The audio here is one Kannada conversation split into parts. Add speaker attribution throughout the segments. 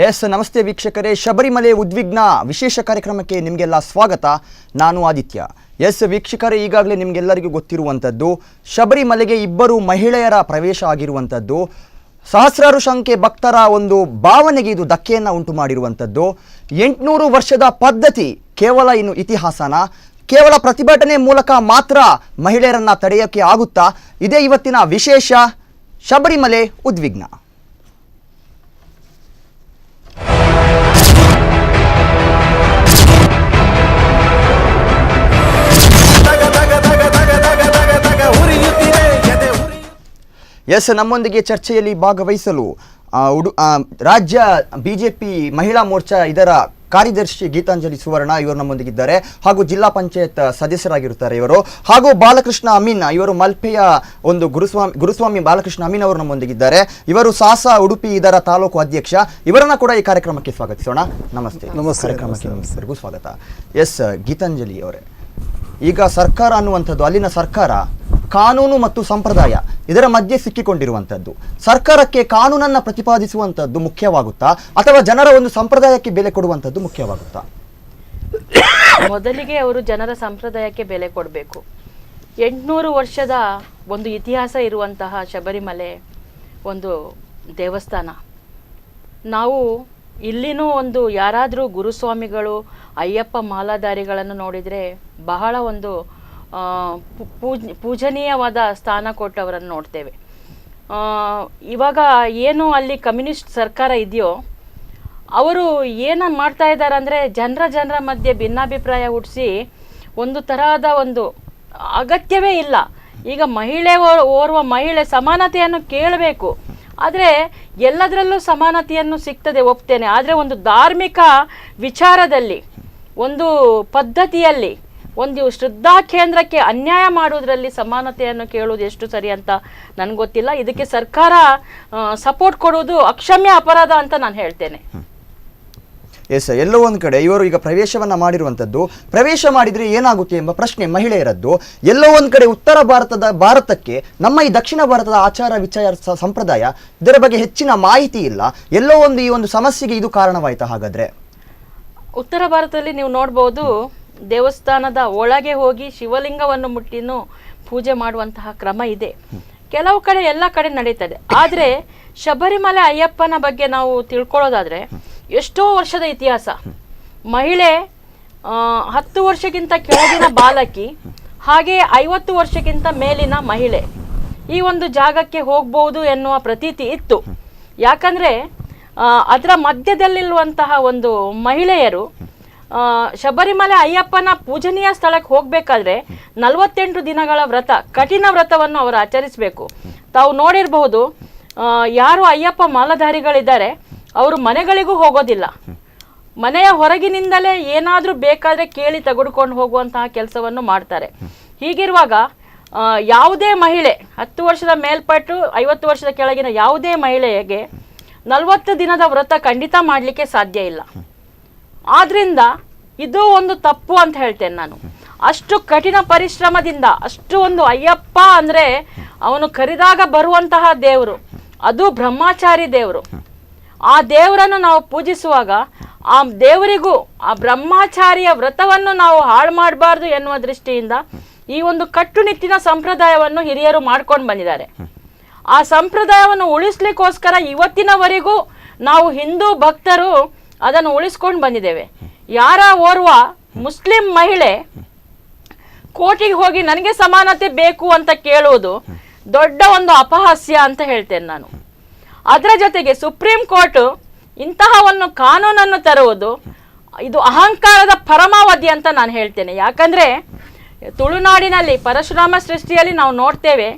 Speaker 1: ಎಸ್ ನಮಸ್ತೆ ವೀಕ್ಷಕರೇ, ಶಬರಿಮಲೆ ಉದ್ವಿಗ್ನ ವಿಶೇಷ ಕಾರ್ಯಕ್ರಮಕ್ಕೆ ನಿಮಗೆಲ್ಲ ಸ್ವಾಗತ. ನಾನು ಆದಿತ್ಯ. ಎಸ್ ವೀಕ್ಷಕರೇ, ಈಗಾಗಲೇ ನಿಮಗೆಲ್ಲರಿಗೂ ಗೊತ್ತಿರುವಂಥದ್ದು ಶಬರಿಮಲೆಗೆ ಇಬ್ಬರು ಮಹಿಳೆಯರ ಪ್ರವೇಶ ಆಗಿರುವಂಥದ್ದು. ಸಹಸ್ರಾರು ಸಂಖ್ಯೆ ಭಕ್ತರ ಒಂದು ಭಾವನೆಗೆ ಇದು ಧಕ್ಕೆಯನ್ನು ಉಂಟು ಮಾಡಿರುವಂಥದ್ದು. 800 ವರ್ಷದ ಪದ್ಧತಿ ಕೇವಲ ಇನ್ನು ಇತಿಹಾಸನ, ಕೇವಲ ಪ್ರತಿಭಟನೆ ಮೂಲಕ ಮಾತ್ರ ಮಹಿಳೆಯರನ್ನು ತಡೆಯೋಕ್ಕೆ ಆಗುತ್ತಾ? ಇದೇ ಇವತ್ತಿನ ವಿಶೇಷ ಶಬರಿಮಲೆ ಉದ್ವಿಗ್ನ. ಎಸ್ ನಮ್ಮೊಂದಿಗೆ ಚರ್ಚೆಯಲ್ಲಿ ಭಾಗವಹಿಸಲು ರಾಜ್ಯ ಬಿಜೆಪಿ ಮಹಿಳಾ ಮೋರ್ಚಾ ಇದರ ಕಾರ್ಯದರ್ಶಿ ಗೀತಾಂಜಲಿ ಸುವರ್ಣ ಇವರು ನಮ್ಮೊಂದಿಗಿದ್ದಾರೆ, ಹಾಗೂ ಜಿಲ್ಲಾ ಪಂಚಾಯತ್ ಸದಸ್ಯರಾಗಿರುತ್ತಾರೆ ಇವರು, ಹಾಗೂ ಬಾಲಕೃಷ್ಣ ಅಮೀನ್ ಇವರು ಮಲ್ಪೆಯ ಒಂದು ಗುರುಸ್ವಾಮಿ ಬಾಲಕೃಷ್ಣ ಅಮೀನ್ ಅವರು ನಮ್ಮೊಂದಿಗಿದ್ದಾರೆ. ಇವರು ಸಾಸಾ ಉಡುಪಿ ಇದರ ತಾಲೂಕು ಅಧ್ಯಕ್ಷ. ಇವರನ್ನ ಕೂಡ ಈ ಕಾರ್ಯಕ್ರಮಕ್ಕೆ ಸ್ವಾಗತಿಸೋಣ. ನಮಸ್ತೆ. ಕಾರ್ಯಕ್ರಮಕ್ಕೆ ನಮಸ್ಕಾರಗೂ ಸ್ವಾಗತ. ಎಸ್ ಗೀತಾಂಜಲಿ ಅವರೇ, ಈಗ ಸರ್ಕಾರ ಅನ್ನುವಂಥದ್ದು, ಅಲ್ಲಿನ ಸರ್ಕಾರ ಕಾನೂನು ಮತ್ತು ಸಂಪ್ರದಾಯ ಇದರ ಮಧ್ಯೆ ಸಿಕ್ಕಿಕೊಂಡಿರುವಂಥದ್ದು. ಸರ್ಕಾರಕ್ಕೆ ಕಾನೂನನ್ನು ಪ್ರತಿಪಾದಿಸುವಂಥದ್ದು ಮುಖ್ಯವಾಗುತ್ತಾ ಅಥವಾ ಜನರ ಒಂದು ಸಂಪ್ರದಾಯಕ್ಕೆ ಬೆಲೆ ಕೊಡುವಂಥದ್ದು ಮುಖ್ಯವಾಗುತ್ತಾ?
Speaker 2: ಮೊದಲಿಗೆ ಅವರು ಜನರ ಸಂಪ್ರದಾಯಕ್ಕೆ ಬೆಲೆ ಕೊಡಬೇಕು. 800 ವರ್ಷದ ಒಂದು ಇತಿಹಾಸ ಇರುವಂತಹ ಶಬರಿಮಲೆ ಒಂದು ದೇವಸ್ಥಾನ. ನಾವು ಇಲ್ಲಿನೂ ಒಂದು ಯಾರಾದರೂ ಗುರುಸ್ವಾಮಿಗಳು ಅಯ್ಯಪ್ಪ ಮಾಲಾಧಾರಿಗಳನ್ನು ನೋಡಿದರೆ ಬಹಳ ಒಂದು ಪೂಜನೀಯವಾದ ಸ್ಥಾನ ಕೊಟ್ಟವರನ್ನು ನೋಡ್ತೇವೆ. ಇವಾಗ ಏನು ಅಲ್ಲಿ ಕಮ್ಯುನಿಸ್ಟ್ ಸರ್ಕಾರ ಇದೆಯೋ ಅವರು ಏನು ಮಾಡ್ತಾ ಇದ್ದಾರೆ ಅಂದರೆ ಜನರ ಮಧ್ಯೆ ಭಿನ್ನಾಭಿಪ್ರಾಯ ಹುಟ್ಟಿಸಿ ಒಂದು ತರಹದ ಒಂದು ಅಗತ್ಯವೇ ಇಲ್ಲ. ಈಗ ಓರ್ವ ಮಹಿಳೆ ಸಮಾನತೆಯನ್ನು ಕೇಳಬೇಕು, ಆದರೆ ಎಲ್ಲದರಲ್ಲೂ ಸಮಾನತೆಯನ್ನು ಸಿಗ್ತದೆ, ಒಪ್ತೇನೆ. ಆದರೆ ಒಂದು ಧಾರ್ಮಿಕ ವಿಚಾರದಲ್ಲಿ, ಒಂದು ಪದ್ಧತಿಯಲ್ಲಿ, ಒಂದು ಶ್ರದ್ಧಾ ಕೇಂದ್ರಕ್ಕೆ ಅನ್ಯಾಯ ಮಾಡುವುದರಲ್ಲಿ ಸಮಾನತೆಯನ್ನು ಕೇಳುವುದು ಎಷ್ಟು ಸರಿ ಅಂತ ನನಗೆ ಗೊತ್ತಿಲ್ಲ. ಇದಕ್ಕೆ ಸರ್ಕಾರ ಸಪೋರ್ಟ್ ಕೊಡುವುದು ಅಕ್ಷಮ್ಯ ಅಪರಾಧ ಅಂತ ನಾನು ಹೇಳ್ತೇನೆ.
Speaker 1: ಎಸ್, ಎಲ್ಲೋ ಒಂದು ಕಡೆ ಇವರು ಈಗ ಪ್ರವೇಶವನ್ನ ಮಾಡಿರುವಂಥದ್ದು, ಪ್ರವೇಶ ಮಾಡಿದರೆ ಏನಾಗುತ್ತೆ ಎಂಬ ಪ್ರಶ್ನೆ ಮಹಿಳೆಯರದ್ದು. ಎಲ್ಲೋ ಒಂದು ಕಡೆ ಉತ್ತರ ಭಾರತಕ್ಕೆ, ನಮ್ಮ ಈ ದಕ್ಷಿಣ ಭಾರತದ ಆಚಾರ ವಿಚಾರ ಸಂಪ್ರದಾಯ ಇದರ ಬಗ್ಗೆ ಹೆಚ್ಚಿನ ಮಾಹಿತಿ ಇಲ್ಲ. ಎಲ್ಲೋ ಒಂದು ಈ ಒಂದು ಸಮಸ್ಯೆಗೆ ಇದು ಕಾರಣವಾಯಿತಾ? ಹಾಗಾದ್ರೆ
Speaker 2: ಉತ್ತರ ಭಾರತದಲ್ಲಿ ನೀವು ನೋಡ್ಬೋದು, ದೇವಸ್ಥಾನದ ಒಳಗೆ ಹೋಗಿ ಶಿವಲಿಂಗವನ್ನು ಮುಟ್ಟಿನೂ ಪೂಜೆ ಮಾಡುವಂತಹ ಕ್ರಮ ಇದೆ. ಕೆಲವು ಕಡೆ ಎಲ್ಲ ಕಡೆ ನಡೀತದೆ. ಆದರೆ ಶಬರಿಮಲೆ ಅಯ್ಯಪ್ಪನ ಬಗ್ಗೆ ನಾವು ತಿಳ್ಕೊಳ್ಳೋದಾದ್ರೆ ಎಷ್ಟೋ ವರ್ಷದ ಇತಿಹಾಸ. ಮಹಿಳೆ 10 ವರ್ಷಕ್ಕಿಂತ ಕೆಳಗಿನ ಬಾಲಕಿ, ಹಾಗೆ 50 ವರ್ಷಕ್ಕಿಂತ ಮೇಲಿನ ಮಹಿಳೆ ಈ ಒಂದು ಜಾಗಕ್ಕೆ ಹೋಗ್ಬೋದು ಎನ್ನುವ ಪ್ರತೀತಿ ಇತ್ತು. ಯಾಕಂದ್ರೆ ಅದರ ಮಧ್ಯದಲ್ಲಿರುವಂತಹ ಒಂದು ಮಹಿಳೆಯರು ಶಬರಿಮಲೆ ಅಯ್ಯಪ್ಪನ ಪೂಜನೀಯ ಸ್ಥಳಕ್ಕೆ ಹೋಗ್ಬೇಕಾದ್ರೆ 48 ದಿನಗಳ ವ್ರತ, ಕಠಿಣ ವ್ರತವನ್ನು ಅವರು ಆಚರಿಸಬೇಕು. ತಾವು ನೋಡಿರಬಹುದು, ಯಾರು ಅಯ್ಯಪ್ಪ ಮಾಲಾಧಾರಿಗಳಿದ್ದಾರೆ ಅವರು ಮನೆಗಳಿಗೂ ಹೋಗೋದಿಲ್ಲ. ಮನೆಯ ಹೊರಗಿನಿಂದಲೇ ಏನಾದರೂ ಬೇಕಾದರೆ ಕೇಳಿ ತೆಗೆದುಕೊಂಡು ಹೋಗುವಂತಹ ಕೆಲಸವನ್ನು ಮಾಡ್ತಾರೆ. ಹೀಗಿರುವಾಗ ಯಾವುದೇ ಮಹಿಳೆ 10 ವರ್ಷದ ಮೇಲ್ಪಟ್ಟು 50 ವರ್ಷದ ಕೆಳಗಿನ ಯಾವುದೇ ಮಹಿಳೆಗೆ 40 ದಿನದ ವ್ರತ ಖಂಡಿತ ಮಾಡಲಿಕ್ಕೆ ಸಾಧ್ಯ ಇಲ್ಲ. ಆದ್ರಿಂದ ಇದು ಒಂದು ತಪ್ಪು ಅಂತ ಹೇಳ್ತೇನೆ ನಾನು. ಅಷ್ಟು ಕಠಿಣ ಪರಿಶ್ರಮದಿಂದ, ಅಷ್ಟು ಒಂದು ಅಯ್ಯಪ್ಪ ಅಂದರೆ ಅವನು ಕರೆದಾಗ ಬರುವಂತಹ ದೇವರು, ಅದು ಬ್ರಹ್ಮಚಾರಿ ದೇವರು. ಆ ದೇವರನ್ನು ನಾವು ಪೂಜಿಸುವಾಗ ಆ ದೇವರಿಗೂ ಆ ಬ್ರಹ್ಮಚಾರಿಯ ವ್ರತವನ್ನು ನಾವು ಹಾಳು ಮಾಡಬಾರ್ದು ಎನ್ನುವ ದೃಷ್ಟಿಯಿಂದ ಈ ಒಂದು ಕಟ್ಟುನಿಟ್ಟಿನ ಸಂಪ್ರದಾಯವನ್ನು ಹಿರಿಯರು ಮಾಡ್ಕೊಂಡು ಬಂದಿದ್ದಾರೆ. ಆ ಸಂಪ್ರದಾಯವನ್ನು ಉಳಿಸ್ಲಿಕ್ಕೋಸ್ಕರ ಇವತ್ತಿನವರೆಗೂ ನಾವು ಹಿಂದೂ ಭಕ್ತರು ಅದನ್ನು ಉಳಿಸ್ಕೊಂಡು ಬಂದಿದ್ದೇವೆ. ಯಾರ ಓರ್ವ ಮುಸ್ಲಿಂ ಮಹಿಳೆ ಕೋರ್ಟಿಗೆ ಹೋಗಿ ನನಗೆ ಸಮಾನತೆ ಬೇಕು ಅಂತ ಕೇಳುವುದು ದೊಡ್ಡ ಒಂದು ಅಪಹಾಸ್ಯ ಅಂತ ಹೇಳ್ತೇನೆ ನಾನು. ಅದರ ಜೊತೆಗೆ ಸುಪ್ರೀಂ ಕೋರ್ಟ್ ಇಂತಹ ಒಂದು ಕಾನೂನನ್ನು ತರುವುದು ಇದು ಅಹಂಕಾರದ ಪರಮಾವಧಿ ಅಂತ ನಾನು ಹೇಳ್ತೇನೆ. ಯಾಕಂದ್ರೆ ತುಳುನಾಡಿನಲ್ಲಿ ಪರಶುರಾಮ ಸೃಷ್ಟಿಯಲ್ಲಿ ನಾವು ನೋಡ್ತೇವೆ,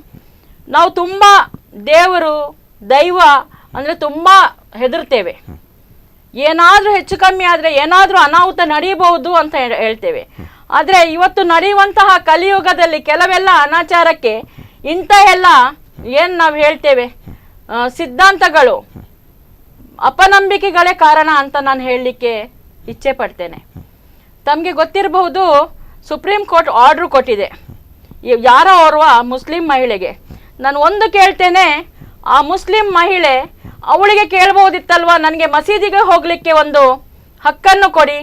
Speaker 2: ನಾವು ತುಂಬ ದೇವರು ದೈವ ಅಂದರೆ ತುಂಬ ಹೆದರ್ತೇವೆ. ಏನಾದರೂ ಹೆಚ್ಚು ಕಮ್ಮಿ ಆದರೆ ಏನಾದರೂ ಅನಾಹುತ ನಡೆಯಬಹುದು ಅಂತ ಹೇಳ್ತೇವೆ. ಆದರೆ ಇವತ್ತು ನಡೆಯುವಂತಹ ಕಲಿಯುಗದಲ್ಲಿ ಕೆಲವೆಲ್ಲ ಅನಾಚಾರಕ್ಕೆ ಇಂಥ ಎಲ್ಲ ಏನು ನಾವು ಹೇಳ್ತೇವೆ ಸಿದ್ಧಾಂತಗಳು, ಅಪನಂಬಿಕೆಗಳೇ ಕಾರಣ ಅಂತ ನಾನು ಹೇಳಲಿಕ್ಕೆ ಇಚ್ಛೆ ಪಡ್ತೇನೆ. ತಮಗೆ ಗೊತ್ತಿರಬಹುದು, ಸುಪ್ರೀಂ ಕೋರ್ಟ್ ಆರ್ಡರ್ ಕೊಟ್ಟಿದೆ ಯಾರೋ ಓರ್ವ ಮುಸ್ಲಿಂ ಮಹಿಳೆಗೆ. ನಾನು ಒಂದು ಕೇಳ್ತೇನೆ, ಆ ಮುಸ್ಲಿಂ ಮಹಿಳೆ ಅವಳಿಗೆ ಕೇಳ್ಬೋದಿತ್ತಲ್ವಾ, ನನಗೆ ಮಸೀದಿಗೆ ಹೋಗ್ಲಿಕ್ಕೆ ಒಂದು ಹಕ್ಕನ್ನು ಕೊಡಿ,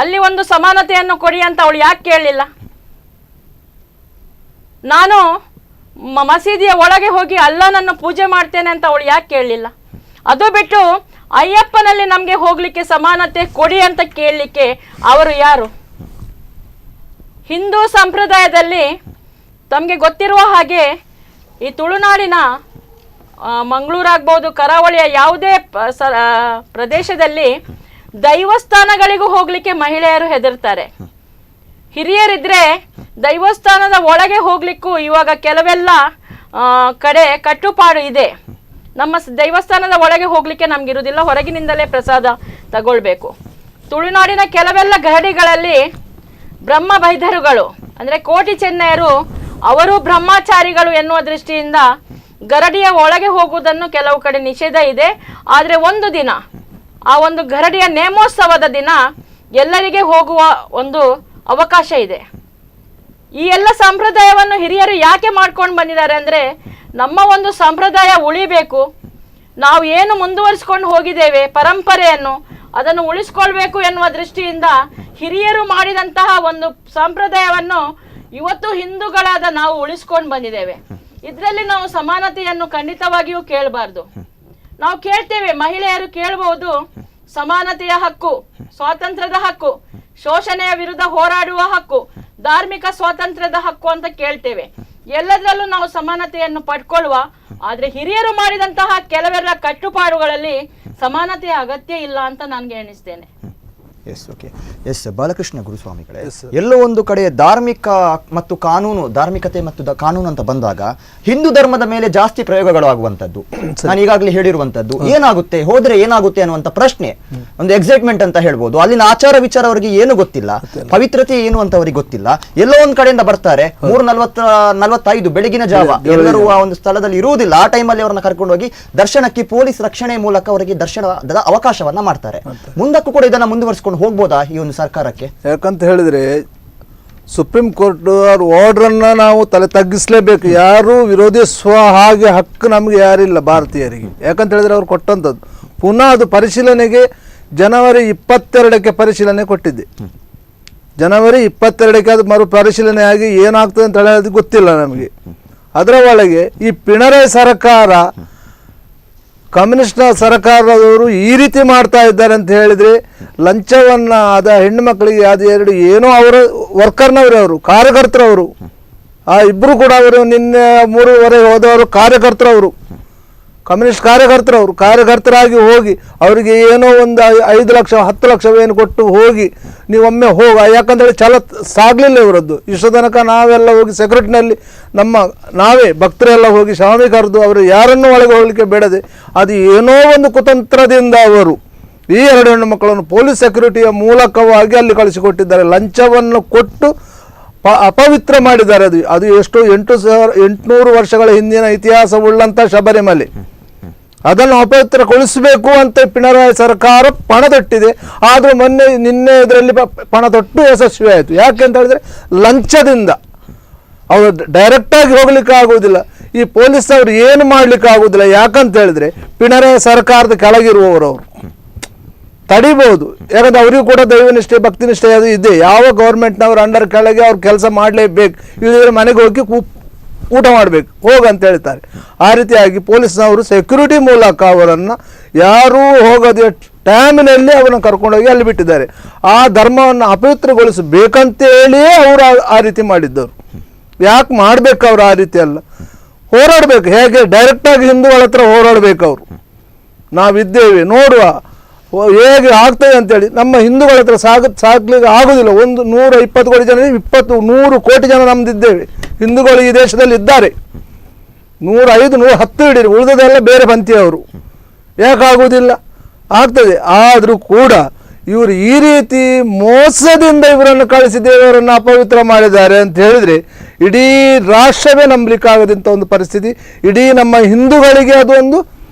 Speaker 2: ಅಲ್ಲಿ ಒಂದು ಸಮಾನತೆಯನ್ನು ಕೊಡಿ ಅಂತ ಅವಳು ಯಾಕೆ ಕೇಳಲಿಲ್ಲ? ನಾನು ಮಸೀದಿಯ ಒಳಗೆ ಹೋಗಿ ಅಲ್ಲನನ್ನು ಪೂಜೆ ಮಾಡ್ತೇನೆ ಅಂತ ಅವಳು ಯಾಕೆ ಕೇಳಲಿಲ್ಲ? ಅದು ಬಿಟ್ಟು ಅಯ್ಯಪ್ಪನಲ್ಲಿ ನಮಗೆ ಹೋಗ್ಲಿಕ್ಕೆ ಸಮಾನತೆ ಕೊಡಿ ಅಂತ ಕೇಳಲಿಕ್ಕೆ ಅವರು ಯಾರು? ಹಿಂದೂ ಸಂಪ್ರದಾಯದಲ್ಲಿ ತಮಗೆ ಗೊತ್ತಿರುವ ಹಾಗೆ ಈ ತುಳುನಾಡಿನ ಮಂಗಳೂರಾಗ್ಬೋದು, ಕರಾವಳಿಯ ಯಾವುದೇ ಪ್ರದೇಶದಲ್ಲಿ ದೈವಸ್ಥಾನಗಳಿಗೂ ಹೋಗ್ಲಿಕ್ಕೆ ಮಹಿಳೆಯರು ಹೆದರ್ತಾರೆ. ಹಿರಿಯರಿದ್ರೆ ದೈವಸ್ಥಾನದ ಒಳಗೆ ಹೋಗ್ಲಿಕ್ಕೂ ಇವಾಗ ಕೆಲವೆಲ್ಲ ಕಡೆ ಕಟ್ಟುಪಾಡು ಇದೆ. ನಮ್ಮ ದೈವಸ್ಥಾನದ ಒಳಗೆ ಹೋಗ್ಲಿಕ್ಕೆ ನಮ್ಗಿರುವುದಿಲ್ಲ, ಹೊರಗಿನಿಂದಲೇ ಪ್ರಸಾದ ತಗೊಳ್ಬೇಕು. ತುಳುನಾಡಿನ ಕೆಲವೆಲ್ಲ ಗರಡಿಗಳಲ್ಲಿ ಬ್ರಹ್ಮ ಬೈದರುಗಳು ಅಂದರೆ ಕೋಟಿ ಚೆನ್ನಯರು ಅವರು ಬ್ರಹ್ಮಚಾರಿಗಳು ಎನ್ನುವ ದೃಷ್ಟಿಯಿಂದ ಗರಡಿಯ ಒಳಗೆ ಹೋಗುವುದನ್ನು ಕೆಲವು ಕಡೆ ನಿಷೇಧ ಇದೆ. ಆದರೆ ಒಂದು ದಿನ, ಆ ಒಂದು ಗರಡಿಯ ನೇಮೋತ್ಸವದ ದಿನ ಎಲ್ಲರಿಗೆ ಹೋಗುವ ಒಂದು ಅವಕಾಶ ಇದೆ. ಈ ಎಲ್ಲ ಸಂಪ್ರದಾಯವನ್ನು ಹಿರಿಯರು ಯಾಕೆ ಮಾಡ್ಕೊಂಡು ಬಂದಿದ್ದಾರೆ ಅಂದರೆ, ನಮ್ಮ ಒಂದು ಸಂಪ್ರದಾಯ ಉಳಿಬೇಕು, ನಾವು ಏನು ಮುಂದುವರಿಸ್ಕೊಂಡು ಹೋಗಿದ್ದೇವೆ ಪರಂಪರೆಯನ್ನು, ಅದನ್ನು ಉಳಿಸ್ಕೊಳ್ಬೇಕು ಎನ್ನುವ ದೃಷ್ಟಿಯಿಂದ ಹಿರಿಯರು ಮಾಡಿದಂತಹ ಒಂದು ಸಂಪ್ರದಾಯವನ್ನು ಇವತ್ತು ಹಿಂದೂಗಳಾದ ನಾವು ಉಳಿಸ್ಕೊಂಡು ಬಂದಿದ್ದೇವೆ. ಇದರಲ್ಲಿ ನಾವು ಸಮಾನತೆಯನ್ನು ಖಂಡಿತವಾಗಿಯೂ ಕೇಳಬಾರ್ದು. ನಾವು ಕೇಳ್ತೇವೆ, ಮಹಿಳೆಯರು ಕೇಳಬಹುದು ಸಮಾನತೆಯ ಹಕ್ಕು, ಸ್ವಾತಂತ್ರ್ಯದ ಹಕ್ಕು, ಶೋಷಣೆಯ ವಿರುದ್ಧ ಹೋರಾಡುವ ಹಕ್ಕು, ಧಾರ್ಮಿಕ ಸ್ವಾತಂತ್ರ್ಯದ ಹಕ್ಕು ಅಂತ ಕೇಳ್ತೇವೆ. ಎಲ್ಲದರಲ್ಲೂ ನಾವು ಸಮಾನತೆಯನ್ನು ಪಡ್ಕೊಳ್ಳುವ. ಆದ್ರೆ ಹಿರಿಯರು ಮಾಡಿದಂತಹ ಕೆಲವೆಲ್ಲ ಕಟ್ಟುಪಾಡುಗಳಲ್ಲಿ ಸಮಾನತೆಯ ಅಗತ್ಯ ಇಲ್ಲ ಅಂತ ನನಗೆ ಎಣಿಸ್ತೇನೆ.
Speaker 1: Yes, okay. ಎಸ್, ಬಾಲಕೃಷ್ಣ ಗುರುಸ್ವಾಮಿಗಳೇ, ಎಲ್ಲೋ ಒಂದು ಕಡೆ ಧಾರ್ಮಿಕ ಮತ್ತು ಕಾನೂನು, ಧಾರ್ಮಿಕತೆ ಮತ್ತು ಕಾನೂನು ಅಂತ ಬಂದಾಗ ಹಿಂದೂ ಧರ್ಮದ ಮೇಲೆ ಜಾಸ್ತಿ ಪ್ರಯೋಗಗಳು ಆಗುವಂಥದ್ದು. ನಾನು ಈಗಾಗಲೇ ಹೇಳಿರುವಂಥದ್ದು, ಏನಾಗುತ್ತೆ ಹೋದ್ರೆ ಏನಾಗುತ್ತೆ ಅನ್ನುವಂಥ ಪ್ರಶ್ನೆ, ಒಂದು ಎಕ್ಸೈಟ್ಮೆಂಟ್ ಅಂತ ಹೇಳ್ಬೋದು. ಅಲ್ಲಿನ ಆಚಾರ ವಿಚಾರ ಅವರಿಗೆ ಏನು ಗೊತ್ತಿಲ್ಲ, ಪವಿತ್ರತೆ ಏನು ಅಂತ ಅವರಿಗೆ ಗೊತ್ತಿಲ್ಲ. ಎಲ್ಲೋ ಒಂದ್ ಕಡೆಯಿಂದ ಬರ್ತಾರೆ, 3:45 ಬೆಳಗಿನ ಜಾವ, ಎಲ್ಲರೂ ಆ ಒಂದು ಸ್ಥಳದಲ್ಲಿ ಇರುವುದಿಲ್ಲ. ಆ ಟೈಮಲ್ಲಿ ಅವರನ್ನ ಕರ್ಕೊಂಡು ಹೋಗಿ ದರ್ಶನಕ್ಕೆ ಪೊಲೀಸ್ ರಕ್ಷಣೆ ಮೂಲಕ ಅವರಿಗೆ ದರ್ಶನದ ಅವಕಾಶವನ್ನ ಮಾಡ್ತಾರೆ. ಮುಂದಕ್ಕೂ ಕೂಡ ಇದನ್ನ ಮುಂದುವರಿಸಿಕೊಂಡು ಹೋಗ್ಬೋದಾ ಈ ಒಂದು ಸರ್ಕಾರಕ್ಕೆ?
Speaker 3: ಯಾಕಂತ ಹೇಳಿದ್ರೆ ಸುಪ್ರೀಂ ಕೋರ್ಟ್ ಅವ್ರ ಆರ್ಡ್ರನ್ನ ನಾವು ತಲೆ ತಗ್ಗಿಸ್ಲೇಬೇಕು. ಯಾರು ವಿರೋಧಿಸುವ ಹಾಗೆ ಹಕ್ಕು ನಮಗೆ ಯಾರಿಲ್ಲ ಭಾರತೀಯರಿಗೆ. ಯಾಕಂತ ಹೇಳಿದ್ರೆ ಅವ್ರು ಕೊಟ್ಟಂಥದ್ದು ಪುನಃ ಅದು ಪರಿಶೀಲನೆಗೆ ಜನವರಿ 22ಕ್ಕೆ ಪರಿಶೀಲನೆ ಕೊಟ್ಟಿದ್ದೆ. ಜನವರಿ 22ಕ್ಕೆ ಅದು ಮರು ಪರಿಶೀಲನೆ ಆಗಿ ಏನಾಗ್ತದೆ ಅಂತ ಹೇಳೋದು ಗೊತ್ತಿಲ್ಲ ನಮಗೆ. ಅದರ ಒಳಗೆ ಈ ಪಿಣರಾಯಿ ಸರ್ಕಾರ, ಕಮ್ಯುನಿಸ್ಟ್ ಸರ್ಕಾರದವರು ಈ ರೀತಿ ಮಾಡ್ತಾ ಇದ್ದಾರೆ ಅಂತ ಹೇಳಿದ್ರೆ, ಲಂಚವನ್ನ ಅದ ಹೆಣ್ಣು ಮಕ್ಕಳಿಗೆ ಅದು ಎರಡು ಏನೋ ಅವರ ವರ್ಕರ್ನವರು, ಅವರು ಕಾರ್ಯಕರ್ತರವರು, ಆ ಇಬ್ಬರು ಕೂಡ ಅವರು ನಿನ್ನೆ 3:15 ಹೋದವರು ಕಾರ್ಯಕರ್ತರವರು, ಕಮ್ಯುನಿಸ್ಟ್ ಕಾರ್ಯಕರ್ತರವರು, ಕಾರ್ಯಕರ್ತರಾಗಿ ಹೋಗಿ ಅವರಿಗೆ ಏನೋ ಒಂದು 5 ಲಕ್ಷ 10 ಲಕ್ಷವೇನು ಕೊಟ್ಟು ಹೋಗಿ ನೀವೊಮ್ಮೆ ಹೋಗ, ಯಾಕಂತೇಳಿ ಛಲ ಸಾಗಲಿಲ್ಲ ಇವರದ್ದು. ಇಷ್ಟು ತನಕ ನಾವೆಲ್ಲ ಹೋಗಿ ಸೆಕ್ಯೂರಿಟಿನಲ್ಲಿ ನಾವೇ ಭಕ್ತರೆಲ್ಲ ಹೋಗಿ ಸ್ವಾಮಿ ಕರೆದು ಅವರು ಯಾರನ್ನೂ ಒಳಗೆ ಹೋಗಲಿಕ್ಕೆ ಬೇಡದೆ, ಅದು ಏನೋ ಒಂದು ಕುತಂತ್ರದಿಂದ ಅವರು ಈ 2 ಹೆಣ್ಣು ಮಕ್ಕಳನ್ನು ಪೊಲೀಸ್ ಸೆಕ್ಯೂರಿಟಿಯ ಮೂಲಕವಾಗಿ ಅಲ್ಲಿ ಕಳಿಸಿಕೊಟ್ಟಿದ್ದಾರೆ. ಲಂಚವನ್ನು ಕೊಟ್ಟು ಅಪವಿತ್ರ ಮಾಡಿದ್ದಾರೆ. ಅದು ಎಷ್ಟು 800 ವರ್ಷಗಳ ಹಿಂದಿನ ಇತಿಹಾಸವುಳ್ಳಂಥ ಶಬರಿಮಲೆ, ಅದನ್ನು ಅಪವಿತ್ರಗೊಳಿಸಬೇಕು ಅಂತ ಪಿಣರಾಯಿ ಸರ್ಕಾರ ಪಣ ತೊಟ್ಟಿದೆ. ಆದರೂ ನಿನ್ನೆ ಇದರಲ್ಲಿ ಪಣ ತೊಟ್ಟು ಯಶಸ್ವಿ ಆಯಿತು. ಯಾಕೆ ಅಂತ ಹೇಳಿದ್ರೆ ಲಂಚದಿಂದ ಅವರು ಡೈರೆಕ್ಟಾಗಿ ಹೋಗ್ಲಿಕ್ಕೆ ಆಗುವುದಿಲ್ಲ. ಈ ಪೊಲೀಸ್ ಅವರು ಏನು ಮಾಡ್ಲಿಕ್ಕೆ ಆಗುವುದಿಲ್ಲ. ಯಾಕಂತ ಹೇಳಿದ್ರೆ ಪಿಣರಾಯಿ ಸರ್ಕಾರದ ಕೆಳಗಿರುವವರು ಅವರು ತಡಿಬಹುದು. ಯಾಕಂದ್ರೆ ಅವರಿಗೂ ಕೂಡ ದೈವನಿಷ್ಠೆ ಭಕ್ತಿನಿಷ್ಠೆ ಅದು ಇದೆ. ಯಾವ ಗೌರ್ಮೆಂಟ್ನವ್ರ ಅಂಡರ್ ಕೆಳಗೆ ಅವ್ರು ಕೆಲಸ ಮಾಡಲೇಬೇಕು, ಇಲ್ಲದ್ರೆ ಮನೆಗೆ ಹೋಗಿ ಊಟ ಮಾಡಬೇಕು ಹೋಗಂತ ಹೇಳ್ತಾರೆ. ಆ ರೀತಿಯಾಗಿ ಪೊಲೀಸ್ನವರು ಸೆಕ್ಯೂರಿಟಿ ಮೂಲಕ ಅವರನ್ನು ಯಾರೂ ಹೋಗೋದೇ ಟೈಮಿನಲ್ಲಿ ಅವರನ್ನು ಕರ್ಕೊಂಡೋಗಿ ಅಲ್ಲಿ ಬಿಟ್ಟಿದ್ದಾರೆ. ಆ ಧರ್ಮವನ್ನು ಅಪವಿತ್ರಗೊಳಿಸಬೇಕಂತೇಳಿಯೇ ಅವರು ಆ ರೀತಿ ಮಾಡಿದ್ದವರು. ಯಾಕೆ ಮಾಡಬೇಕು ಅವರು ಆ ರೀತಿ ಅಲ್ಲ, ಹೋರಾಡಬೇಕು. ಹೇಗೆ ಡೈರೆಕ್ಟಾಗಿ ಹಿಂದೂಗಳ ಹತ್ರ ಹೋರಾಡಬೇಕು. ಅವರು ನಾವಿದ್ದೇವೆ ನೋಡುವ ಹೇಗೆ ಆಗ್ತದೆ ಅಂತೇಳಿ. ನಮ್ಮ ಹಿಂದೂಗಳ ಹತ್ರ ಸಾಗ್ಲಿಕ್ಕೆ ಆಗೋದಿಲ್ಲ. 120 ಕೋಟಿ ಜನ, 100 ಕೋಟಿ ಜನ ನಮ್ದಿದ್ದೇವೆ ಹಿಂದೂಗಳು ಈ ದೇಶದಲ್ಲಿ ಇದ್ದಾರೆ. 105 110 ಹಿಡೀರಿ, ಉಳಿದದೆಲ್ಲ ಬೇರೆ ಪಂಥಿಯವರು. ಯಾಕಾಗುವುದಿಲ್ಲ? ಆಗ್ತದೆ. ಆದರೂ ಕೂಡ ಇವರು ಈ ರೀತಿ ಮೋಸದಿಂದ ಇವರನ್ನು ಕಳಿಸಿ ದೇವರನ್ನು ಅಪವಿತ್ರ ಮಾಡಿದ್ದಾರೆ ಅಂತ ಹೇಳಿದ್ರೆ ಇಡೀ ರಾಷ್ಟ್ರವೇ ನಂಬಲಿಕ್ಕಾಗದಂಥ ಒಂದು ಪರಿಸ್ಥಿತಿ. ಇಡೀ ನಮ್ಮ ಹಿಂದೂಗಳಿಗೆ ಅದು ಒಂದು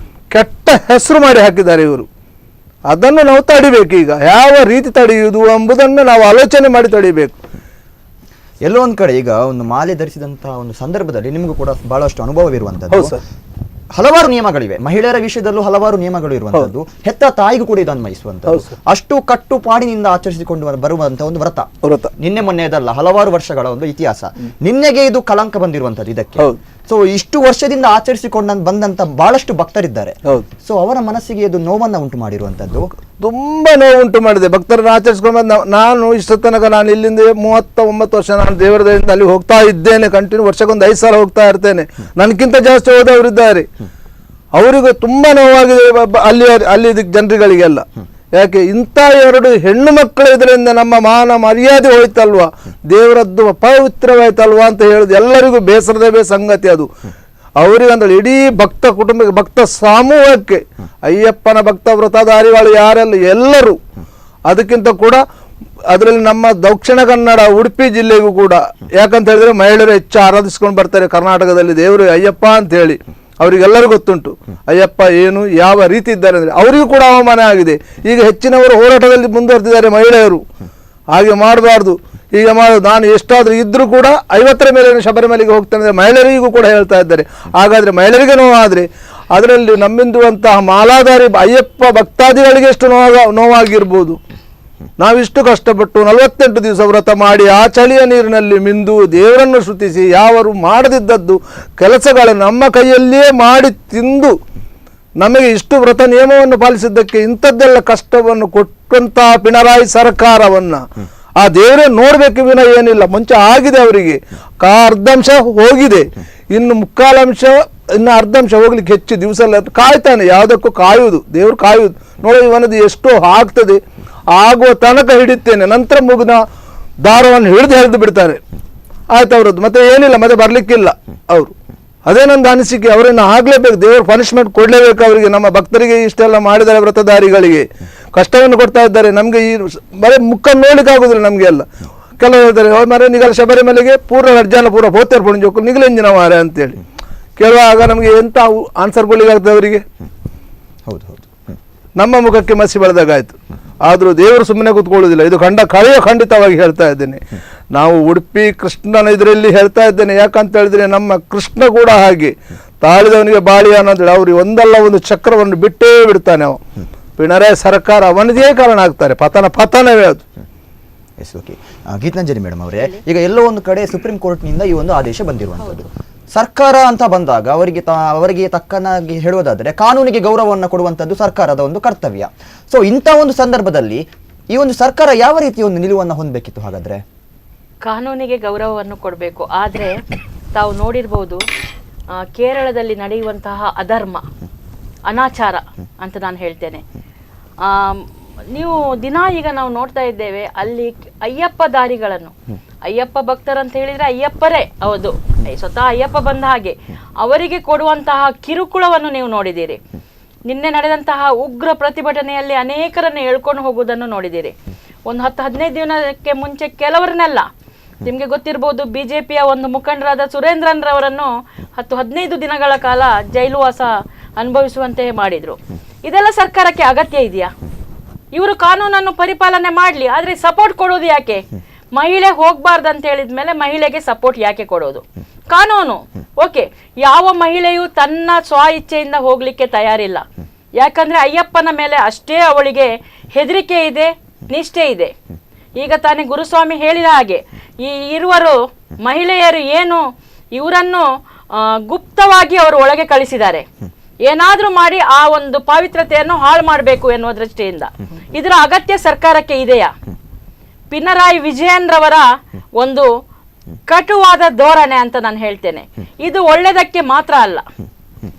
Speaker 3: ಕೆಟ್ಟ ಹೆಸರು ಮಾಡಿ ಹಾಕಿದ್ದಾರೆ ಇವರು. ಅದನ್ನು ನಾವು ತಡಿಬೇಕು. ಈಗ ಯಾವ ರೀತಿ ತಡೆಯುವುದು ಎಂಬುದನ್ನು ನಾವು ಆಲೋಚನೆ ಮಾಡಿ ತಡಿಬೇಕು.
Speaker 1: ಎಲ್ಲೋ ಒಂದ್ ಕಡೆ ಈಗ ಒಂದು ಮಾಲೆ ಧರಿಸಿದಂತಹ ಒಂದು ಸಂದರ್ಭದಲ್ಲಿ ನಿಮಗೂ ಕೂಡ ಬಹಳಷ್ಟು ಅನುಭವವಿರುವಂಥದ್ದು. ಹಲವಾರು ನಿಯಮಗಳಿವೆ, ಮಹಿಳೆಯರ ವಿಷಯದಲ್ಲೂ ಹಲವಾರು ನಿಯಮಗಳು ಇರುವಂತದ್ದು, ಹೆತ್ತ ತಾಯಿಗೂ ಕೂಡ ಇದು ಅನ್ವಯಿಸುವಂತದ್ದು. ಅಷ್ಟು ಕಟ್ಟುಪಾಡಿನಿಂದ ಆಚರಿಸಿಕೊಂಡು ಬರುವಂತಹ ಒಂದು ವ್ರತ ನಿನ್ನೆ ಮೊನ್ನೆದಲ್ಲ, ಹಲವಾರು ವರ್ಷಗಳ ಒಂದು ಇತಿಹಾಸ. ನಿನ್ನೆಗೆ ಇದು ಕಳಂಕ ಬಂದಿರುವಂತದ್ದು ಇದಕ್ಕೆ. ಸೊ ಇಷ್ಟು ವರ್ಷದಿಂದ ಆಚರಿಸಿಕೊಂಡ ಬಂದಂತ ಬಹಳಷ್ಟು ಭಕ್ತರಿದ್ದಾರೆ. ಸೊ ಅವರ ಮನಸ್ಸಿಗೆ ಇದು ನೋವನ್ನ ಉಂಟು ಮಾಡಿರುವಂತದ್ದು,
Speaker 3: ತುಂಬಾ ನೋವು ಉಂಟು ಮಾಡಿದೆ. ಭಕ್ತರನ್ನು ಆಚರಿಸ್ಕೊಂಡು ನಾನು ಇಷ್ಟ ತನಕ ನಾನು ಇಲ್ಲಿಂದ 39 ವರ್ಷ ನಾನು ದೇವರದಿಂದ ಅಲ್ಲಿ ಹೋಗ್ತಾ ಇದ್ದೇನೆ, ಕಂಟಿನ್ಯೂ ವರ್ಷಕ್ಕೊಂದು 5 ಸಲ ಹೋಗ್ತಾ ಇರ್ತೇನೆ. ನನಗಿಂತ ಜಾಸ್ತಿ ಹೋದವರಿದ್ದಾರೆ. ಅವರಿಗೂ ತುಂಬಾ ನೋವಾಗಿದೆ ಅಲ್ಲಿ ಜನರಿಗಳಿಗೆಲ್ಲ. ಯಾಕೆ ಇಂಥ 2 ಹೆಣ್ಣು ಮಕ್ಕಳು ಇದರಿಂದ ನಮ್ಮ ಮಾನ ಮರ್ಯಾದೆ ಹೋಯ್ತಲ್ವಾ, ದೇವರದ್ದು ಪವಿತ್ರವಾಯ್ತಲ್ವಾ ಅಂತ ಹೇಳುದು ಎಲ್ಲರಿಗೂ ಬೇಸರದೇ ಸಂಗತಿ ಅದು. ಅವರಿಗಂದ್ರೆ ಇಡೀ ಭಕ್ತ ಕುಟುಂಬಕ್ಕೆ, ಭಕ್ತ ಸಮೂಹಕ್ಕೆ, ಅಯ್ಯಪ್ಪನ ಭಕ್ತ ವ್ರತಧಾರಿಗಳು ಯಾರೆಲ್ಲ ಎಲ್ಲರೂ. ಅದಕ್ಕಿಂತ ಕೂಡ ಅದರಲ್ಲಿ ನಮ್ಮ ದಕ್ಷಿಣ ಕನ್ನಡ ಉಡುಪಿ ಜಿಲ್ಲೆಗೂ ಕೂಡ, ಯಾಕಂತ ಹೇಳಿದ್ರೆ ಮಹಿಳೆಯರು ಹೆಚ್ಚು ಆರಾಧಿಸ್ಕೊಂಡು ಬರ್ತಾರೆ ಕರ್ನಾಟಕದಲ್ಲಿ ದೇವರು ಅಯ್ಯಪ್ಪ ಅಂತ ಹೇಳಿ. ಅವರಿಗೆಲ್ಲರಿಗೂ ಗೊತ್ತುಂಟು ಅಯ್ಯಪ್ಪ ಏನು ಯಾವ ರೀತಿ ಇದ್ದಾರೆ ಅಂದರೆ. ಅವರಿಗೂ ಕೂಡ ಅವಮಾನ ಆಗಿದೆ. ಈಗ ಹೆಚ್ಚಿನವರು ಹೋರಾಟದಲ್ಲಿ ಮುಂದುವರೆದಿದ್ದಾರೆ ಮಹಿಳೆಯರು. ಹಾಗೆ ಮಾಡಬಾರ್ದು, ಈಗ ಮಾಡೋದು. ನಾನು ಎಷ್ಟಾದರೂ ಇದ್ರೂ ಕೂಡ 50ರ ಮೇಲೆ ಶಬರಿಮಲೆಗೆ ಹೋಗ್ತೇನೆ ಅಂದರೆ ಮಹಿಳೆಯರಿಗೂ ಕೂಡ ಹೇಳ್ತಾ ಇದ್ದಾರೆ. ಹಾಗಾದರೆ ಮಹಿಳೆಯರಿಗೆ ನೋವಾದರೆ ಅದರಲ್ಲಿ ನಮ್ಮಿಂದುವಂತಹ ಮಾಲಾಧಾರಿ ಅಯ್ಯಪ್ಪ ಭಕ್ತಾದಿಗಳಿಗೆ ಎಷ್ಟು ನೋವಾಗಿರ್ಬೋದು. ನಾವಿಷ್ಟು ಕಷ್ಟಪಟ್ಟು 48 ದಿವಸ ವ್ರತ ಮಾಡಿ ಆ ಚಳಿಯ ನೀರಿನಲ್ಲಿ ಮಿಂದು ದೇವರನ್ನು ಶ್ರುತಿಸಿ ಯಾವರು ಮಾಡದಿದ್ದದ್ದು ಕೆಲಸಗಳು ನಮ್ಮ ಕೈಯಲ್ಲಿಯೇ ಮಾಡಿ ತಿಂದು ನಮಗೆ ಇಷ್ಟು ವ್ರತ ನಿಯಮವನ್ನು ಪಾಲಿಸಿದ್ದಕ್ಕೆ ಇಂಥದ್ದೆಲ್ಲ ಕಷ್ಟವನ್ನು ಕೊಟ್ಟಂತಹ ಪಿಣರಾಯಿ ಸರ್ಕಾರವನ್ನು ಆ ದೇವರೇ ನೋಡ್ಬೇಕು ವಿನ ಏನಿಲ್ಲ. ಮುಂಚೆ ಆಗಿದೆ ಅವರಿಗೆ, ಅರ್ಧಾಂಶ ಹೋಗಿದೆ, ಇನ್ನು ಮುಕ್ಕಾಲಂಶ, ಇನ್ನು ಅರ್ಧಾಂಶ ಹೋಗ್ಲಿಕ್ಕೆ ಹೆಚ್ಚು ದಿವಸ ಎಲ್ಲ ಕಾಯ್ತಾನೆ. ಯಾವುದಕ್ಕೂ ಕಾಯುವುದು, ದೇವರು ಕಾಯುವುದು. ನೋಡಿ ಇವನದು ಎಷ್ಟೋ ಆಗ್ತದೆ, ಆಗುವ ತನಕ ಹಿಡಿತೇನೆ, ನಂತರ ಮುಗಿದ ದಾರವನ್ನು ಹಿಡಿದು ಬಿಡ್ತಾರೆ. ಆಯ್ತು ಅವರದ್ದು ಮತ್ತೆ ಏನಿಲ್ಲ, ಮತ್ತೆ ಬರ್ಲಿಕ್ಕಿಲ್ಲ ಅವರು. ಅದೇ ನಂದು ಅನಿಸಿಕೆ. ಅವರನ್ನು ಆಗ್ಲೇಬೇಕು, ದೇವರು ಪನಿಷ್ಮೆಂಟ್ ಕೊಡ್ಲೇಬೇಕು ಅವರಿಗೆ. ನಮ್ಮ ಭಕ್ತರಿಗೆ ಇಷ್ಟೆಲ್ಲ ಮಾಡಿದ್ದಾರೆ, ವ್ರತಧಾರಿಗಳಿಗೆ ಕಷ್ಟವನ್ನು ಕೊಡ್ತಾ ಇದ್ದಾರೆ. ನಮ್ಗೆ ಈ ಬರೀ ಮುಖ ನೋಡ್ಲಿಕ್ಕೆ ಆಗುದಿಲ್ಲ ನಮ್ಗೆ ಎಲ್ಲ. ಕೆಲವರು ಹೇಳ್ತಾರೆ ಮರೆ ನಿಗಲ ಶಬರಿಮಲೆಗೆ ಪೂರ್ಣ ಅರ್ಜಾನ ಪೂರ ಪೋತೇರ್ ಪುಣಿಜೋಕು ನಿಗಲೆಂಜಿನ ಮಾರೆ ಅಂತೇಳಿ ಕೇಳುವಾಗ ನಮಗೆ ಎಂತ ಆನ್ಸರ್ ಕೊಡ್ಲಿಕ್ಕಾಗ್ತದೆ ಅವರಿಗೆ.
Speaker 1: ಹೌದು ಹೌದು,
Speaker 3: ನಮ್ಮ ಮುಖಕ್ಕೆ ಮಸಿ ಬೆಳೆದಾಗಾಯ್ತು. ಆದರೂ ದೇವರು ಸುಮ್ಮನೆ ಕೂತ್ಕೊಳ್ಳೋದಿಲ್ಲ. ಇದು ಖಂಡಿತವಾಗಿ ಹೇಳ್ತಾ ಇದ್ದೇನೆ. ನಾವು ಉಡುಪಿ ಕೃಷ್ಣನ ಇದರಲ್ಲಿ ಹೇಳ್ತಾ ಇದ್ದೇನೆ. ಯಾಕಂತ ಹೇಳಿದ್ರೆ ನಮ್ಮ ಕೃಷ್ಣ ಕೂಡ ಹಾಗೆ ತಾಳಿದವನಿಗೆ ಬಾಳಿ ಅನ್ನೋದು. ಅವ್ರಿಗೆ ಒಂದಲ್ಲ ಒಂದು ಚಕ್ರವನ್ನು ಬಿಟ್ಟೇ ಬಿಡ್ತಾನೆ ಅವ. ಪಿಣರಾಯಿ ಸರ್ಕಾರ ಅವನದೇ ಕಾರಣ ಆಗ್ತಾರೆ, ಪತನವೇ ಅದು.
Speaker 1: S, okay. ಗೀತಾಂಜಲಿ ಮೇಡಮ್ ಅವರೇ, ಈಗ ಎಲ್ಲೋ ಒಂದು ಕಡೆ ಸುಪ್ರೀಂ ಕೋರ್ಟ್ನಿಂದ ಈ ಒಂದು ಆದೇಶ ಬಂದಿರುವಂಥದ್ದು. ಸರ್ಕಾರ ಅಂತ ಬಂದಾಗ ಅವರಿಗೆ ತಕ್ಕನಾಗಿ ಹೇಳುವುದಾದರೆ ಕಾನೂನಿಗೆ ಗೌರವವನ್ನು ಕೊಡುವಂಥದ್ದು ಸರ್ಕಾರದ ಒಂದು ಕರ್ತವ್ಯ. ಸೊ ಇಂಥ ಒಂದು ಸಂದರ್ಭದಲ್ಲಿ ಈ ಒಂದು ಸರ್ಕಾರ ಯಾವ ರೀತಿಯ ಒಂದು ನಿಲುವನ್ನು ಹೊಂದಬೇಕಿತ್ತು? ಹಾಗಾದ್ರೆ
Speaker 2: ಕಾನೂನಿಗೆ ಗೌರವವನ್ನು ಕೊಡಬೇಕು. ಆದರೆ ತಾವು ನೋಡಿರ್ಬೋದು, ಕೇರಳದಲ್ಲಿ ನಡೆಯುವಂತಹ ಅಧರ್ಮ, ಅನಾಚಾರ ಅಂತ ನಾನು ಹೇಳ್ತೇನೆ. ನೀವು ದಿನ ಈಗ ನಾವು ನೋಡ್ತಾ ಇದ್ದೇವೆ, ಅಲ್ಲಿ ಅಯ್ಯಪ್ಪ ದಾರಿಗಳನ್ನು, ಅಯ್ಯಪ್ಪ ಭಕ್ತರಂತ ಹೇಳಿದ್ರೆ ಅಯ್ಯಪ್ಪರೇ, ಹೌದು, ಸ್ವತಃ ಅಯ್ಯಪ್ಪ ಬಂದ ಹಾಗೆ ಅವರಿಗೆ ಕೊಡುವಂತಹ ಕಿರುಕುಳವನ್ನು ನೀವು ನೋಡಿದ್ದೀರಿ. ನಿನ್ನೆ ನಡೆದಂತಹ ಉಗ್ರ ಪ್ರತಿಭಟನೆಯಲ್ಲಿ ಅನೇಕರನ್ನು ಎಳ್ಕೊಂಡು ಹೋಗುವುದನ್ನು ನೋಡಿದ್ದೀರಿ. ಒಂದು 10-15 ದಿನಕ್ಕೆ ಮುಂಚೆ ಕೆಲವರನ್ನೆಲ್ಲ, ನಿಮಗೆ ಗೊತ್ತಿರ್ಬೋದು, ಬಿಜೆಪಿಯ ಒಂದು ಮುಖಂಡರಾದ ಸುರೇಂದ್ರನ್ ರವರನ್ನು 10-15 ದಿನಗಳ ಕಾಲ ಜೈಲುವಾಸ ಅನುಭವಿಸುವಂತೆ ಮಾಡಿದ್ರು. ಇದೆಲ್ಲ ಸರ್ಕಾರಕ್ಕೆ ಅಗತ್ಯ ಇದೆಯಾ? ಇವರು ಕಾನೂನನ್ನು ಪರಿಪಾಲನೆ ಮಾಡಲಿ, ಆದರೆ ಸಪೋರ್ಟ್ ಕೊಡೋದು ಯಾಕೆ? ಮಹಿಳೆ ಹೋಗ್ಬಾರ್ದು ಅಂತ ಹೇಳಿದ್ಮೇಲೆ ಮಹಿಳೆಗೆ ಸಪೋರ್ಟ್ ಯಾಕೆ ಕೊಡೋದು? ಕಾನೂನು ಓಕೆ, ಯಾವ ಮಹಿಳೆಯೂ ತನ್ನ ಸ್ವ ಇಚ್ಛೆಯಿಂದ ಹೋಗ್ಲಿಕ್ಕೆ ತಯಾರಿಲ್ಲ. ಯಾಕಂದ್ರೆ ಅಯ್ಯಪ್ಪನ ಮೇಲೆ ಅಷ್ಟೇ ಅವಳಿಗೆ ಹೆದರಿಕೆ ಇದೆ, ನಿಷ್ಠೆ ಇದೆ. ಈಗ ತಾನೇ ಗುರುಸ್ವಾಮಿ ಹೇಳಿದ ಹಾಗೆ ಈ ಇರುವರು ಮಹಿಳೆಯರು ಏನು ಇವರನ್ನು ಗುಪ್ತವಾಗಿ ಅವರು ಒಳಗೆ ಕಳಿಸಿದ್ದಾರೆ. ಏನಾದ್ರೂ ಮಾಡಿ ಆ ಒಂದು ಪವಿತ್ರತೆಯನ್ನು ಹಾಳು ಮಾಡಬೇಕು ಎನ್ನುವ ದೃಷ್ಟಿಯಿಂದ. ಇದರ ಅಗತ್ಯ ಸರ್ಕಾರಕ್ಕೆ ಇದೆಯಾ? ಪಿಣರಾಯಿ ವಿಜಯನ್ ರವರ ಒಂದು ಕಟುವಾದ ಧೋರಣೆ ಅಂತ ನಾನು ಹೇಳ್ತೇನೆ. ಇದು ಒಳ್ಳೆದಕ್ಕೆ ಮಾತ್ರ ಅಲ್ಲ,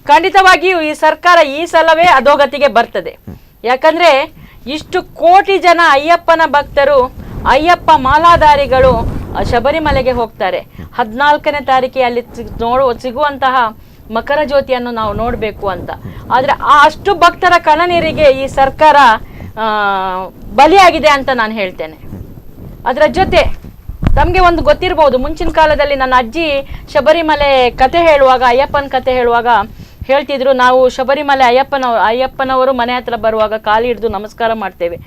Speaker 2: ಖಂಡಿತವಾಗಿಯೂ ಈ ಸರ್ಕಾರ ಈ ಸಲವೇ ಅಧೋಗತಿಗೆ ಬರ್ತದೆ. ಯಾಕಂದ್ರೆ ಇಷ್ಟು ಕೋಟಿ ಜನ ಅಯ್ಯಪ್ಪನ ಭಕ್ತರು, ಅಯ್ಯಪ್ಪ ಮಾಲಾಧಾರಿಗಳು ಶಬರಿಮಲೆಗೆ ಹೋಗ್ತಾರೆ. 14ನೇ ತಾರೀಕಿಗೆ ಅಲ್ಲಿ ಸಿಗುವಂತಹ ಮಕರ ಜ್ಯೋತಿಯನ್ನು ನಾವು ನೋಡಬೇಕು ಅಂತ. ಆದ್ರೆ ಆ ಅಷ್ಟು ಭಕ್ತರ ಕಣ್ಣನೀರಿಗೆ ಈ ಸರ್ಕಾರ ಬಲಿಯಾಗಿದೆ ಅಂತ ನಾನು ಹೇಳ್ತೇನೆ. ಅದರ ಜೊತೆ ತಮಗೆ ಒಂದು ಗೊತ್ತಿರಬಹುದು, ಮುಂಚಿನ ಕಾಲದಲ್ಲಿ ನನ್ನ ಅಜ್ಜಿ ಶಬರಿಮಲೆ ಕತೆ ಹೇಳುವಾಗ, ಅಯ್ಯಪ್ಪನ ಕತೆ ಹೇಳುವಾಗ ಹೇಳ್ತಿದ್ರು, ನಾವು ಶಬರಿಮಲೆ ಅಯ್ಯಪ್ಪನವರು ಮನೆ ಹತ್ರ ಬರುವಾಗ ಕಾಲಿ ಹಿಡಿದು ನಮಸ್ಕಾರ ಮಾಡ್ತೇವೆ.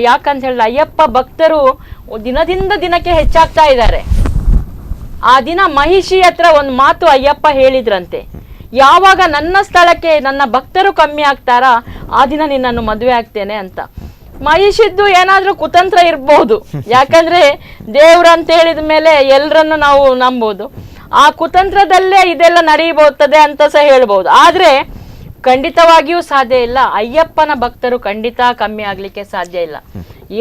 Speaker 2: ಯಾಕಂತ ಹೇಳಿದ್ರೆ ಅಯ್ಯಪ್ಪ ಭಕ್ತರು ದಿನದಿಂದ ದಿನಕ್ಕೆ ಹೆಚ್ಚಾಗ್ತಾ ಇದ್ದಾರೆ. ಆ ದಿನ ಮಹಿಷಿ ಹತ್ರ ಒಂದು ಮಾತು ಅಯ್ಯಪ್ಪ ಹೇಳಿದ್ರಂತೆ, ಯಾವಾಗ ನನ್ನ ಸ್ಥಳಕ್ಕೆ ನನ್ನ ಭಕ್ತರು ಕಮ್ಮಿ ಆಗ್ತಾರಾ ಆ ದಿನ ನಿನ್ನನ್ನು ಮದುವೆ ಆಗ್ತೇನೆ ಅಂತ. ಮಹಿಷಿದ್ದು ಏನಾದ್ರೂ ಕುತಂತ್ರ ಇರ್ಬಹುದು, ಯಾಕಂದ್ರೆ ದೇವ್ರ ಅಂತ ಹೇಳಿದ ಮೇಲೆ ಎಲ್ಲರನ್ನು ನಾವು ನಂಬೋದು. ಆ ಕುತಂತ್ರದಲ್ಲೇ ಇದೆಲ್ಲ ನಡೆಯಬಹುತ್ತದೆ ಅಂತ ಸಹ ಹೇಳ್ಬಹುದು. ಆದ್ರೆ ಖಂಡಿತವಾಗಿಯೂ ಸಾಧ್ಯ ಇಲ್ಲ. ಅಯ್ಯಪ್ಪನ ಭಕ್ತರು ಖಂಡಿತ ಕಮ್ಮಿ ಆಗ್ಲಿಕ್ಕೆ ಸಾಧ್ಯ ಇಲ್ಲ.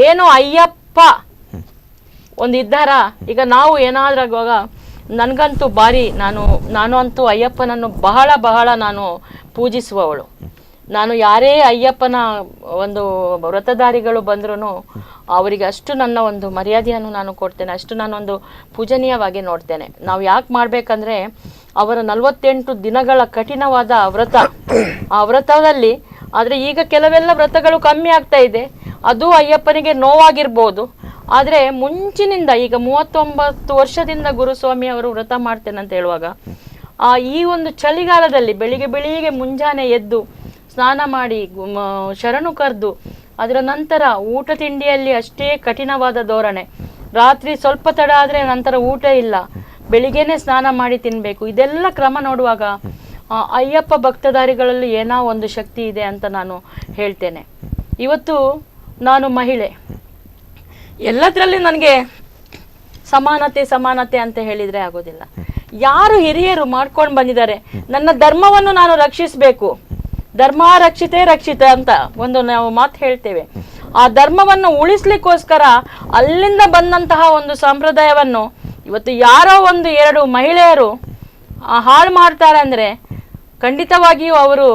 Speaker 2: ಏನು ಅಯ್ಯಪ್ಪ ಒಂದು ಇದ್ದಾರ, ಈಗ ನಾವು ಏನಾದ್ರೂ ಆಗುವಾಗ ನನ್ಗಂತೂ ಭಾರಿ ನಾನು ಅಂತೂ ಅಯ್ಯಪ್ಪನನ್ನು ಬಹಳ ಬಹಳ ನಾನು ಪೂಜಿಸುವವಳು. ನಾನು ಯಾರೇ ಅಯ್ಯಪ್ಪನ ಒಂದು ವ್ರತಧಾರಿಗಳು ಬಂದ್ರೂ ಅವರಿಗೆ ಅಷ್ಟು ನನ್ನ ಒಂದು ಮರ್ಯಾದೆಯನ್ನು ನಾನು ಕೊಡ್ತೇನೆ, ಅಷ್ಟು ನಾನೊಂದು ಪೂಜನೀಯವಾಗಿ ನೋಡ್ತೇನೆ. ನಾವು ಯಾಕೆ ಮಾಡ್ಬೇಕಂದ್ರೆ ಅವರ 48 ದಿನಗಳ ಕಠಿಣವಾದ ವ್ರತ, ಆ ವ್ರತದಲ್ಲಿ ಆದರೆ ಈಗ ಕೆಲವೆಲ್ಲ ವ್ರತಗಳು ಕಮ್ಮಿ ಆಗ್ತಾ ಇದೆ, ಅದು ಅಯ್ಯಪ್ಪನಿಗೆ ನೋವಾಗಿರ್ಬೋದು. ಆದರೆ ಮುಂಚಿನಿಂದ ಈಗ 39 ವರ್ಷದಿಂದ ಗುರುಸ್ವಾಮಿ ಅವರು ವ್ರತ ಮಾಡ್ತೇನೆ ಅಂತ ಹೇಳುವಾಗ ಈ ಒಂದು ಚಳಿಗಾಲದಲ್ಲಿ ಬೆಳಿಗ್ಗೆ ಮುಂಜಾನೆ ಎದ್ದು ಸ್ನಾನ ಮಾಡಿ ಶರಣು ಕರೆದು ಅದರ ನಂತರ ಊಟ ತಿಂಡಿಯಲ್ಲಿ ಅಷ್ಟೇ ಕಠಿಣವಾದ ಧೋರಣೆ. ರಾತ್ರಿ ಸ್ವಲ್ಪ ತಡ ಆದರೆ ನಂತರ ಊಟ ಇಲ್ಲ, ಬೆಳಿಗ್ಗೆನೆ ಸ್ನಾನ ಮಾಡಿ ತಿನ್ನಬೇಕು. ಇದೆಲ್ಲ ಕ್ರಮ ನೋಡುವಾಗ ಅಯ್ಯಪ್ಪ ಭಕ್ತಧಾರಿಗಳಲ್ಲಿ ಏನೋ ಒಂದು ಶಕ್ತಿ ಇದೆ ಅಂತ ನಾನು ಹೇಳ್ತೇನೆ. ಇವತ್ತು ನಾನು ಮಹಿಳೆ, ಎಲ್ಲದರಲ್ಲಿ ನನಗೆ ಸಮಾನತೆ ಅಂತ ಹೇಳಿದರೆ ಆಗೋದಿಲ್ಲ. ಯಾರು ಹಿರಿಯರು ಮಾಡ್ಕೊಂಡು ಬಂದಿದ್ದಾರೆ, ನನ್ನ ಧರ್ಮವನ್ನು ನಾನು ರಕ್ಷಿಸಬೇಕು, ಧರ್ಮ ರಕ್ಷಿತ ಅಂತ ಒಂದು ನಾವು ಮಾತು ಹೇಳ್ತೇವೆ. ಆ ಧರ್ಮವನ್ನು ಉಳಿಸ್ಲಿಕ್ಕೋಸ್ಕರ ಅಲ್ಲಿಂದ ಬಂದಂತಹ ಒಂದು ಸಂಪ್ರದಾಯವನ್ನು ಇವತ್ತು ಯಾರೋ 1-2 ಮಹಿಳೆಯರು ಹಾಳು ಮಾಡ್ತಾರೆ ಅಂದರೆ ಖಂಡಿತವಾಗಿಯೂ ಅವರು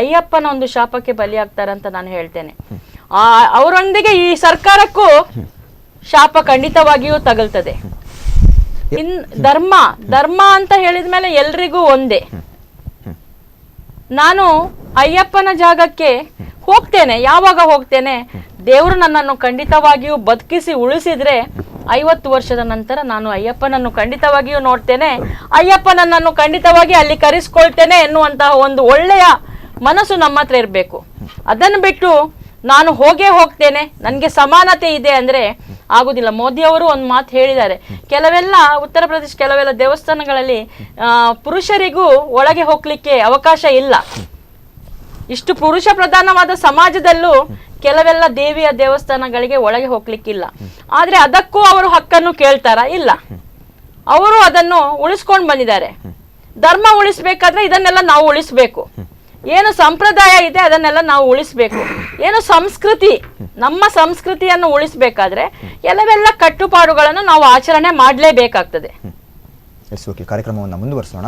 Speaker 2: ಅಯ್ಯಪ್ಪನ ಒಂದು ಶಾಪಕ್ಕೆ ಬಲಿಯಾಗ್ತಾರೆ ಅಂತ ನಾನು ಹೇಳ್ತೇನೆ. ಅವರೊಂದಿಗೆ ಈ ಸರ್ಕಾರಕ್ಕೂ ಶಾಪ ಖಂಡಿತವಾಗಿಯೂ ತಗಲ್ತದೆ. ಧರ್ಮ ಅಂತ ಹೇಳಿದ ಮೇಲೆ ಎಲ್ರಿಗೂ ಒಂದೇ. ನಾನು ಅಯ್ಯಪ್ಪನ ಜಾಗಕ್ಕೆ ಹೋಗ್ತೇನೆ. ಯಾವಾಗ ಹೋಗ್ತೇನೆ? ದೇವರು ನನ್ನನ್ನು ಖಂಡಿತವಾಗಿಯೂ ಬದುಕಿಸಿ ಉಳಿಸಿದ್ರೆ 50 ವರ್ಷದ ನಂತರ ನಾನು ಅಯ್ಯಪ್ಪನನ್ನು ಖಂಡಿತವಾಗಿಯೂ ನೋಡ್ತೇನೆ, ಅಯ್ಯಪ್ಪ ನನ್ನನ್ನು ಖಂಡಿತವಾಗಿ ಅಲ್ಲಿ ಕರೆಸ್ಕೊಳ್ತೇನೆ ಎನ್ನುವಂತಹ ಒಂದು ಒಳ್ಳೆಯ ಮನಸ್ಸು ನಮ್ಮ ಹತ್ರ ಇರಬೇಕು. ಅದನ್ನು ಬಿಟ್ಟು ನಾನು ಹೋಗ್ತೇನೆ, ನನಗೆ ಸಮಾನತೆ ಇದೆ ಅಂದ್ರೆ ಆಗುದಿಲ್ಲ. ಮೋದಿ ಅವರು ಒಂದು ಮಾತು ಹೇಳಿದ್ದಾರೆ, ಕೆಲವೆಲ್ಲ ಉತ್ತರ ಪ್ರದೇಶ ಕೆಲವೆಲ್ಲ ದೇವಸ್ಥಾನಗಳಲ್ಲಿ ಪುರುಷರಿಗೂ ಒಳಗೆ ಹೋಗ್ಲಿಕ್ಕೆ ಅವಕಾಶ ಇಲ್ಲ. ಇಷ್ಟು ಪುರುಷ ಪ್ರಧಾನವಾದ ಸಮಾಜದಲ್ಲೂ ಕೆಲವೆಲ್ಲ ದೇವಿಯ ದೇವಸ್ಥಾನಗಳಿಗೆ ಒಳಗೆ ಹೋಗ್ಲಿಕ್ಕಿಲ್ಲ. ಆದ್ರೆ ಅದಕ್ಕೂ ಅವರು ಹಕ್ಕನ್ನು ಕೇಳ್ತಾರ? ಇಲ್ಲ. ಅವರು ಅದನ್ನು ಉಳಿಸ್ಕೊಂಡು ಬಂದಿದ್ದಾರೆ. ಧರ್ಮ ಉಳಿಸ್ಬೇಕಾದ್ರೆ ಇದನ್ನೆಲ್ಲ ನಾವು ಉಳಿಸ್ಬೇಕು. ಏನು ಸಂಪ್ರದಾಯ ಇದೆ ಅದನ್ನೆಲ್ಲ ನಾವು ಉಳಿಸ್ಬೇಕು. ಏನು ಸಂಸ್ಕೃತಿ, ನಮ್ಮ ಸಂಸ್ಕೃತಿಯನ್ನು ಉಳಿಸ್ಬೇಕಾದ್ರೆ ಕೆಲವೆಲ್ಲ ಕಟ್ಟುಪಾಡುಗಳನ್ನು ನಾವು ಆಚರಣೆ ಮಾಡಲೇಬೇಕಾಗ್ತದೆ.
Speaker 1: ಕಾರ್ಯಕ್ರಮವನ್ನು ಮುಂದುವರಿಸೋಣ.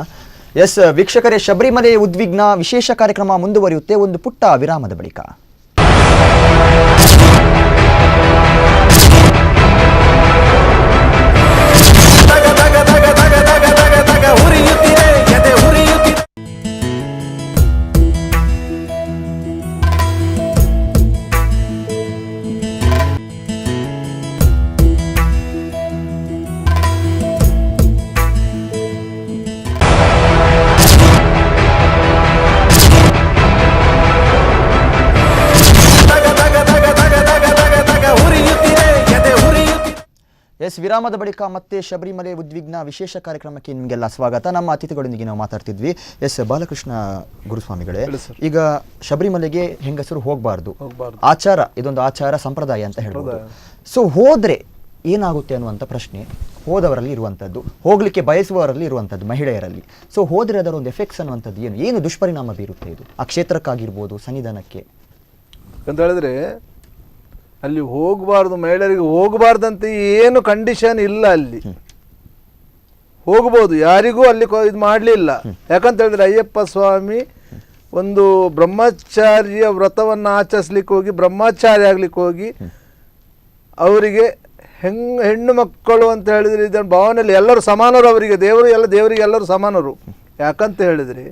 Speaker 1: ವೀಕ್ಷಕರೇ, ಶಬರಿಮಲೆ ಉದ್ವಿಗ್ನ ವಿಶೇಷ ಕಾರ್ಯಕ್ರಮ ಮುಂದುವರಿಯುತ್ತೆ ಒಂದು ಪುಟ್ಟ ವಿರಾಮದ ಬಳಿಕ. ವಿರಾಮದ ಬಳಿಕ ಮತ್ತೆ ಶಬರಿಮಲೆ ಉದ್ವಿಗ್ನ ವಿಶೇಷ ಕಾರ್ಯಕ್ರಮಕ್ಕೆ ನಿಮಗೆಲ್ಲ ಸ್ವಾಗತ. ನಮ್ಮ ಅತಿಥಿಗಳೊಂದಿಗೆ ನಾವು ಮಾತಾಡ್ತಿದ್ವಿ. ಬಾಲಕೃಷ್ಣ ಗುರುಸ್ವಾಮಿಗಳೇ, ಈಗ ಶಬರಿಮಲೆಗೆ ಹೆಂಗಸರು ಹೋಗಬಾರ್ದು, ಆಚಾರ, ಇದೊಂದು ಆಚಾರ ಸಂಪ್ರದಾಯ ಅಂತ ಹೇಳ್ಬೋದು. ಸೊ ಹೋದ್ರೆ ಏನಾಗುತ್ತೆ ಅನ್ನುವಂಥ ಪ್ರಶ್ನೆ ಹೋದವರಲ್ಲಿ ಇರುವಂಥದ್ದು, ಹೋಗ್ಲಿಕ್ಕೆ ಬಯಸುವವರಲ್ಲಿ ಇರುವಂಥದ್ದು, ಮಹಿಳೆಯರಲ್ಲಿ. ಸೊ ಹೋದ್ರೆ ಅದರ ಒಂದು ಎಫೆಕ್ಟ್ಸ್ ಅನ್ನುವಂಥದ್ದು ಏನು ದುಷ್ಪರಿಣಾಮ ಬೀರುತ್ತೆ ಇದು ಆ ಕ್ಷೇತ್ರಕ್ಕಾಗಿರ್ಬೋದು, ಸನ್ನಿಧಾನಕ್ಕೆ
Speaker 3: ಅಂತ ಹೇಳಿದ್ರೆ ಅಲ್ಲಿ ಹೋಗಬಾರ್ದು, ಮಹಿಳೆಯರಿಗೆ ಹೋಗಬಾರ್ದಂತ ಏನು ಕಂಡೀಷನ್ ಇಲ್ಲ. ಅಲ್ಲಿ ಹೋಗ್ಬೋದು, ಯಾರಿಗೂ ಅಲ್ಲಿ ಇದು ಮಾಡಲಿಲ್ಲ. ಯಾಕಂತ ಹೇಳಿದ್ರೆ ಅಯ್ಯಪ್ಪ ಸ್ವಾಮಿ ಒಂದು ಬ್ರಹ್ಮಚಾರ್ಯ ವ್ರತವನ್ನು ಆಚರಿಸ್ಲಿಕ್ಕೆ ಹೋಗಿ, ಬ್ರಹ್ಮಚಾರಿ ಆಗ್ಲಿಕ್ಕೆ ಹೋಗಿ, ಅವರಿಗೆ ಹೆಣ್ಣು ಮಕ್ಕಳು ಅಂತ ಹೇಳಿದ್ರೆ ಇದನ್ನು ಭಾವನೆಯಲ್ಲಿ ಎಲ್ಲರೂ ಸಮಾನರು, ಅವರಿಗೆ ದೇವರಿಗೆ ಎಲ್ಲರೂ ಸಮಾನರು. ಯಾಕಂತ ಹೇಳಿದ್ರೆ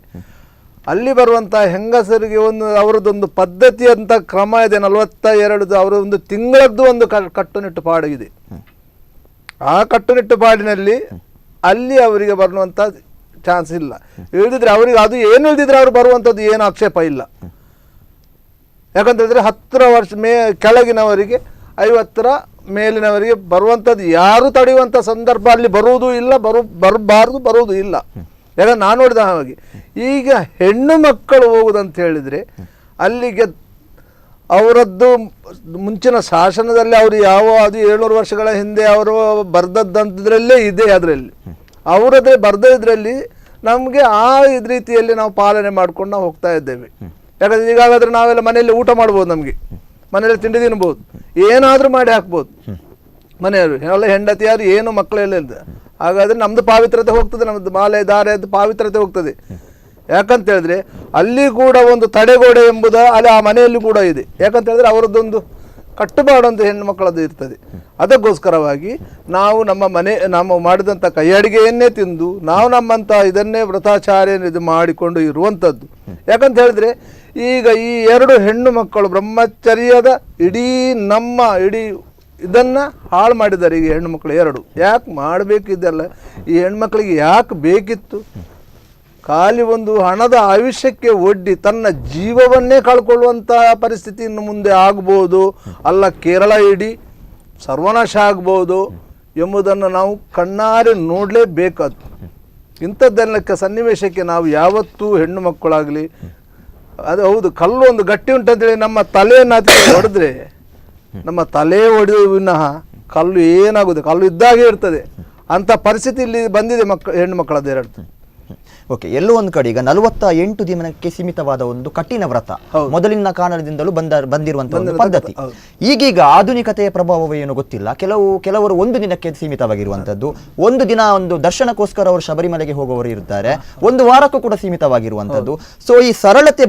Speaker 3: ಅಲ್ಲಿ ಬರುವಂಥ ಹೆಂಗಸರಿಗೆ ಅವರದ್ದೊಂದು ಪದ್ಧತಿ ಅಂತ ಕ್ರಮ ಇದೆ. 42 ಅವರ ಒಂದು ತಿಂಗಳದ್ದು ಒಂದು ಕಟ್ಟುನಿಟ್ಟುಪಾಡು ಇದೆ. ಆ ಕಟ್ಟುನಿಟ್ಟುಪಾಡಿನಲ್ಲಿ ಅಲ್ಲಿ ಅವರಿಗೆ ಬರುವಂಥ ಚಾನ್ಸ್ ಇಲ್ಲ. ಇಳಿದಿದ್ರೆ ಅವರಿಗೆ ಅದು ಏನು ಇಳಿದಿದ್ರೆ ಅವ್ರು ಬರುವಂಥದ್ದು ಏನು ಆಕ್ಷೇಪ ಇಲ್ಲ. ಯಾಕಂತ ಹೇಳಿದ್ರೆ 10 ವರ್ಷ ಕೆಳಗಿನವರಿಗೆ 50ರ ಮೇಲಿನವರಿಗೆ ಬರುವಂಥದ್ದು ಯಾರು ತಡೆಯುವಂಥ ಸಂದರ್ಭ ಅಲ್ಲಿ ಬರುವುದೂ ಇಲ್ಲ, ಬರಬಾರ್ದು, ಬರುವುದೂ ಇಲ್ಲ. ಯಾಕಂದ್ರೆ ನಾನು ನೋಡಿದ ಹಾಗೆ ಈಗ ಹೆಣ್ಣು ಮಕ್ಕಳು ಹೋಗುದಂತ ಹೇಳಿದರೆ ಅಲ್ಲಿಗೆ ಅವರದ್ದು ಮುಂಚಿನ ಶಾಸನದಲ್ಲಿ ಅವರು ಅದು 700 ವರ್ಷಗಳ ಹಿಂದೆ ಅವರು ಬರ್ದದ್ದಂಥದ್ರಲ್ಲೇ ಇದೆ. ಅದರಲ್ಲಿ ಅವರದ್ದೇ ಬರ್ದದ್ರಲ್ಲಿ ನಮಗೆ ಆ ರೀತಿಯಲ್ಲಿ ನಾವು ಪಾಲನೆ ಮಾಡ್ಕೊಂಡು ನಾವು ಹೋಗ್ತಾ ಇದ್ದೇವೆ. ಯಾಕಂದರೆ ಈಗಾಗಾದ್ರೆ ನಾವೆಲ್ಲ ಮನೆಯಲ್ಲಿ ಊಟ ಮಾಡ್ಬೋದು, ನಮಗೆ ಮನೆಯಲ್ಲಿ ತಿಂಡಿ ತಿನ್ಬೋದು, ಏನಾದರೂ ಮಾಡಿ ಹಾಕ್ಬೋದು ಮನೆಯವರು ಎಲ್ಲ ಹೆಂಡತಿಯಾರು ಏನು ಮಕ್ಕಳೆಲ್ಲ ಇಲ್ಲದೆ. ಹಾಗಾದರೆ ನಮ್ಮದು ಪಾವಿತ್ರತೆ ಹೋಗ್ತದೆ, ನಮ್ಮದು ಮಾಲೆ ದಾರೆಯದ್ದು ಪಾವಿತ್ರತೆ ಹೋಗ್ತದೆ. ಯಾಕಂತ ಹೇಳಿದ್ರೆ ಅಲ್ಲಿ ಕೂಡ ಒಂದು ತಡೆಗೋಡೆ ಎಂಬುದು ಅಲ್ಲಿ ಆ ಮನೆಯಲ್ಲಿ ಕೂಡ ಇದೆ. ಯಾಕಂತ ಹೇಳಿದ್ರೆ ಅವರದ್ದೊಂದು ಕಟ್ಟುಪಾಡು ಅಂತ ಹೆಣ್ಣು ಮಕ್ಕಳದ್ದು ಇರ್ತದೆ. ಅದಕ್ಕೋಸ್ಕರವಾಗಿ ನಾವು ನಮ್ಮ ಮಾಡಿದಂಥ ಕೈ ಅಡಿಗೆಯನ್ನೇ ತಿಂದು ನಾವು ನಮ್ಮಂಥ ಇದನ್ನೇ ವ್ರತಾಚಾರ್ಯ ಇದು ಮಾಡಿಕೊಂಡು ಇರುವಂಥದ್ದು. ಯಾಕಂತ ಹೇಳಿದ್ರೆ ಈಗ ಈ 2 ಹೆಣ್ಣು ಮಕ್ಕಳು ಬ್ರಹ್ಮಚರ್ಯದ ಇಡೀ ಇದನ್ನು ಹಾಳು ಮಾಡಿದ್ದಾರೆ ಈಗ ಹೆಣ್ಣು ಮಕ್ಕಳು 2. ಯಾಕೆ ಮಾಡಬೇಕಿದ್ದಲ್ಲ, ಈ ಹೆಣ್ಮಕ್ಳಿಗೆ ಯಾಕೆ ಬೇಕಿತ್ತು? ಖಾಲಿ ಒಂದು ಹಣದ ಆಯುಷ್ಯಕ್ಕೆ ಒಡ್ಡಿ ತನ್ನ ಜೀವವನ್ನೇ ಕಳ್ಕೊಳ್ಳುವಂತಹ ಪರಿಸ್ಥಿತಿ ಇನ್ನು ಮುಂದೆ ಆಗ್ಬೋದು, ಅಲ್ಲ ಕೇರಳ ಇಡೀ ಸರ್ವನಾಶ ಆಗ್ಬೋದು ಎಂಬುದನ್ನು ನಾವು ಕಣ್ಣಾರೆ ನೋಡಲೇಬೇಕಾದ್ದು. ಇಂಥದ್ದೆಲ್ಲಕ್ಕೆ ಸನ್ನಿವೇಶಕ್ಕೆ ನಾವು ಯಾವತ್ತೂ ಹೆಣ್ಣು ಮಕ್ಕಳಾಗಲಿ, ಅದು ಹೌದು ಕಲ್ಲು ಒಂದು ಗಟ್ಟಿ ಉಂಟಂತೇಳಿ ನಮ್ಮ ತಲೆಯನ್ನು ಹೊಡೆದ್ರೆ ನಮ್ಮ ತಲೆ ಹೊಡೆದು ವಿನಃ ಕಲ್ಲು ಏನಾಗುತ್ತೆ, ಕಲ್ಲು ಇದ್ದಾಗೆ ಇರ್ತದೆ. ಅಂಥ ಪರಿಸ್ಥಿತಿ ಇಲ್ಲಿ ಬಂದಿದೆ ಹೆಣ್ಣು ಮಕ್ಕಳದ್ದು 2.
Speaker 1: ಓಕೆ, ಎಲ್ಲೋ ಒಂದು ಕಡೆ ಈಗ 48 ದಿನಕ್ಕೆ ಸೀಮಿತವಾದ ಒಂದು ಕಠಿಣ ವ್ರತ ಮೊದಲಿನ ಕಾರಣದಿಂದಲೂ ಬಂದಿರುವಂತಹ ಒಂದು ಪದ್ಧತಿ. ಈಗೀಗ ಆಧುನಿಕತೆಯ ಪ್ರಭಾವವೇನು ಗೊತ್ತಿಲ್ಲ, ಕೆಲವರು 1 ದಿನಕ್ಕೆ ಸೀಮಿತವಾಗಿರುವಂತದ್ದು, 1 ದಿನ ಒಂದು ದರ್ಶನಕ್ಕೋಸ್ಕರ ಅವರು ಶಬರಿಮಲೆಗೆ ಹೋಗುವವರು ಇರ್ತಾರೆ, 1 ವಾರಕ್ಕೂ ಕೂಡ ಸೀಮಿತವಾಗಿರುವಂತದ್ದು. ಸೊ ಈ ಸರಳತೆ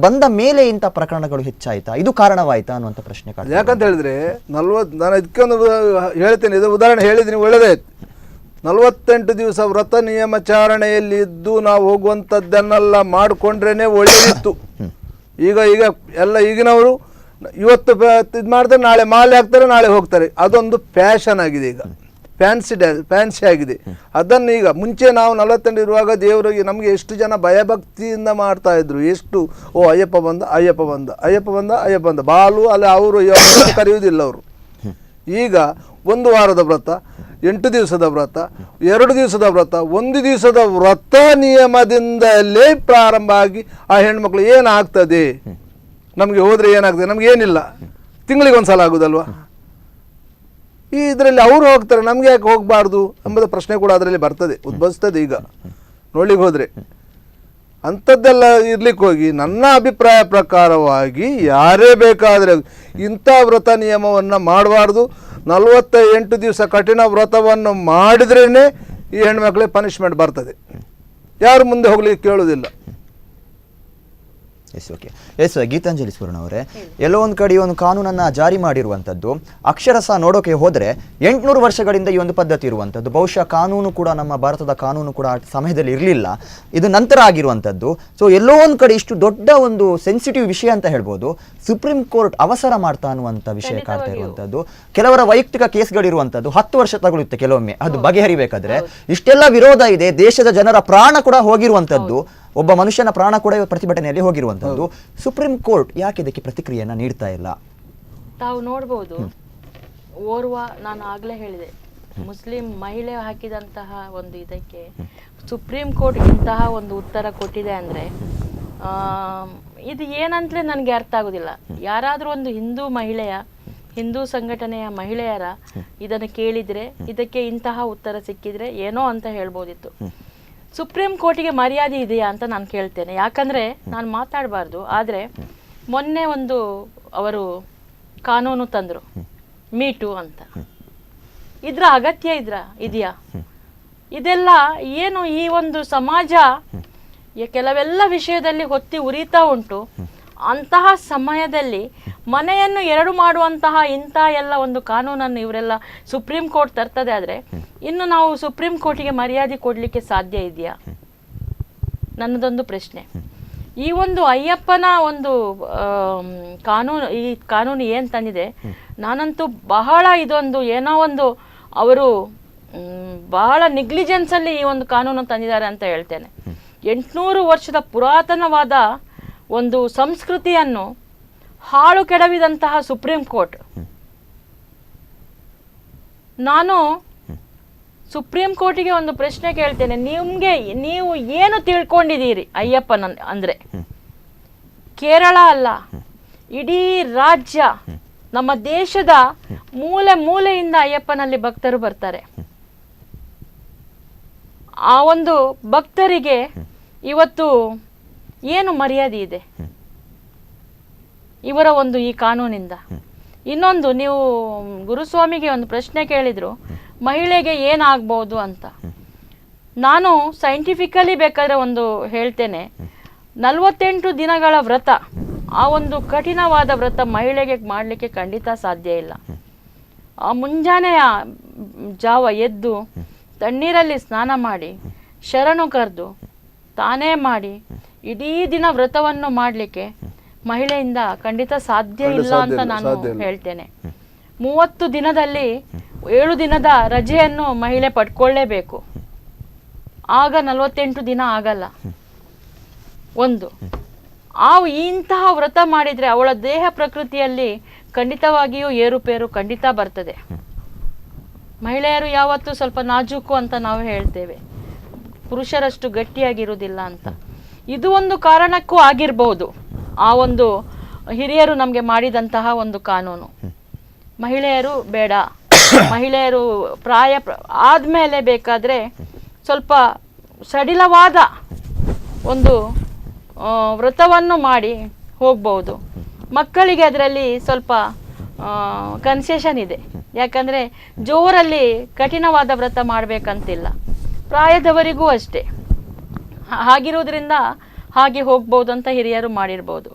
Speaker 1: ಬಂದ ಮೇಲೆ ಇಂಥ ಪ್ರಕರಣಗಳು ಹೆಚ್ಚಾಯ್ತಾ, ಇದು ಕಾರಣವಾಯ್ತಾ ಅನ್ನುವಂಥ ಪ್ರಶ್ನೆ ಕಾಡ್ತದೆ.
Speaker 3: ಯಾಕಂತ ಹೇಳಿದ್ರೆ ನಾನು ಇದಕ್ಕೊಂದು ಹೇಳ್ತೇನೆ, ಇದು ಉದಾಹರಣೆ ಹೇಳಿದ್ದೀನಿ, ಒಳ್ಳೆದಾಯ್ತು. 48 ದಿವಸ ವ್ರತ ನಿಯಮಾಚರಣೆಯಲ್ಲಿ ಇದ್ದು ನಾವು ಹೋಗುವಂಥದ್ದನ್ನೆಲ್ಲ ಮಾಡಿಕೊಂಡ್ರೇನೆ ಒಳ್ಳೆಯಿತ್ತು. ಈಗ ಎಲ್ಲ ಈಗಿನವರು ಇವತ್ತು ಇದು ಮಾಡಿದ್ರೆ ನಾಳೆ ಮಾಲೆ ಹಾಕ್ತಾರೆ, ನಾಳೆ ಹೋಗ್ತಾರೆ. ಅದೊಂದು ಫ್ಯಾಷನ್ ಆಗಿದೆ, ಈಗ ಫ್ಯಾನ್ಸಿ ಆಗಿದೆ. ಅದನ್ನು ಈಗ ಮುಂಚೆ ನಾವು 48 ಇರುವಾಗ ದೇವರಿಗೆ ನಮಗೆ ಎಷ್ಟು ಜನ ಭಯಭಕ್ತಿಯಿಂದ ಮಾಡ್ತಾ ಇದ್ರು, ಎಷ್ಟು ಅಯ್ಯಪ್ಪ ಬಂದ ಬಾಲು ಅಲ್ಲಿ ಅವರು ಕರೆಯುವುದಿಲ್ಲ ಅವರು. ಈಗ 1 ವಾರದ ವ್ರತ, 8 ದಿವಸದ ವ್ರತ, 2 ದಿವಸದ ವ್ರತ, 1 ದಿವಸದ ವ್ರತ ನಿಯಮದಿಂದಲೇ ಪ್ರಾರಂಭ ಆಗಿ ಆ ಹೆಣ್ಮಕ್ಳು ಏನಾಗ್ತದೆ, ನಮಗೆ ಹೋದರೆ ಏನಾಗ್ತದೆ, ನಮಗೇನಿಲ್ಲ, ತಿಂಗಳಿಗೆ 1 ಸಲ ಆಗೋದಲ್ವಾ. ಈ ಇದರಲ್ಲಿ ಅವರು ಹೋಗ್ತಾರೆ, ನಮಗೆ ಯಾಕೆ ಹೋಗಬಾರ್ದು ಎಂಬುದು ಪ್ರಶ್ನೆ ಕೂಡ ಅದರಲ್ಲಿ ಉದ್ಭವಿಸ್ತದೆ. ಈಗ ನೋಡ್ಲಿಕ್ಕೆ ಹೋದರೆ ಅಂಥದ್ದೆಲ್ಲ ಇರ್ಲಿಕ್ಕೆ ಹೋಗಿ ನನ್ನ ಅಭಿಪ್ರಾಯ ಪ್ರಕಾರವಾಗಿ ಯಾರೇ ಬೇಕಾದರೆ ಇಂಥ ವ್ರತ ನಿಯಮವನ್ನು ಮಾಡಬಾರ್ದು. 48 ದಿವಸ ಕಠಿಣ ವ್ರತವನ್ನು ಮಾಡಿದ್ರೇ ಈ ಹೆಣ್ಮಕ್ಳಿಗೆ ಪನಿಷ್ಮೆಂಟ್ ಬರ್ತದೆ, ಯಾರು ಮುಂದೆ ಹೋಗ್ಲಿಕ್ಕೆ ಕೇಳೋದಿಲ್ಲ.
Speaker 1: ಎಸ್ ಗೀತಾಂಜಲಿ ಸುವರ್ಣ ಅವರೇ, ಎಲ್ಲೋ ಒಂದು ಕಡೆ ಒಂದು ಕಾನೂನನ್ನು ಜಾರಿ ಮಾಡಿರುವಂಥದ್ದು, ಅಕ್ಷರಶಃ ನೋಡೋಕೆ ಹೋದರೆ 800 ವರ್ಷಗಳಿಂದ ಈ ಒಂದು ಪದ್ಧತಿ ಇರುವಂಥದ್ದು. ಬಹುಶಃ ಕಾನೂನು ಕೂಡ ನಮ್ಮ ಭಾರತದ ಕಾನೂನು ಕೂಡ ಆ ಸಮಯದಲ್ಲಿ ಇರಲಿಲ್ಲ, ಇದು ನಂತರ ಆಗಿರುವಂಥದ್ದು. ಸೊ ಎಲ್ಲೋ ಒಂದು ಕಡೆ ಇಷ್ಟು ದೊಡ್ಡ ಒಂದು ಸೆನ್ಸಿಟಿವ್ ವಿಷಯ ಅಂತ ಹೇಳ್ಬೋದು, ಸುಪ್ರೀಂ ಕೋರ್ಟ್ ಅವಸರ ಮಾಡ್ತಾ ಅನ್ನುವಂಥ ವಿಷಯ ಕಾಡ್ತಾ ಇರುವಂಥದ್ದು. ಕೆಲವರ ವೈಯಕ್ತಿಕ ಕೇಸ್ಗಳಿರುವಂಥದ್ದು 10 ವರ್ಷ ತಗೊಳುತ್ತೆ ಕೆಲವೊಮ್ಮೆ ಅದು ಬಗೆಹರಿಬೇಕಾದ್ರೆ. ಇಷ್ಟೆಲ್ಲ ವಿರೋಧ ಇದೆ, ದೇಶದ ಜನರ ಪ್ರಾಣ ಕೂಡ ಹೋಗಿರುವಂಥದ್ದು, ಒಬ್ಬ ಮನುಷ್ಯನ ಪ್ರಾಣ ಕೂಡ ಪ್ರತಿಭಟನೆಯಲ್ಲಿ ಹೋಗಿರುವಂತದ್ದು. ಸುಪ್ರೀಂ ಕೋರ್ಟ್ ಯಾಕೆ ಇದಕ್ಕೆ ಪ್ರತಿಕ್ರಿಯೆಯನ್ನ ನೀಡ್ತಾ ಇಲ್ಲ?
Speaker 2: ತಾವು ನೋಡಬಹುದು, ಓರ್ವ ನಾನು ಆಗ್ಲೇ ಹೇಳಿದೆ, ಮುಸ್ಲಿಂ ಮಹಿಳೆ ಹಾಕಿದಂತಹ ಒಂದು ಇದಕ್ಕೆ ಸುಪ್ರೀಂ ಕೋರ್ಟ್ ಇಂತಹ ಒಂದು ಉತ್ತರ ಕೊಟ್ಟಿದೆ ಅಂದ್ರೆ ಇದು ಏನಂತಲೇ ನನಗೆ ಅರ್ಥ ಆಗೋದಿಲ್ಲ. ಯಾರಾದರೂ ಒಂದು ಹಿಂದೂ ಸಂಘಟನೆಯ ಮಹಿಳೆಯರ ಇದನ್ನು ಕೇಳಿದ್ರೆ, ಇದಕ್ಕೆ ಇಂತಹ ಉತ್ತರ ಸಿಕ್ಕಿದ್ರೆ ಏನೋ ಅಂತ ಹೇಳ್ಬೋದಿತ್ತು. ಸುಪ್ರೀಂ ಕೋರ್ಟಿಗೆ ಮರ್ಯಾದೆ ಇದೆಯಾ ಅಂತ ನಾನು ಕೇಳ್ತೇನೆ. ಯಾಕಂದರೆ ನಾನು ಮಾತಾಡಬಾರ್ದು, ಆದರೆ ಮೊನ್ನೆ ಒಂದು ಅವರು ಕಾನೂನು ತಂದರು, ಮೀಟು ಅಂತ. ಇದರ ಅಗತ್ಯ ಇದೆಯಾ? ಇದೆಲ್ಲ ಏನು ಈ ಒಂದು ಸಮಾಜ ಕೆಲವೆಲ್ಲ ವಿಷಯದಲ್ಲಿ ಹೊತ್ತಿ ಉರಿತಾ ಉಂಟು. ಅಂತಹ ಸಮಯದಲ್ಲಿ ಮನೆಯನ್ನು 2 ಮಾಡುವಂತಹ ಇಂಥ ಎಲ್ಲ ಒಂದು ಕಾನೂನನ್ನು ಇವರೆಲ್ಲ ಸುಪ್ರೀಂ ಕೋರ್ಟ್ ತರ್ತದೆ ಆದರೆ ಇನ್ನು ನಾವು ಸುಪ್ರೀಂ ಕೋರ್ಟಿಗೆ ಮರ್ಯಾದೆ ಕೊಡಲಿಕ್ಕೆ ಸಾಧ್ಯ ಇದೆಯಾ? ನನ್ನದೊಂದು ಪ್ರಶ್ನೆ. ಈ ಒಂದು ಅಯ್ಯಪ್ಪನ ಒಂದು ಕಾನೂನು ಏನು ತಂದಿದೆ, ನಾನಂತೂ ಬಹಳ ಇದೊಂದು ಏನೋ ಒಂದು ಅವರು ಬಹಳ ನೆಗ್ಲಿಜೆನ್ಸಲ್ಲಿ ಈ ಒಂದು ಕಾನೂನು ತಂದಿದ್ದಾರೆ ಅಂತ ಹೇಳ್ತೇನೆ. 800 ವರ್ಷದ ಪುರಾತನವಾದ ಒಂದು ಸಂಸ್ಕೃತಿಯನ್ನು ಹಾಳು ಕೆಡವಿದಂತಹ ಸುಪ್ರೀಂ ಕೋರ್ಟ್, ನಾನು ಸುಪ್ರೀಂ ಕೋರ್ಟಿಗೆ ಒಂದು ಪ್ರಶ್ನೆ ಕೇಳ್ತೇನೆ, ನೀವು ಏನು ತಿಳ್ಕೊಂಡಿದ್ದೀರಿ ಅಯ್ಯಪ್ಪನ ಅಂದ್ರೆ? ಕೇರಳ ಅಲ್ಲ, ಇಡೀ ರಾಜ್ಯ, ನಮ್ಮ ದೇಶದ ಮೂಲೆ ಮೂಲೆಯಿಂದ ಅಯ್ಯಪ್ಪನಲ್ಲಿ ಭಕ್ತರು ಬರ್ತಾರೆ. ಆ ಒಂದು ಭಕ್ತರಿಗೆ ಇವತ್ತು ಏನು ಮರ್ಯಾದೆ ಇದೆ ಇವರ ಒಂದು ಈ ಕಾನೂನಿಂದ? ಇನ್ನೊಂದು, ನೀವು ಗುರುಸ್ವಾಮಿಗೆ ಒಂದು ಪ್ರಶ್ನೆ ಕೇಳಿದ್ರು, ಮಹಿಳೆಗೆ ಏನಾಗ್ಬೋದು ಅಂತ. ನಾನು ಸೈಂಟಿಫಿಕಲಿ ಬೇಕಾದ್ರೆ ಒಂದು ಹೇಳ್ತೇನೆ, 48 ದಿನಗಳ ವ್ರತ, ಆ ಒಂದು ಕಠಿಣವಾದ ವ್ರತ ಮಹಿಳೆಗೆ ಮಾಡಲಿಕ್ಕೆ ಖಂಡಿತ ಸಾಧ್ಯ ಇಲ್ಲ. ಆ ಮುಂಜಾನೆಯ ಜಾವ ಎದ್ದು ತಣ್ಣೀರಲ್ಲಿ ಸ್ನಾನ ಮಾಡಿ ಶರಣು ಕರೆದು ತಾನೇ ಮಾಡಿ ಇಡೀ ದಿನ ವ್ರತವನ್ನು ಮಾಡಲಿಕ್ಕೆ ಮಹಿಳೆಯಿಂದ ಖಂಡಿತ ಸಾಧ್ಯ ಇಲ್ಲ ಅಂತ ನಾನು ಹೇಳ್ತೇನೆ. 30 ದಿನದಲ್ಲಿ 7 ದಿನದ ರಜೆಯನ್ನು ಮಹಿಳೆ ಪಡ್ಕೊಳ್ಳೇಬೇಕು. ಆಗ 48 ದಿನ ಆಗಲ್ಲ. ಒಂದು, ಇಂತಹ ವ್ರತ ಮಾಡಿದ್ರೆ ಅವಳ ದೇಹ ಪ್ರಕೃತಿಯಲ್ಲಿ ಖಂಡಿತವಾಗಿಯೂ ಏರುಪೇರು ಖಂಡಿತ ಬರ್ತದೆ. ಮಹಿಳೆಯರು ಯಾವತ್ತೂ ಸ್ವಲ್ಪ ನಾಜೂಕು ಅಂತ ನಾವು ಹೇಳ್ತೇವೆ, ಪುರುಷರಷ್ಟು ಗಟ್ಟಿಯಾಗಿರುವುದಿಲ್ಲ ಅಂತ. ಇದು ಒಂದು ಕಾರಣಕ್ಕೂ ಆಗಿರಬಹುದು, ಆ ಒಂದು ಹಿರಿಯರು ನಮಗೆ ಮಾಡಿದಂತಹ ಒಂದು ಕಾನೂನು. ಮಹಿಳೆಯರು ಬೇಡ, ಮಹಿಳೆಯರು ಪ್ರಾಯ ಆದಮೇಲೆ ಬೇಕಾದರೆ ಸ್ವಲ್ಪ ಸಡಿಲವಾದ ಒಂದು ವ್ರತವನ್ನು ಮಾಡಿ ಹೋಗ್ಬೋದು. ಮಕ್ಕಳಿಗೆ ಅದರಲ್ಲಿ ಸ್ವಲ್ಪ ಕನ್ಸೆಷನ್ ಇದೆ, ಯಾಕಂದರೆ ಜೋರಲ್ಲಿ ಕಠಿಣವಾದ ವ್ರತ ಮಾಡಬೇಕಂತಿಲ್ಲ. ಪ್ರಾಯದವರಿಗೂ ಅಷ್ಟೇ. ಹಾಗಿರೋದ್ರಿಂದ ಹಾಗೆ ಹೋಗ್ಬೋದು ಅಂತ ಹಿರಿಯರು ಮಾಡಿರ್ಬೋದು.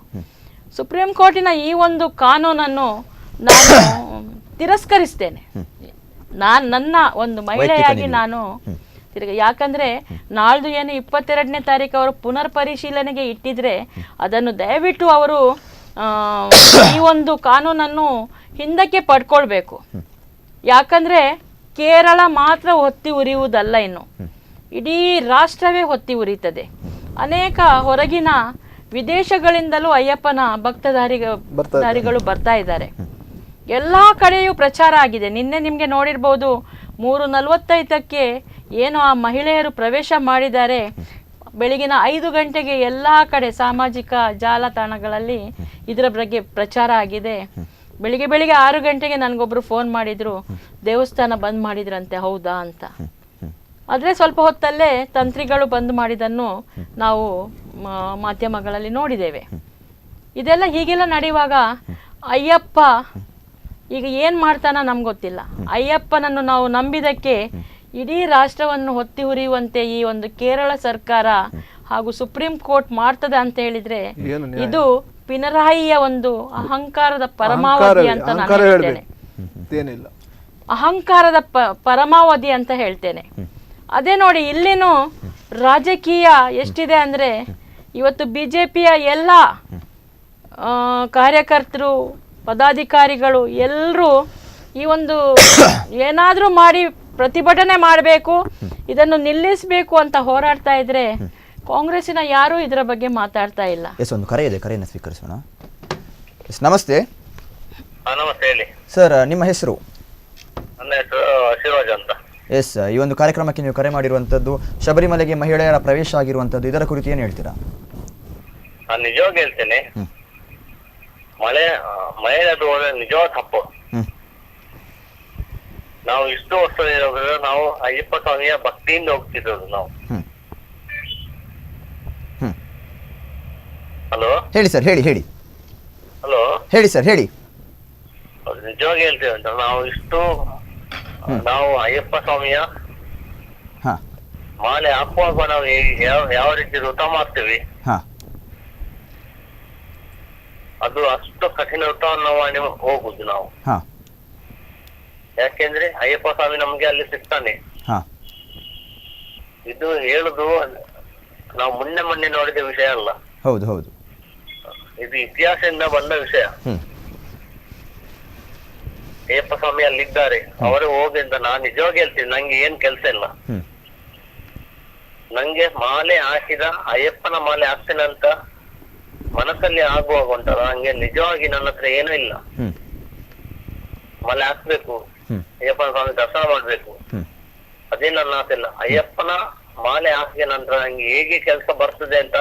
Speaker 2: ಸುಪ್ರೀಂ ಕೋರ್ಟಿನ ಈ ಒಂದು ಕಾನೂನನ್ನು ನಾನು ತಿರಸ್ಕರಿಸ್ತೇನೆ. ನನ್ನ ಒಂದು ಮಹಿಳೆಯಾಗಿ ನಾನು ಯಾಕಂದ್ರೆ ನಾಳ್ದು ಏನು 22ನೇ ತಾರೀಕು ಅವರು ಪುನರ್ ಪರಿಶೀಲನೆಗೆ ಇಟ್ಟಿದ್ರೆ ಅದನ್ನು ದಯವಿಟ್ಟು ಅವರು ಈ ಒಂದು ಕಾನೂನನ್ನು ಹಿಂದಕ್ಕೆ ಪಡ್ಕೊಳ್ಬೇಕು. ಯಾಕಂದ್ರೆ ಕೇರಳ ಮಾತ್ರ ಹೊತ್ತಿ ಉರಿಯುವುದಲ್ಲ, ಇನ್ನು ಇಡೀ ರಾಷ್ಟ್ರವೇ ಹೊತ್ತಿ ಉರಿತದೆ. ಅನೇಕ ಹೊರಗಿನ ವಿದೇಶಗಳಿಂದಲೂ ಅಯ್ಯಪ್ಪನ ಭಕ್ತಧಾರಿಗಳು ಬರ್ತಾ ಇದ್ದಾರೆ. ಎಲ್ಲಾ ಕಡೆಯೂ ಪ್ರಚಾರ ಆಗಿದೆ. ನಿನ್ನೆ ನಿಮ್ಗೆ ನೋಡಿರ್ಬೋದು, 3:45ಕ್ಕೆ ಏನು ಆ ಮಹಿಳೆಯರು ಪ್ರವೇಶ ಮಾಡಿದ್ದಾರೆ, ಬೆಳಗಿನ 5 ಗಂಟೆಗೆ ಎಲ್ಲ ಕಡೆ ಸಾಮಾಜಿಕ ಜಾಲತಾಣಗಳಲ್ಲಿ ಇದರ ಬಗ್ಗೆ ಪ್ರಚಾರ ಆಗಿದೆ. ಬೆಳಿಗ್ಗೆ 6 ಗಂಟೆಗೆ ನನಗೊಬ್ರು ಫೋನ್ ಮಾಡಿದ್ರು, ದೇವಸ್ಥಾನ ಬಂದ್ ಮಾಡಿದ್ರಂತೆ, ಹೌದಾ ಅಂತ. ಆದರೆ ಸ್ವಲ್ಪ ಹೊತ್ತಲ್ಲೇ ತಂತ್ರಿಗಳು ಬಂದ್ ಮಾಡಿದ್ದನ್ನು ನಾವು ಮಾಧ್ಯಮಗಳಲ್ಲಿ ನೋಡಿದ್ದೇವೆ. ಇದೆಲ್ಲ ಹೀಗೆಲ್ಲ ನಡೆಯುವಾಗ ಅಯ್ಯಪ್ಪ ಈಗ ಏನು ಮಾಡ್ತಾನ ನಮ್ಗೆ ಗೊತ್ತಿಲ್ಲ. ಅಯ್ಯಪ್ಪನನ್ನು ನಾವು ನಂಬಿದಕ್ಕೆ ಇಡೀ ರಾಷ್ಟ್ರವನ್ನು ಹೊತ್ತಿ ಉರಿಯುವಂತೆ ಈ ಒಂದು ಕೇರಳ ಸರ್ಕಾರ ಹಾಗೂ ಸುಪ್ರೀಂ ಕೋರ್ಟ್ ಮಾಡ್ತದೆ ಅಂತ ಹೇಳಿದ್ರೆ ಇದು ಪಿನರಾಯಿಯ ಒಂದು ಅಹಂಕಾರದ ಪರಮಾವಧಿ ಅಂತ ನಾನು ಹೇಳ್ತೇನೆ. ಅಹಂಕಾರದ ಪರಮಾವಧಿ ಅಂತ ಹೇಳ್ತೇನೆ. ಅದೇ ನೋಡಿ, ಇಲ್ಲಿನೂ ರಾಜಕೀಯ ಎಷ್ಟಿದೆ ಅಂದ್ರೆ ಇವತ್ತು ಬಿಜೆಪಿಯ ಎಲ್ಲ ಕಾರ್ಯಕರ್ತರು, ಪದಾಧಿಕಾರಿಗಳು ಎಲ್ಲರೂ ಈ ಒಂದು ಏನಾದರೂ ಮಾಡಿ ಪ್ರತಿಭಟನೆ ಮಾಡಬೇಕು, ಇದನ್ನು ನಿಲ್ಲಿಸಬೇಕು ಅಂತ ಹೋರಾಡ್ತಾ ಇದ್ರೆ ಕಾಂಗ್ರೆಸ್ಸಿನ ಯಾರೂ ಇದರ ಬಗ್ಗೆ ಮಾತಾಡ್ತಾ ಇಲ್ಲ.
Speaker 1: ಒಂದು ಕರೆ ಇದೆ, ಕರೆಯನ್ನು ಸ್ವೀಕರಿಸೋಣ. ನಮಸ್ತೆ.
Speaker 4: ನಮಸ್ತೆ, ಹೇಳಿ
Speaker 1: ಸರ್. ನಿಮ್ಮ ಹೆಸರು?
Speaker 4: ನನ್ನ ಹೆಸರು ಶಿವರಾಜ್ ಅಂತ.
Speaker 1: ಎಸ್, ಈ ಒಂದು ಕಾರ್ಯಕ್ರಮಕ್ಕೆ ನೀವು ಕರೆ ಮಾಡಿರುವಂತದ್ದು, ಶಬರಿಮಲೆಗೆ ಮಹಿಳೆಯರ ಪ್ರವೇಶ ಆಗಿರುವಂತದ್ದು, ಇದರ ಕುರಿತು ಏನು ಹೇಳ್ತೀರಾ?
Speaker 4: ನಾನು ನಿಜವಾಗಿ ಹೇಳ್ತೇನೆ, ಮಹಿಳೆಯದು ನಿಜವಾದ ತಪ್ಪು. ನಾವು ಇಷ್ಟು ವರ್ಷ ನಾವು ಅಯ್ಯಪ್ಪ ಸ್ವಾಮಿಯ ಭಕ್ತಿಯಿಂದ ಹೋಗ್ತಿರೋದು ನಾವು. ಹಲೋ,
Speaker 1: ಹೇಳಿ ಸರ್, ಹೇಳಿ.
Speaker 4: ಹಲೋ,
Speaker 1: ಹೇಳಿ ಸರ್, ಹೇಳಿ.
Speaker 4: ನಿಜವಾಗಿ ಹೇಳ್ತೇವೆ ಅಂತ ನಾವು ಅಯ್ಯಪ್ಪ ಸ್ವಾಮಿಯ ಮಾಲೆ ಹಾಕುವಾಗ ನಾವು ಯಾವ ರೀತಿ ವ್ರತ ಮಾಡ್ತೇವೆ, ಅದು ಅಷ್ಟು ಕಠಿಣ ವ್ರತವನ್ನು ಮಾಡಿ ಹೋಗುದು ನಾವು. ಯಾಕೆಂದ್ರೆ ಅಯ್ಯಪ್ಪ ಸ್ವಾಮಿ ನಮ್ಗೆ ಅಲ್ಲಿ ಸಿಗ್ತಾನೆ. ಇದು ಹೇಳುದು ನಾವು ಮೊನ್ನೆ ನೋಡಿದ ವಿಷಯ ಅಲ್ಲ.
Speaker 1: ಹೌದು,
Speaker 4: ಇದು ಇತಿಹಾಸದಿಂದ ಬಂದ ವಿಷಯ. ಅಯ್ಯಪ್ಪ ಸ್ವಾಮಿ ಅಲ್ಲಿದ್ದಾರೆ, ಅವರು ಹೋಗಿ ಅಂತ ನಾನು ನಿಜವಾಗಿ ಹೇಳ್ತೀನಿ. ನಂಗೆ ಏನ್ ಕೆಲ್ಸ ಇಲ್ಲ. ನಂಗೆ ಮಾಲೆ ಹಾಕಿದ ಅಯ್ಯಪ್ಪನ ಮಾಲೆ ಹಾಕ್ತೇನೆ ಅಂತ ಮನಸ್ಸಲ್ಲಿ ಆಗುವಾಗ ಉಂಟಲ್ಲ, ನಂಗೆ ನಿಜವಾಗಿ ನನ್ನ ಹತ್ರ ಏನೂ ಇಲ್ಲ. ಮಾಲೆ ಹಾಕ್ಬೇಕು, ಅಯ್ಯಪ್ಪನ ಸ್ವಾಮಿ ದರ್ಶನ ಮಾಡ್ಬೇಕು, ಅದೇ ನನ್ನ ಆಸೆ ಇಲ್ಲ. ಅಯ್ಯಪ್ಪನ ಮಾಲೆ ಹಾಕಿದ ನಂತರ ನಂಗೆ ಹೇಗೆ ಕೆಲಸ ಬರ್ತದೆ ಅಂತ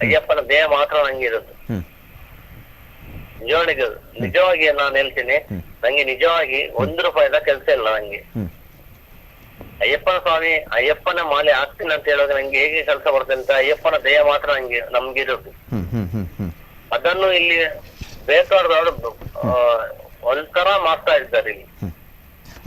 Speaker 4: ಅಯ್ಯಪ್ಪನ ದೇಹ ಮಾತ್ರ ನಂಗೆ ಇರೋದು. ನಿಜವಾಗಿ ನಾನು ಹೇಳ್ತೀನಿ, ನಂಗೆ ನಿಜವಾಗಿ 1 ರೂಪಾಯಿದ ಕೆಲಸ ಇಲ್ಲ ನಂಗೆ. ಅಯ್ಯಪ್ಪನ ಸ್ವಾಮಿ ಅಯ್ಯಪ್ಪನ ಮಾಲೆ ಹಾಕ್ತೀನಿ ಅಂತ ಹೇಳುವಾಗ ನಂಗೆ ಹೇಗೆ ಕೆಲಸ ಬರ್ತದೆ ಅಂತ ಅಯ್ಯಪ್ಪನ ದೇಹ ಮಾತ್ರ ನಮ್ಗೆ ಇರೋದು. ಅದನ್ನು ಇಲ್ಲಿ ಬೇಕಾದವರು ಒಂಥರ ಮಾಡ್ತಾ ಇದ್ದಾರೆ ಇಲ್ಲಿ.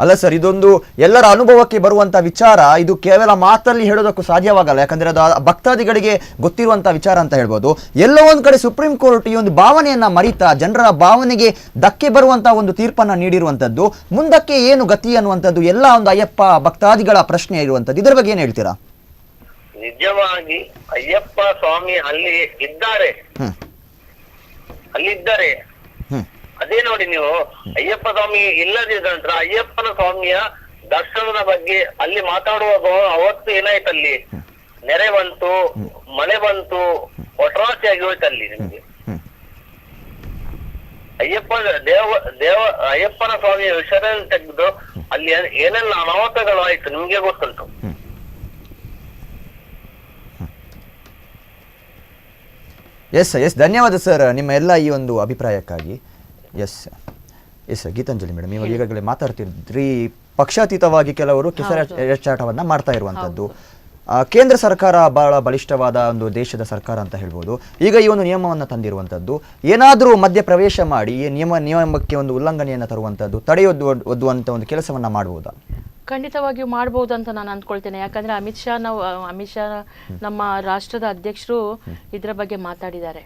Speaker 1: ಅಲ್ಲ ಸರ್, ಇದೊಂದು ಎಲ್ಲರ ಅನುಭವಕ್ಕೆ ಬರುವಂತ ವಿಚಾರ. ಇದು ಕೇವಲ ಮಾತಲ್ಲಿ ಹೇಳೋದಕ್ಕೂ ಸಾಧ್ಯವಾಗಲ್ಲ, ಯಾಕಂದ್ರೆ ಅದು ಭಕ್ತಾದಿಗಳಿಗೆ ಗೊತ್ತಿರುವಂತ ವಿಚಾರ ಅಂತ ಹೇಳ್ಬೋದು. ಎಲ್ಲೋ ಒಂದ್ ಕಡೆ ಸುಪ್ರೀಂ ಕೋರ್ಟ್ ಈ ಒಂದು ಭಾವನೆಯನ್ನ ಮರಿತಾ ಜನರ ಭಾವನೆಗೆ ಧಕ್ಕೆ ಬರುವಂತ ಒಂದು ತೀರ್ಪನ್ನ ನೀಡಿರುವಂತದ್ದು. ಮುಂದಕ್ಕೆ ಏನು ಗತಿ ಅನ್ನುವಂಥದ್ದು ಎಲ್ಲ ಒಂದು ಅಯ್ಯಪ್ಪ ಭಕ್ತಾದಿಗಳ ಪ್ರಶ್ನೆ ಇರುವಂತದ್ದು. ಇದರ ಬಗ್ಗೆ ಏನ್ ಹೇಳ್ತೀರಾ?
Speaker 4: ನಿಜವಾಗಿ ಅಯ್ಯಪ್ಪ ಸ್ವಾಮಿ ಅಲ್ಲಿ ಇದ್ದಾರೆ, ಅಲ್ಲಿದ್ದಾರೆ. ಅದೇ ನೋಡಿ, ನೀವು ಅಯ್ಯಪ್ಪ ಸ್ವಾಮಿ ಇಲ್ಲದಿದ್ದ ನಂತರ ಅಯ್ಯಪ್ಪನ ಸ್ವಾಮಿಯ ದರ್ಶನದ ಬಗ್ಗೆ ಅಲ್ಲಿ ಮಾತಾಡುವಾಗ ಅವತ್ತು ಏನಾಯ್ತು, ಅಲ್ಲಿ ನೆರೆ ಬಂತು, ಮಳೆ ಬಂತು, ಒಟ್ರಾಸಿ ಆಗಿ ಹೋಯ್ತಲ್ಲಿ ನಿಮ್ಗೆ. ಅಯ್ಯಪ್ಪನ ಸ್ವಾಮಿಯ ವಿಷಯ ತೆಗೆದು ಅಲ್ಲಿ ಏನೆಲ್ಲ ಅನಾಹುತಗಳು ಆಯ್ತು ನಿಮ್ಗೆ ಗೊತ್ತುಂಟು.
Speaker 1: ಎಸ್ ಧನ್ಯವಾದ ಸರ್ ನಿಮ್ಮ ಎಲ್ಲ ಈ ಒಂದು ಅಭಿಪ್ರಾಯಕ್ಕಾಗಿ. ಎಸ್ ಗೀತಾಂಜಲಿ ಮೇಡಮ್, ಇವಾಗ ಈಗಾಗಲೇ ಮಾತಾಡ್ತಿದ್ರಿ, ಪಕ್ಷಾತೀತವಾಗಿ ಕೆಲವರು ಕೆಸರೆಚ್ಚಾಟವನ್ನ ಮಾಡ್ತಾ ಇರುವಂತದ್ದು. ಕೇಂದ್ರ ಸರ್ಕಾರ ಬಹಳ ಬಲಿಷ್ಠವಾದ ಒಂದು ದೇಶದ ಸರ್ಕಾರ ಅಂತ ಹೇಳ್ಬೋದು. ಈಗ ಈ ಒಂದು ನಿಯಮವನ್ನು ತಂದಿರುವಂಥದ್ದು, ಏನಾದರೂ ಮಧ್ಯ ಪ್ರವೇಶ ಮಾಡಿ ಈ ನಿಯಮಕ್ಕೆ ಒಂದು ಉಲ್ಲಂಘನೆಯನ್ನು ತರುವಂಥದ್ದು, ತಡೆಯೊಡ್ಡುವಂಥ ಒಂದು ಕೆಲಸವನ್ನ ಮಾಡಬಹುದಾ?
Speaker 2: ಖಂಡಿತವಾಗಿಯೂ ಮಾಡ್ಬೋದು ಅಂತ ನಾನು ಅಂದ್ಕೊಳ್ತೇನೆ. ಯಾಕಂದರೆ ಅಮಿತ್ ಶಾ ನಮ್ಮ ರಾಷ್ಟ್ರದ ಅಧ್ಯಕ್ಷರು ಇದರ ಬಗ್ಗೆ ಮಾತಾಡಿದ್ದಾರೆ.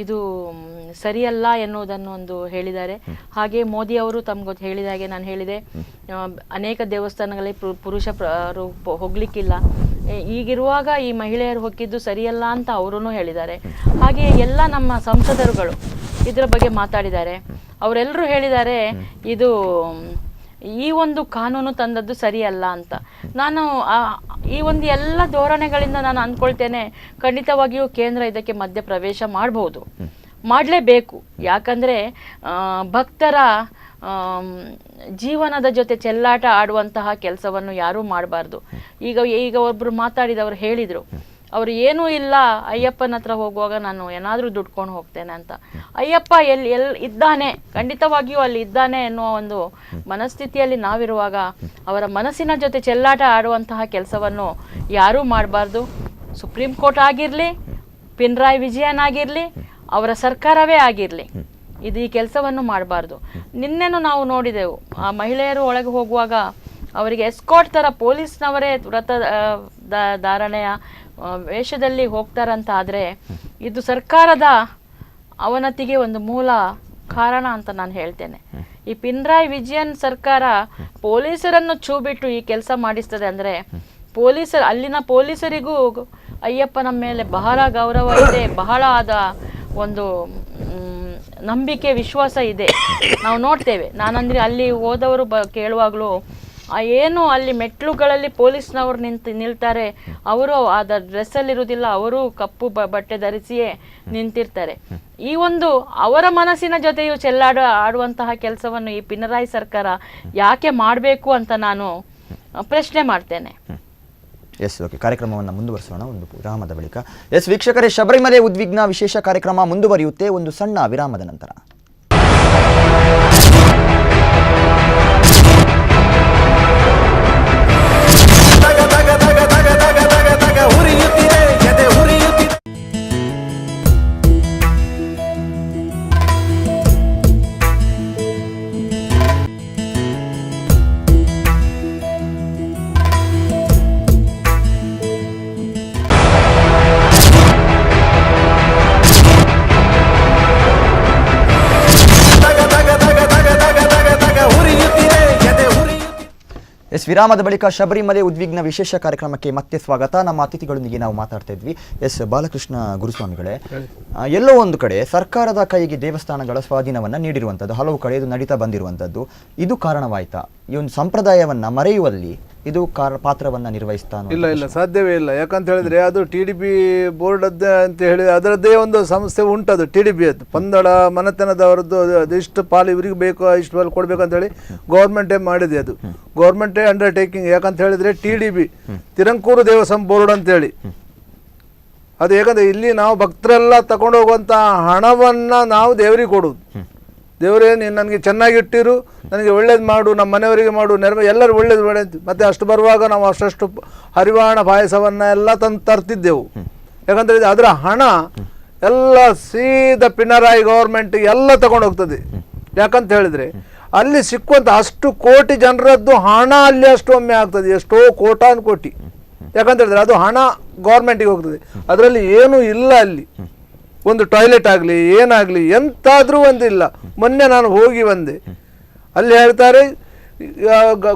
Speaker 2: ಇದು ಸರಿಯಲ್ಲ ಎನ್ನುವುದನ್ನು ಒಂದು ಹೇಳಿದ್ದಾರೆ. ಹಾಗೆ ಮೋದಿ ಅವರು ತಮ್ಗೆ ಹೇಳಿದ ಹಾಗೆ ನಾನು ಹೇಳಿದೆ, ಅನೇಕ ದೇವಸ್ಥಾನಗಳಲ್ಲಿ ಪುರುಷರು ಹೋಗ್ಲಿಕ್ಕಿಲ್ಲ. ಈಗಿರುವಾಗ ಈ ಮಹಿಳೆಯರು ಹೋಗಿದ್ದು ಸರಿಯಲ್ಲ ಅಂತ ಅವರೂ ಹೇಳಿದ್ದಾರೆ. ಹಾಗೆ ಎಲ್ಲ ನಮ್ಮ ಸಂಸದರುಗಳು ಇದರ ಬಗ್ಗೆ ಮಾತಾಡಿದ್ದಾರೆ. ಅವರೆಲ್ಲರೂ ಹೇಳಿದ್ದಾರೆ ಇದು ಈ ಒಂದು ಕಾನೂನು ತಂದದ್ದು ಸರಿಯಲ್ಲ ಅಂತ. ನಾನು ಈ ಒಂದು ಎಲ್ಲ ಧೋರಣೆಗಳಿಂದ ನಾನು ಅಂದ್ಕೊಳ್ತೇನೆ, ಖಂಡಿತವಾಗಿಯೂ ಕೇಂದ್ರ ಇದಕ್ಕೆ ಮಧ್ಯ ಪ್ರವೇಶ ಮಾಡಬಹುದು, ಮಾಡಲೇಬೇಕು. ಯಾಕಂದರೆ ಭಕ್ತರ ಜೀವನದ ಜೊತೆ ಚೆಲ್ಲಾಟ ಆಡುವಂತಹ ಕೆಲಸವನ್ನು ಯಾರೂ ಮಾಡಬಾರ್ದು. ಈಗ ಒಬ್ಬರು ಮಾತಾಡಿದವರು ಹೇಳಿದರು, ಅವರು ಏನೂ ಇಲ್ಲ, ಅಯ್ಯಪ್ಪನ ಹತ್ರ ಹೋಗುವಾಗ ನಾನು ಏನಾದರೂ ದುಡ್ಕೊಂಡು ಹೋಗ್ತೇನೆ ಅಂತ. ಅಯ್ಯಪ್ಪ ಎಲ್ಲಿ ಇದ್ದಾನೆ, ಖಂಡಿತವಾಗಿಯೂ ಅಲ್ಲಿ ಇದ್ದಾನೆ ಎನ್ನುವ ಒಂದು ಮನಸ್ಥಿತಿಯಲ್ಲಿ ನಾವಿರುವಾಗ ಅವರ ಮನಸ್ಸಿನ ಜೊತೆ ಚೆಲ್ಲಾಟ ಆಡುವಂತಹ ಕೆಲಸವನ್ನು ಯಾರೂ ಮಾಡಬಾರ್ದು. ಸುಪ್ರೀಂ ಕೋರ್ಟ್ ಆಗಿರಲಿ, ಪಿನರಾಯಿ ವಿಜಯನ್ ಆಗಿರಲಿ, ಅವರ ಸರ್ಕಾರವೇ ಆಗಿರಲಿ, ಇದು ಈ ಕೆಲಸವನ್ನು ಮಾಡಬಾರ್ದು. ನಿನ್ನೆನೂ ನಾವು ನೋಡಿದೆವು, ಆ ಮಹಿಳೆಯರು ಒಳಗೆ ಹೋಗುವಾಗ ಅವರಿಗೆ ಎಸ್ಕಾರ್ಟ್ ಥರ ಪೊಲೀಸ್ನವರೇ ವ್ರತ ಧಾರಣೆಯ ವೇಷದಲ್ಲಿ ಹೋಗ್ತಾರಂತ. ಆದರೆ ಇದು ಸರ್ಕಾರದ ಅವನತಿಗೆ ಒಂದು ಮೂಲ ಕಾರಣ ಅಂತ ನಾನು ಹೇಳ್ತೇನೆ. ಈ ಪಿನರಾಯಿ ವಿಜಯನ್ ಸರ್ಕಾರ ಪೊಲೀಸರನ್ನು ಛೂ ಬಿಟ್ಟು ಈ ಕೆಲಸ ಮಾಡಿಸ್ತದೆ ಅಂದರೆ ಅಲ್ಲಿನ ಪೊಲೀಸರಿಗೂ ಅಯ್ಯಪ್ಪನ ಮೇಲೆ ಬಹಳ ಗೌರವ ಇದೆ, ಬಹಳ ಆದ ಒಂದು ನಂಬಿಕೆ ವಿಶ್ವಾಸ ಇದೆ. ನಾವು ನೋಡ್ತೇವೆ. ನಾನಂದ್ರೆ ಅಲ್ಲಿ ಹೋದವರು ಕೇಳುವಾಗಲೂ ಏನು ಅಲ್ಲಿ ಮೆಟ್ಲುಗಳಲ್ಲಿ ಪೊಲೀಸ್ನವರು ನಿಲ್ತಾರೆ, ಅವರು ಅದ ಡ್ರೆಸ್ಸಲ್ಲಿರುವುದಿಲ್ಲ, ಅವರು ಕಪ್ಪು ಬಟ್ಟೆ ಧರಿಸಿಯೇ ನಿಂತಿರ್ತಾರೆ. ಈ ಒಂದು ಅವರ ಮನಸ್ಸಿನ ಜೊತೆಯೂ ಆಡುವಂತಹ ಕೆಲಸವನ್ನು ಈ ಪಿನರಾಯಿ ಸರ್ಕಾರ ಯಾಕೆ ಮಾಡಬೇಕು ಅಂತ ನಾನು ಪ್ರಶ್ನೆ ಮಾಡ್ತೇನೆ.
Speaker 1: ಓಕೆ, ಕಾರ್ಯಕ್ರಮವನ್ನು ಮುಂದುವರಿಸೋಣ ಒಂದು ವಿರಾಮದ ಬಳಿಕ. ವೀಕ್ಷಕರೇ, ಶಬರಿಮಲೆ ಉದ್ವಿಗ್ನ ವಿಶೇಷ ಕಾರ್ಯಕ್ರಮ ಮುಂದುವರಿಯುತ್ತೆ ಒಂದು ಸಣ್ಣ ವಿರಾಮದ ನಂತರ. ವಿರಾಮದ ಬಳಿಕ ಶಬರಿಮಲೆ ಉದ್ವಿಗ್ನ ವಿಶೇಷ ಕಾರ್ಯಕ್ರಮಕ್ಕೆ ಮತ್ತೆ ಸ್ವಾಗತ. ನಮ್ಮ ಅತಿಥಿಗಳೊಂದಿಗೆ ನಾವು ಮಾತಾಡ್ತಾ ಇದ್ವಿ. ಬಾಲಕೃಷ್ಣ ಗುರುಸ್ವಾಮಿಗಳೇ, ಎಲ್ಲೋ ಒಂದು ಕಡೆ ಸರ್ಕಾರದ ಕೈಗೆ ದೇವಸ್ಥಾನಗಳ ಸ್ವಾಧೀನವನ್ನು ನೀಡಿರುವಂಥದ್ದು, ಹಲವು ಕಡೆ ಇದು ನಡೀತಾ ಬಂದಿರುವಂಥದ್ದು, ಇದು ಕಾರಣವಾಯ್ತಾ ಈ ಒಂದು ಸಂಪ್ರದಾಯವನ್ನು ಮರೆಯುವಲ್ಲಿ ಇದು ಪಾತ್ರವನ್ನ ನಿರ್ವಹಿಸ್ತಾ ಅನ್ನೋ
Speaker 3: ಇಲ್ಲ ಸಾಧ್ಯವೇ ಇಲ್ಲ. ಯಾಕಂತ ಹೇಳಿದ್ರೆ ಅದು TDP ಬೋರ್ಡ್ ಅಂತ ಹೇಳಿ ಅದರದ್ದೇ ಒಂದು ಸಂಸ್ಥೆ ಉಂಟದು. TDP ಅದು ಪಂದಳ ಮನೆತನದವರದ್ದು ಅದು ಇಷ್ಟು ಪಾಲು ಇವರಿಗೆ ಬೇಕು ಇಷ್ಟು ಪಾಲು ಕೊಡ್ಬೇಕು ಅಂತ ಹೇಳಿ ಗೌರ್ಮೆಂಟೇ ಮಾಡಿದೆ. ಅದು ಗೌರ್ಮೆಂಟೇ ಅಂಡರ್ಟೇಕಿಂಗ್. ಯಾಕಂತ ಹೇಳಿದ್ರೆ TDP ತಿರಂಕೂರು ದೇವಸ್ಥಾನ ಬೋರ್ಡ್ ಅಂತೇಳಿ ಅದು. ಯಾಕಂದ್ರೆ ಇಲ್ಲಿ ನಾವು ಭಕ್ತರೆಲ್ಲ ತಗೊಂಡು ಹೋಗುವಂಥ ಹಣವನ್ನ ನಾವು ದೇವರಿಗೆ ಕೊಡುದು. ದೇವರೇ ನೀನು ನನಗೆ ಚೆನ್ನಾಗಿಟ್ಟಿರು, ನನಗೆ ಒಳ್ಳೇದು ಮಾಡು, ನಮ್ಮ ಮನೆಯವರಿಗೆ ಮಾಡು, ಎಲ್ಲರೂ ಒಳ್ಳೇದು ಒಳ್ಳೇದು. ಮತ್ತೆ ಅಷ್ಟು ಬರುವಾಗ ನಾವು ಅಷ್ಟು ಹರಿವಾಣ ಪಾಯಸವನ್ನ ಎಲ್ಲ ತರ್ತಿದ್ದೆವು. ಯಾಕಂತ ಅದರ ಹಣ ಎಲ್ಲ ಸೀದಾ ಪಿಣರಾಯಿ ಗೌರ್ಮೆಂಟ್ಗೆ ಎಲ್ಲ ತಗೊಂಡು ಹೋಗ್ತದೆ. ಯಾಕಂತ ಹೇಳಿದ್ರೆ ಅಲ್ಲಿ ಸಿಕ್ಕುವಂಥ ಅಷ್ಟು ಕೋಟಿ ಜನರದ್ದು ಹಣ ಅಲ್ಲಿ ಅಷ್ಟು ಒಮ್ಮೆ ಆಗ್ತದೆ, ಎಷ್ಟೋ ಕೋಟಾನು ಕೋಟಿ. ಯಾಕಂತ ಹೇಳಿದ್ರೆ ಅದು ಹಣ ಗೌರ್ಮೆಂಟಿಗೆ ಹೋಗ್ತದೆ. ಅದರಲ್ಲಿ ಏನೂ ಇಲ್ಲ ಅಲ್ಲಿ. ಒಂದು ಟಾಯ್ಲೆಟ್ ಆಗಲಿ ಏನಾಗಲಿ ಎಂತಾದರೂ ಒಂದಿಲ್ಲ. ಮೊನ್ನೆ ನಾನು ಹೋಗಿ ಬಂದೆ, ಅಲ್ಲಿ ಹೇಳ್ತಾರೆ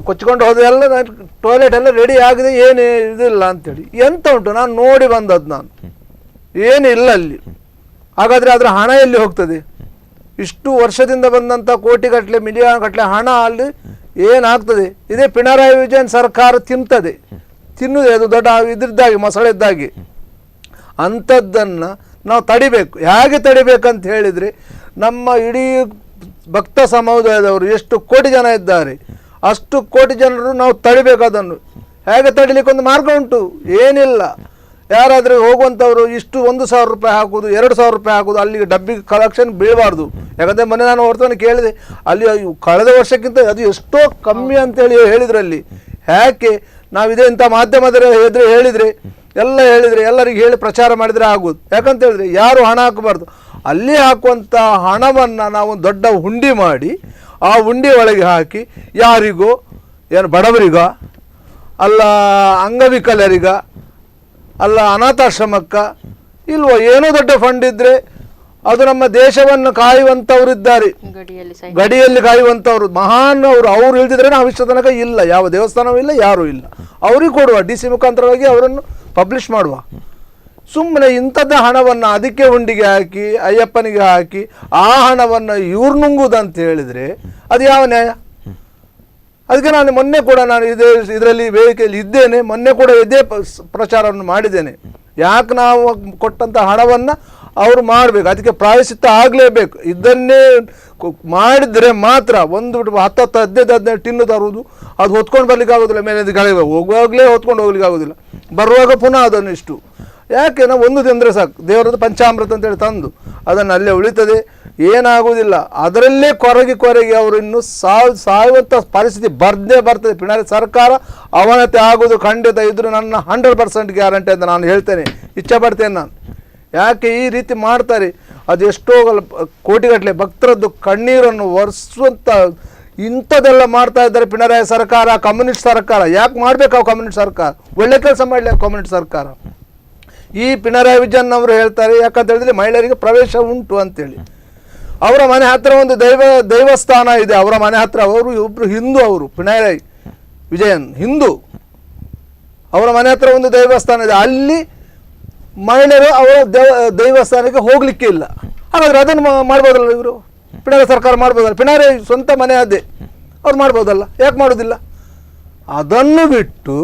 Speaker 3: ಕೊಚ್ಕೊಂಡು ಹೋದೆಲ್ಲ ಟಾಯ್ಲೆಟ್ ಎಲ್ಲ ರೆಡಿ ಆಗಿದೆ, ಏನು ಇದಿಲ್ಲ ಅಂತೇಳಿ. ಎಂತ ಉಂಟು, ನಾನು ನೋಡಿ ಬಂದದ್ದು, ನಾನು ಏನಿಲ್ಲ ಅಲ್ಲಿ. ಹಾಗಾದರೆ ಅದರ ಹಣ ಎಲ್ಲಿ ಹೋಗ್ತದೆ? ಇಷ್ಟು ವರ್ಷದಿಂದ ಬಂದಂಥ ಕೋಟಿಗಟ್ಟಲೆ ಮಿಲಿಯನ್ ಗಟ್ಟಲೆ ಹಣ ಅಲ್ಲಿ ಏನಾಗ್ತದೆ? ಇದೇ ಪಿಣರಾಯಿ ವಿಜಯನ್ ಸರ್ಕಾರ ತಿನ್ನುದೆ ಅದು ದೊಡ್ಡ ಇದ್ರದ್ದಾಗಿ ಮೊಸಳೆದ್ದಾಗಿ. ಅಂಥದ್ದನ್ನು ನಾವು ತಡಿಬೇಕು. ಹೇಗೆ ತಡಿಬೇಕಂತ ಹೇಳಿದರೆ ನಮ್ಮ ಇಡೀ ಭಕ್ತ ಸಮುದಾಯದವರು ಎಷ್ಟು ಕೋಟಿ ಜನ ಇದ್ದಾರೆ, ಅಷ್ಟು ಕೋಟಿ ಜನರು ನಾವು ತಡಿಬೇಕು. ಅದನ್ನು ಹೇಗೆ ತಡಿಲಿಕ್ಕೆ ಒಂದು ಮಾರ್ಗ ಉಂಟು, ಏನಿಲ್ಲ. ಯಾರಾದರೂ ಹೋಗುವಂಥವ್ರು ಇಷ್ಟು 1,000 ರೂಪಾಯಿ ಹಾಕೋದು, 2,000 ರೂಪಾಯಿ ಹಾಕೋದು, ಅಲ್ಲಿಗೆ ಡಬ್ಬಿಗೆ ಕಲೆಕ್ಷನ್ ಬೀಳಬಾರ್ದು. ಯಾಕಂದರೆ ಮೊನ್ನೆ ನಾನು ಹೊರತವನು ಕೇಳಿದೆ, ಅಲ್ಲಿ ಕಳೆದ ವರ್ಷಕ್ಕಿಂತ ಅದು ಎಷ್ಟೋ ಕಮ್ಮಿ ಅಂತೇಳಿ ಹೇಳಿದ್ರಲ್ಲಿ. ಯಾಕೆ ನಾವಿದೆ ಇಂಥ ಮಾಧ್ಯಮದ ಎದುರು ಹೇಳಿದರೆ ಎಲ್ಲರಿಗೆ ಹೇಳಿ ಪ್ರಚಾರ ಮಾಡಿದರೆ ಆಗೋದು. ಯಾಕಂತ ಹೇಳಿದ್ರೆ ಯಾರು ಹಣ ಹಾಕಬಾರ್ದು. ಅಲ್ಲಿ ಹಾಕುವಂಥ ಹಣವನ್ನು ನಾವು ದೊಡ್ಡ ಹುಂಡಿ ಮಾಡಿ ಆ ಹುಂಡಿ ಒಳಗೆ ಹಾಕಿ ಯಾರಿಗೋ, ಏನು ಬಡವರಿಗ, ಅಲ್ಲ ಅಂಗವಿಕಲರಿಗ, ಅಲ್ಲ ಅನಾಥಾಶ್ರಮಕ್ಕ, ಇಲ್ವೋ ಏನೋ ದೊಡ್ಡ ಫಂಡ್ ಇದ್ದರೆ ಅದು ನಮ್ಮ ದೇಶವನ್ನು ಕಾಯುವಂಥವ್ರು ಇದ್ದಾರೆ, ಗಡಿಯಲ್ಲಿ ಕಾಯುವಂಥವ್ರು ಮಹಾನ್ ಅವ್ರು ಇಲ್ದಿದ್ರೆ ನಾವು ಇಷ್ಟ ತನಕ ಇಲ್ಲ, ಯಾವ ದೇವಸ್ಥಾನವೂ ಇಲ್ಲ, ಯಾರೂ ಇಲ್ಲ. ಅವ್ರಿಗೆ ಕೊಡುವ, DC ಮುಖಾಂತರವಾಗಿ ಅವರನ್ನು ಪಬ್ಲಿಷ್ ಮಾಡುವ. ಸುಮ್ಮನೆ ಇಂಥದ್ದ ಹಣವನ್ನು ಅದಕ್ಕೆ ಹುಂಡಿಗೆ ಹಾಕಿ ಅಯ್ಯಪ್ಪನಿಗೆ ಹಾಕಿ ಆ ಹಣವನ್ನು ಇವ್ರು ನುಂಗುದಂತ ಹೇಳಿದರೆ ಅದು ಯಾವ ನ್ಯಾಯ? ಅದಕ್ಕೆ ನಾನು ಮೊನ್ನೆ ಕೂಡ ನಾನು ಇದರಲ್ಲಿ ವೇದಿಕೆಯಲ್ಲಿ ಇದ್ದೇನೆ, ಮೊನ್ನೆ ಕೂಡ ಇದೇ ಪ್ರಚಾರವನ್ನು ಮಾಡಿದ್ದೇನೆ. ಯಾಕೆ ನಾವು ಕೊಟ್ಟಂಥ ಹಣವನ್ನು ಅವರು ಮಾಡಬೇಕು, ಅದಕ್ಕೆ ಪ್ರಾಯಶ್ಚಿತ್ತ ಆಗಲೇಬೇಕು. ಇದನ್ನೇ ಮಾಡಿದರೆ ಮಾತ್ರ ಒಂದು 10 15 ಟಿನ್ನು ತರುವುದು, ಅದು ಹೊತ್ಕೊಂಡು ಬರ್ಲಿಕ್ಕೆ ಆಗೋದಿಲ್ಲ. ಮೇಲೆ ಹೋಗುವಾಗಲೇ ಹೊತ್ಕೊಂಡು ಹೋಗ್ಲಿಕ್ಕೆ ಆಗೋದಿಲ್ಲ, ಬರುವಾಗ ಪುನಃ ಅದನ್ನು ಇಷ್ಟು. ಯಾಕೆ ನಾವು ಒಂದು ತಿಂದರೆ ಸಾಕು, ದೇವರದ್ದು ಪಂಚಾಮೃತ ಅಂತೇಳಿ ತಂದು ಅದನ್ನು ಅಲ್ಲೇ ಉಳಿತದೆ, ಏನಾಗುವುದಿಲ್ಲ. ಅದರಲ್ಲೇ ಕೊರಗಿ ಅವರು ಇನ್ನು ಸಾಯುವಂಥ ಪರಿಸ್ಥಿತಿ ಬರ್ತದೆ. ಪಿಣರಾಯಿ ಸರ್ಕಾರ ಅವನತಿ ಆಗೋದು ಖಂಡಿತ. ಇದ್ರು ನನ್ನ 100% ಗ್ಯಾರಂಟಿ ಅಂತ ನಾನು ಹೇಳ್ತೇನೆ, ಇಚ್ಛೆ ಪಡ್ತೇನೆ ನಾನು. ಯಾಕೆ ಈ ರೀತಿ ಮಾಡ್ತಾರೆ? ಅದು ಎಷ್ಟೋ ಕೋಟಿಗಟ್ಟಲೆ ಭಕ್ತರದ್ದು ಕಣ್ಣೀರನ್ನು ಒರೆಸುವಂಥ ಇಂಥದ್ದೆಲ್ಲ ಮಾಡ್ತಾ ಇದ್ದಾರೆ ಪಿಣರಾಯಿ ಸರ್ಕಾರ, ಕಮ್ಯುನಿಸ್ಟ್ ಸರ್ಕಾರ. ಯಾಕೆ ಮಾಡಬೇಕು ಕಮ್ಯುನಿಸ್ಟ್ ಸರ್ಕಾರ? ಒಳ್ಳೆ ಕೆಲಸ ಮಾಡಲಿ ಕಮ್ಯುನಿಸ್ಟ್ ಸರ್ಕಾರ. ಈ ಪಿಣರಾಯಿ ವಿಜಯನ್ ಅವರು ಹೇಳ್ತಾರೆ, ಯಾಕಂತ ಹೇಳಿದ್ರೆ ಮಹಿಳೆಯರಿಗೆ ಪ್ರವೇಶ ಉಂಟು ಅಂತೇಳಿ. ಅವರ ಮನೆ ಹತ್ರ ಒಂದು ದೈವಸ್ಥಾನ ಇದೆ, ಅವರ ಮನೆ ಹತ್ರ. ಅವರು ಒಬ್ಬರು ಹಿಂದೂ, ಅವರು ಪಿಣರಾಯಿ ವಿಜಯನ್ ಹಿಂದೂ. ಅವರ ಮನೆ ಹತ್ರ ಒಂದು ದೇವಸ್ಥಾನ ಇದೆ, ಅಲ್ಲಿ ಮಹಿಳೆಯರು ಅವರ ದೈವಸ್ಥಾನಕ್ಕೆ ಹೋಗ್ಲಿಕ್ಕೆ ಇಲ್ಲ. ಹಾಗಾದ್ರೆ ಅದನ್ನು ಮಾಡ್ಬೋದಲ್ಲ ಇವರು? ಪಿಣರಾಯಿ ಸರ್ಕಾರ ಮಾಡ್ಬೋದಲ್ಲ? ಪಿಣರಾಯಿ ಸ್ವಂತ ಮನೆ ಅದೇ, ಅವ್ರು ಮಾಡ್ಬೋದಲ್ಲ, ಯಾಕೆ ಮಾಡೋದಿಲ್ಲ? ಅದನ್ನು ಬಿಟ್ಟು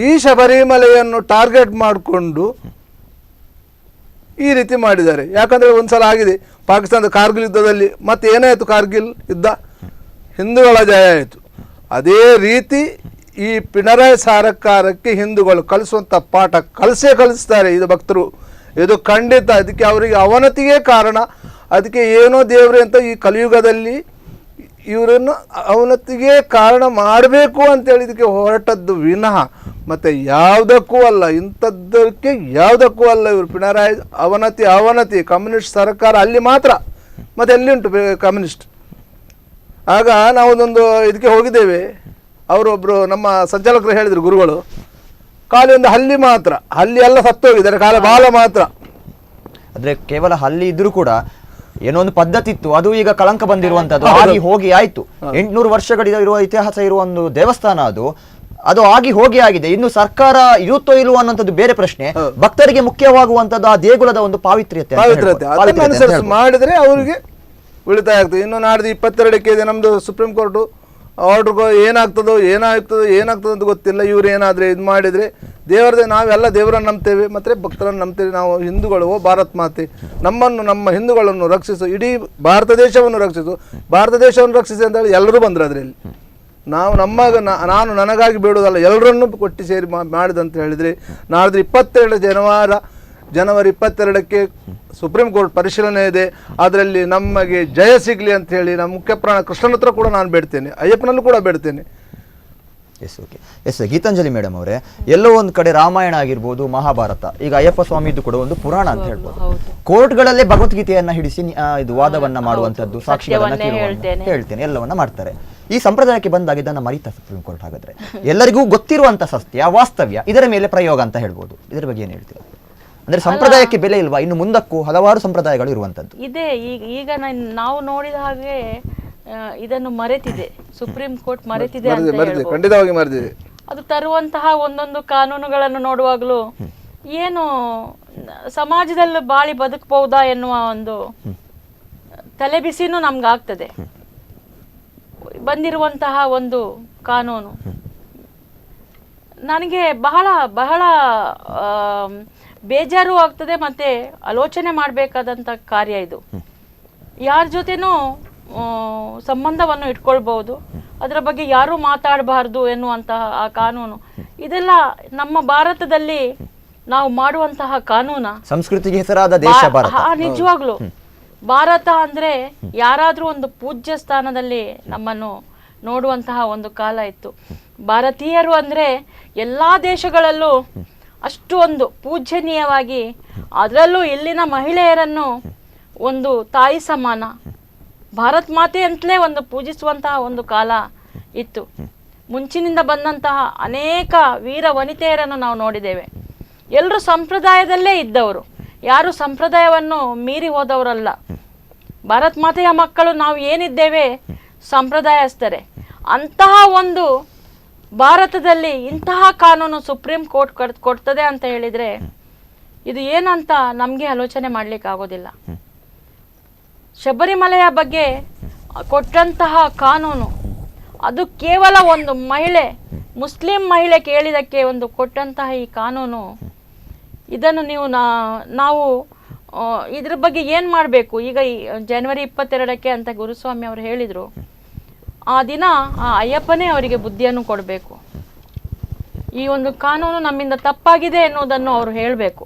Speaker 3: ಈ ಶಬರಿಮಲೆಯನ್ನು ಟಾರ್ಗೆಟ್ ಮಾಡಿಕೊಂಡು ಈ ರೀತಿ ಮಾಡಿದ್ದಾರೆ. ಯಾಕಂದರೆ ಒಂದ್ಸಲ ಆಗಿದೆ ಪಾಕಿಸ್ತಾನದ ಕಾರ್ಗಿಲ್ ಯುದ್ಧದಲ್ಲಿ. ಮತ್ತೆ ಏನಾಯಿತು? ಕಾರ್ಗಿಲ್ ಯುದ್ಧ ಹಿಂದೂಗಳ ಜಯ ಆಯಿತು. ಅದೇ ರೀತಿ ಈ ಪಿಣರಾಯಿ ಸರ್ಕಾರಕ್ಕೆ ಹಿಂದೂಗಳು ಕಲಿಸುವಂಥ ಪಾಠ ಕಲಿಸ್ತಾರೆ ಇದು ಭಕ್ತರು. ಇದು ಖಂಡಿತ. ಅದಕ್ಕೆ ಅವರಿಗೆ ಅವನತಿಗೆ ಕಾರಣ. ಅದಕ್ಕೆ ಏನೋ ದೇವ್ರೆ ಅಂತ ಈ ಕಲಿಯುಗದಲ್ಲಿ ಇವರನ್ನು ಅವನತಿಗೆ ಕಾರಣ ಮಾಡಬೇಕು ಅಂತೇಳಿ ಇದಕ್ಕೆ ಹೊರಟದ್ದು ವಿನಃ ಮತ್ತು ಯಾವುದಕ್ಕೂ ಅಲ್ಲ. ಇಂಥದ್ದಕ್ಕೆ ಯಾವುದಕ್ಕೂ ಅಲ್ಲ. ಇವರು ಪಿಣರಾಯಿ ಅವನತಿ ಕಮ್ಯುನಿಸ್ಟ್ ಸರ್ಕಾರ ಅಲ್ಲಿ ಮಾತ್ರ. ಮತ್ತು ಎಲ್ಲಿ ಉಂಟು ಕಮ್ಯುನಿಸ್ಟ್? ಆಗ ನಾವೊಂದೊಂದು ಇದಕ್ಕೆ ಹೋಗಿದ್ದೇವೆ. ಅವರೊಬ್ಬರು ನಮ್ಮ ಸಂಚಾಲಕರು ಹೇಳಿದರು, ಗುರುಗಳು, ಖಾಲಿ ಒಂದು ಹಲ್ಲಿ ಮಾತ್ರ, ಹಲ್ಲಿ ಎಲ್ಲ ಸತ್ತೋಗಿದ್ದಾರೆ, ಖಾಲಿ ಬಾಲ ಮಾತ್ರ.
Speaker 1: ಆದರೆ ಕೇವಲ ಹಲ್ಲಿ ಇದ್ರೂ ಕೂಡ ಏನೋ ಒಂದು ಪದ್ಧತಿ ಇತ್ತು, ಅದು ಈಗ ಕಳಂಕ ಬಂದಿರುವಂತದ್ದು. ಆಗಿ ಹೋಗಿ ಆಯ್ತು. 800 ವರ್ಷಗಳಿರುವ ಇತಿಹಾಸ ಇರುವ ಒಂದು ದೇವಸ್ಥಾನ ಅದು ಆಗಿ ಹೋಗಿ ಆಗಿದೆ. ಇನ್ನು ಸರ್ಕಾರ ಇರುತ್ತೋ ಇಲ್ವೋ ಅನ್ನೋಂಥದ್ದು ಬೇರೆ ಪ್ರಶ್ನೆ. ಭಕ್ತರಿಗೆ ಮುಖ್ಯವಾಗುವಂತದ್ದು ಆ ದೇಗುಲದ ಒಂದು ಪಾವಿತ್ರ್ಯತೆ
Speaker 3: ಮಾಡಿದ್ರೆ ಅವರಿಗೆ ಉಳಿತಾಯ ಆಗ್ತದೆ. ಇನ್ನು ನಾಡ್ದು 22ಕ್ಕೆ ಇದೆ ನಮ್ದು ಸುಪ್ರೀಂ ಕೋರ್ಟು ಆರ್ಡ್ರಿಗೋ ಏನಾಗ್ತದೋ ಅಂತ ಗೊತ್ತಿಲ್ಲ. ಇವ್ರು ಏನಾದರೆ ಇದು ಮಾಡಿದರೆ ದೇವರದೇ, ನಾವೆಲ್ಲ ದೇವರನ್ನು ನಂಬ್ತೇವೆ ಮತ್ತು ಭಕ್ತರನ್ನು ನಂಬ್ತೇವೆ. ನಾವು ಹಿಂದೂಗಳು, ಭಾರತ್ ಮಾತೆ ನಮ್ಮ ಹಿಂದೂಗಳನ್ನು ರಕ್ಷಿಸು, ಇಡೀ ಭಾರತ ದೇಶವನ್ನು ರಕ್ಷಿಸು, ಭಾರತ ದೇಶವನ್ನು ರಕ್ಷಿಸಿ ಅಂತ ಹೇಳಿ ಎಲ್ಲರೂ ಬಂದರು ಅದರಲ್ಲಿ. ನಾನು ನನಗಾಗಿ ಬೇಡುವುದಲ್ಲ, ಎಲ್ಲರನ್ನೂ ಕೊಟ್ಟು ಸೇರಿ ಮಾಡಿದಂತ ಹೇಳಿದರೆ ನಾಳಿದ್ದು 22 ಜನವರಿ 22ಕ್ಕೆ ಸುಪ್ರೀಂ ಕೋರ್ಟ್ ಪರಿಶೀಲನೆ ಇದೆ. ಅದರಲ್ಲಿ ನಮಗೆ ಜಯ ಸಿಗಲಿ ಅಂತ ಹೇಳಿ ನಮ್ಮ ಮುಖ್ಯ ಪ್ರಾಣ ಕೃಷ್ಣನ ಹತ್ರ ಕೂಡ ನಾನು ಬೇಡ್ತೇನೆ, ಅಯ್ಯಪ್ಪನಲ್ಲೂ ಕೂಡ ಬೇಡ್ತೇನೆ.
Speaker 1: Yes, okay. Yes, Geetanjali madam ಅವರೇ, ಎಲ್ಲೋ ಒಂದು ಕಡೆ ರಾಮಾಯಣ ಆಗಿರ್ಬೋದು, ಮಹಾಭಾರತ, ಈಗ ಅಯ್ಯಪ್ಪ ಸ್ವಾಮಿದು ಕೂಡ ಒಂದು ಪುರಾಣ ಅಂತ ಹೇಳ್ಬೋದು. ಕೋರ್ಟ್ಗಳಲ್ಲೇ ಭಗವದ್ಗೀತೆಯನ್ನ ಹಿಡಿಸಿ ಇದು ವಾದವನ್ನ ಮಾಡುವಂತದ್ದು, ಸಾಕ್ಷಿಗಳನ್ನ ಹೇಳ್ತೇನೆ, ಎಲ್ಲವನ್ನ ಮಾಡ್ತಾರೆ. ಈ ಸಂಪ್ರದಾಯಕ್ಕೆ ಬಂದಾಗ ಇದನ್ನ ಮರಿತಾ ಸುಪ್ರೀಂ ಕೋರ್ಟ್. ಹಾಗಾದ್ರೆ ಎಲ್ಲರಿಗೂ ಗೊತ್ತಿರುವಂತ ಸತ್ಯ, ವಾಸ್ತವ್ಯ, ಇದರ ಮೇಲೆ ಪ್ರಯೋಗ ಅಂತ ಹೇಳ್ಬೋದು. ಇದರ ಬಗ್ಗೆ ಏನ್ ಹೇಳ್ತೀರಾ? ಅಂದ್ರೆ ಸಂಪ್ರದಾಯಕ್ಕೆ ಬೆಲೆ ಇಲ್ವಾ? ಇನ್ನು ಮುಂದಕ್ಕೂ ಹಲವಾರು ಸಂಪ್ರದಾಯಗಳು ಇರುವಂತದ್ದು
Speaker 2: ಇದೆ. ಈಗ ನಾವು ನೋಡಿದ ಹಾಗೆ ಇದನ್ನು ಮರೆತಿದೆ, ಸುಪ್ರೀಂ ಕೋರ್ಟ್ ಮರೆತಿದೆ ಅಂತ ಹೇಳ್ಬೋದು.
Speaker 3: ಖಂಡಿತವಾಗಿ ಮರೆತಿದೆ.
Speaker 2: ಅದು ತರುವಂತಹ ಒಂದೊಂದು ಕಾನೂನುಗಳನ್ನು ನೋಡುವಾಗಲೂ ಏನು ಸಮಾಜದಲ್ಲಿ ಬಾಳಿ ಬದುಕಬಹುದಾ ಎನ್ನುವ ಒಂದು ತಲೆಬಿಸಿನೂ ನಮ್ಗಾಗ್ತದೆ. ಬಂದಿರುವಂತಹ ಒಂದು ಕಾನೂನು ನನಗೆ ಬಹಳ ಬಹಳ ಬೇಜಾರು ಆಗ್ತದೆ, ಮತ್ತೆ ಆಲೋಚನೆ ಮಾಡಬೇಕಾದಂಥ ಕಾರ್ಯ ಇದು. ಯಾರ ಜೊತೆನೂ ಸಂಬಂಧವನ್ನು ಇಟ್ಕೊಳ್ಬಹುದು, ಅದರ ಬಗ್ಗೆ ಯಾರೂ ಮಾತಾಡಬಾರ್ದು ಎನ್ನುವಂತಹ ಆ ಕಾನೂನು, ಇದೆಲ್ಲ ನಮ್ಮ ಭಾರತದಲ್ಲಿ ನಾವು ಮಾಡುವಂತಹ ಕಾನೂನ.
Speaker 1: ಸಂಸ್ಕೃತಿಗೆ ಹೆಸರಾದ ದೇಶ ಭಾರತ.
Speaker 2: ನಿಜವಾಗ್ಲು ಭಾರತ ಅಂದ್ರೆ ಯಾರಾದ್ರೂ ಒಂದು ಪೂಜ್ಯ ಸ್ಥಾನದಲ್ಲಿ ನಮ್ಮನ್ನು ನೋಡುವಂತಹ ಒಂದು ಕಾಲ ಇತ್ತು. ಭಾರತೀಯರು ಅಂದ್ರೆ ಎಲ್ಲಾ ದೇಶಗಳಲ್ಲೂ ಅಷ್ಟು ಒಂದು ಪೂಜ್ಯನೀಯವಾಗಿ, ಅದರಲ್ಲೂ ಇಲ್ಲಿನ ಮಹಿಳೆಯರನ್ನು ಒಂದು ತಾಯಿ ಸಮಾನ, ಭಾರತ್ ಮಾತೆ ಅಂತಲೇ ಒಂದು ಪೂಜಿಸುವಂತಹ ಒಂದು ಕಾಲ ಇತ್ತು. ಮುಂಚಿನಿಂದ ಬಂದಂತಹ ಅನೇಕ ವೀರ ವನಿತೆಯರನ್ನು ನಾವು ನೋಡಿದ್ದೇವೆ. ಎಲ್ಲರೂ ಸಂಪ್ರದಾಯದಲ್ಲೇ ಇದ್ದವರು, ಯಾರು ಸಂಪ್ರದಾಯವನ್ನು ಮೀರಿ ಹೋದವರಲ್ಲ. ಭಾರತ್ ಮಾತೆಯ ಮಕ್ಕಳು ನಾವು ಏನಿದ್ದೇವೆ ಸಂಪ್ರದಾಯಸ್ಥರೇ. ಅಂತಹ ಒಂದು ಭಾರತದಲ್ಲಿ ಇಂತಹ ಕಾನೂನು ಸುಪ್ರೀಂ ಕೋರ್ಟ್ ಕೊಡ್ತದೆ ಅಂತ ಹೇಳಿದ್ರೆ ಇದು ಏನಂತ ನಮಗೆ ಆಲೋಚನೆ ಮಾಡ್ಲಿಕ್ಕೆ ಆಗೋದಿಲ್ಲ. ಶಬರಿಮಲೆಯ ಬಗ್ಗೆ ಕೊಟ್ಟಂತಹ ಕಾನೂನು ಅದು ಕೇವಲ ಒಂದು ಮಹಿಳೆ, ಮುಸ್ಲಿಂ ಮಹಿಳೆ ಕೇಳಿದಕ್ಕೆ ಒಂದು ಕೊಟ್ಟಂತಹ ಈ ಕಾನೂನು, ಇದನ್ನು ನಾವು ಇದ್ರ ಬಗ್ಗೆ ಏನು ಮಾಡಬೇಕು? ಈಗ ಜನವರಿ 22ಕ್ಕೆ ಅಂತ ಗುರುಸ್ವಾಮಿ ಅವರು ಹೇಳಿದರು. ಆ ದಿನ ಆ ಅಯ್ಯಪ್ಪನೇ ಅವರಿಗೆ ಬುದ್ಧಿಯನ್ನು ಕೊಡಬೇಕು. ಈ ಒಂದು ಕಾನೂನು ನಮ್ಮಿಂದ ತಪ್ಪಾಗಿದೆ ಎನ್ನುವುದನ್ನು ಅವರು ಹೇಳಬೇಕು.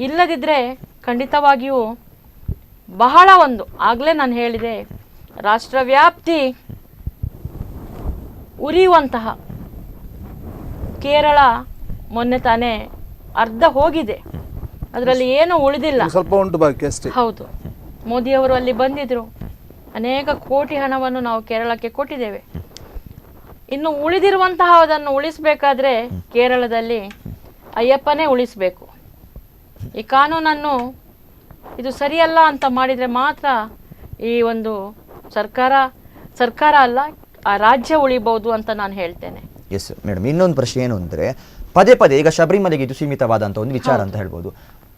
Speaker 2: ಇಲ್ಲದಿದ್ದರೆ ಖಂಡಿತವಾಗಿಯೂ ಬಹಳ ಒಂದು, ಆಗಲೇ ನಾನು ಹೇಳಿದೆ, ರಾಷ್ಟ್ರವ್ಯಾಪ್ತಿ ಉರಿಯುವಂತಹ, ಕೇರಳ ಮೊನ್ನೆ ತಾನೇ ಅರ್ಧ ಹೋಗಿದೆ, ಅದರಲ್ಲಿ ಏನೂ ಉಳಿದಿಲ್ಲ,
Speaker 3: ಸ್ವಲ್ಪ ಉಂಟು ಬಾಕಿ ಅಷ್ಟೇ.
Speaker 2: ಹೌದು, ಮೋದಿಯವರು ಅಲ್ಲಿ ಬಂದಿದ್ರು, ಅನೇಕ ಕೋಟಿ ಹಣವನ್ನು ನಾವು ಕೇರಳಕ್ಕೆ ಕೊಟ್ಟಿದ್ದೇವೆ. ಇನ್ನು ಉಳಿದಿರುವಂತಹ ಅದನ್ನು ಉಳಿಸಬೇಕಾದ್ರೆ ಕೇರಳದಲ್ಲಿ ಅಯ್ಯಪ್ಪನೇ ಉಳಿಸಬೇಕು. ಈ ಕಾನೂನನ್ನು ಇದು ಸರಿಯಲ್ಲ ಅಂತ ಮಾಡಿದರೆ ಮಾತ್ರ ಈ ಒಂದು ಸರ್ಕಾರ ಅಲ್ಲ, ಆ ರಾಜ್ಯ ಉಳಿಬಹುದು ಅಂತ ನಾನು ಹೇಳ್ತೇನೆ.
Speaker 1: ಎಸ್ ಮೇಡಮ್, ಇನ್ನೊಂದು ಪ್ರಶ್ನೆ ಏನು ಅಂದರೆ, ಪದೇ ಪದೇ ಈಗ ಶಬರಿಮಲೆಗೆ ಇದು ಸೀಮಿತವಾದಂಥ ಒಂದು ವಿಚಾರ ಅಂತ ಹೇಳ್ಬೋದು,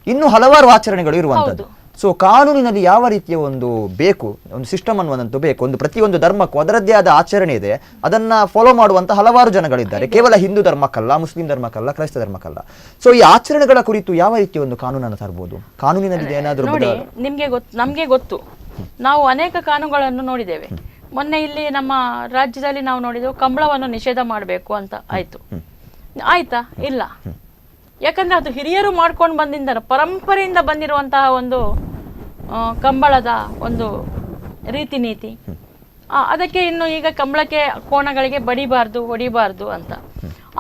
Speaker 1: ಇನ್ನು ಹಲವಾರು ಆಚರಣೆಗಳು ಇರುವಂಥದ್ದು. ಸೊ ಕಾನೂನಿನಲ್ಲಿ ಯಾವ ರೀತಿಯ ಒಂದು ಬೇಕು, ಒಂದು ಸಿಸ್ಟಮ್ ಅನ್ನುವಂಥದ್ದು ಬೇಕು. ಒಂದು ಪ್ರತಿಯೊಂದು ಧರ್ಮಕ್ಕೂ ಅದರದ್ದೇ ಆದ ಆಚರಣೆ ಇದೆ, ಅದನ್ನ ಫಾಲೋ ಮಾಡುವಂತ ಹಲವಾರು ಜನಗಳಿದ್ದಾರೆ. ಕೇವಲ ಹಿಂದೂ ಧರ್ಮಕ್ಕಲ್ಲ, ಮುಸ್ಲಿಂ ಧರ್ಮಕ್ಕಲ್ಲ, ಕ್ರೈಸ್ತ ಧರ್ಮಕ್ಕಲ್ಲ. ಸೊ ಈ ಆಚರಣೆಗಳ ಕುರಿತು ಯಾವ ರೀತಿಯ ಒಂದು ಕಾನೂನನ್ನು ತರಬಹುದು? ಕಾನೂನಿನಲ್ಲಿ ಏನಾದರೂ
Speaker 2: ನೋಡಿ, ನಮಗೆ ಗೊತ್ತು, ನಾವು ಅನೇಕ ಕಾನೂನುಗಳನ್ನು ನೋಡಿದ್ದೇವೆ. ಮೊನ್ನೆ ಇಲ್ಲಿ ನಮ್ಮ ರಾಜ್ಯದಲ್ಲಿ ನಾವು ನೋಡಿದೆವು, ಕಂಬಳವನ್ನು ನಿಷೇಧ ಮಾಡಬೇಕು ಅಂತ ಆಯ್ತಾ? ಇಲ್ಲ. ಯಾಕಂದ್ರೆ ಅದು ಹಿರಿಯರು ಮಾಡ್ಕೊಂಡು ಬಂದಿದ್ದಾರೆ, ಪರಂಪರೆಯಿಂದ ಬಂದಿರುವಂತಹ ಒಂದು ಕಂಬಳದ ಒಂದು ರೀತಿ ನೀತಿ. ಅದಕ್ಕೆ ಇನ್ನು ಈಗ ಕಂಬಳಕ್ಕೆ ಕೋಣಗಳಿಗೆ ಹೊಡಿಬಾರ್ದು ಅಂತ.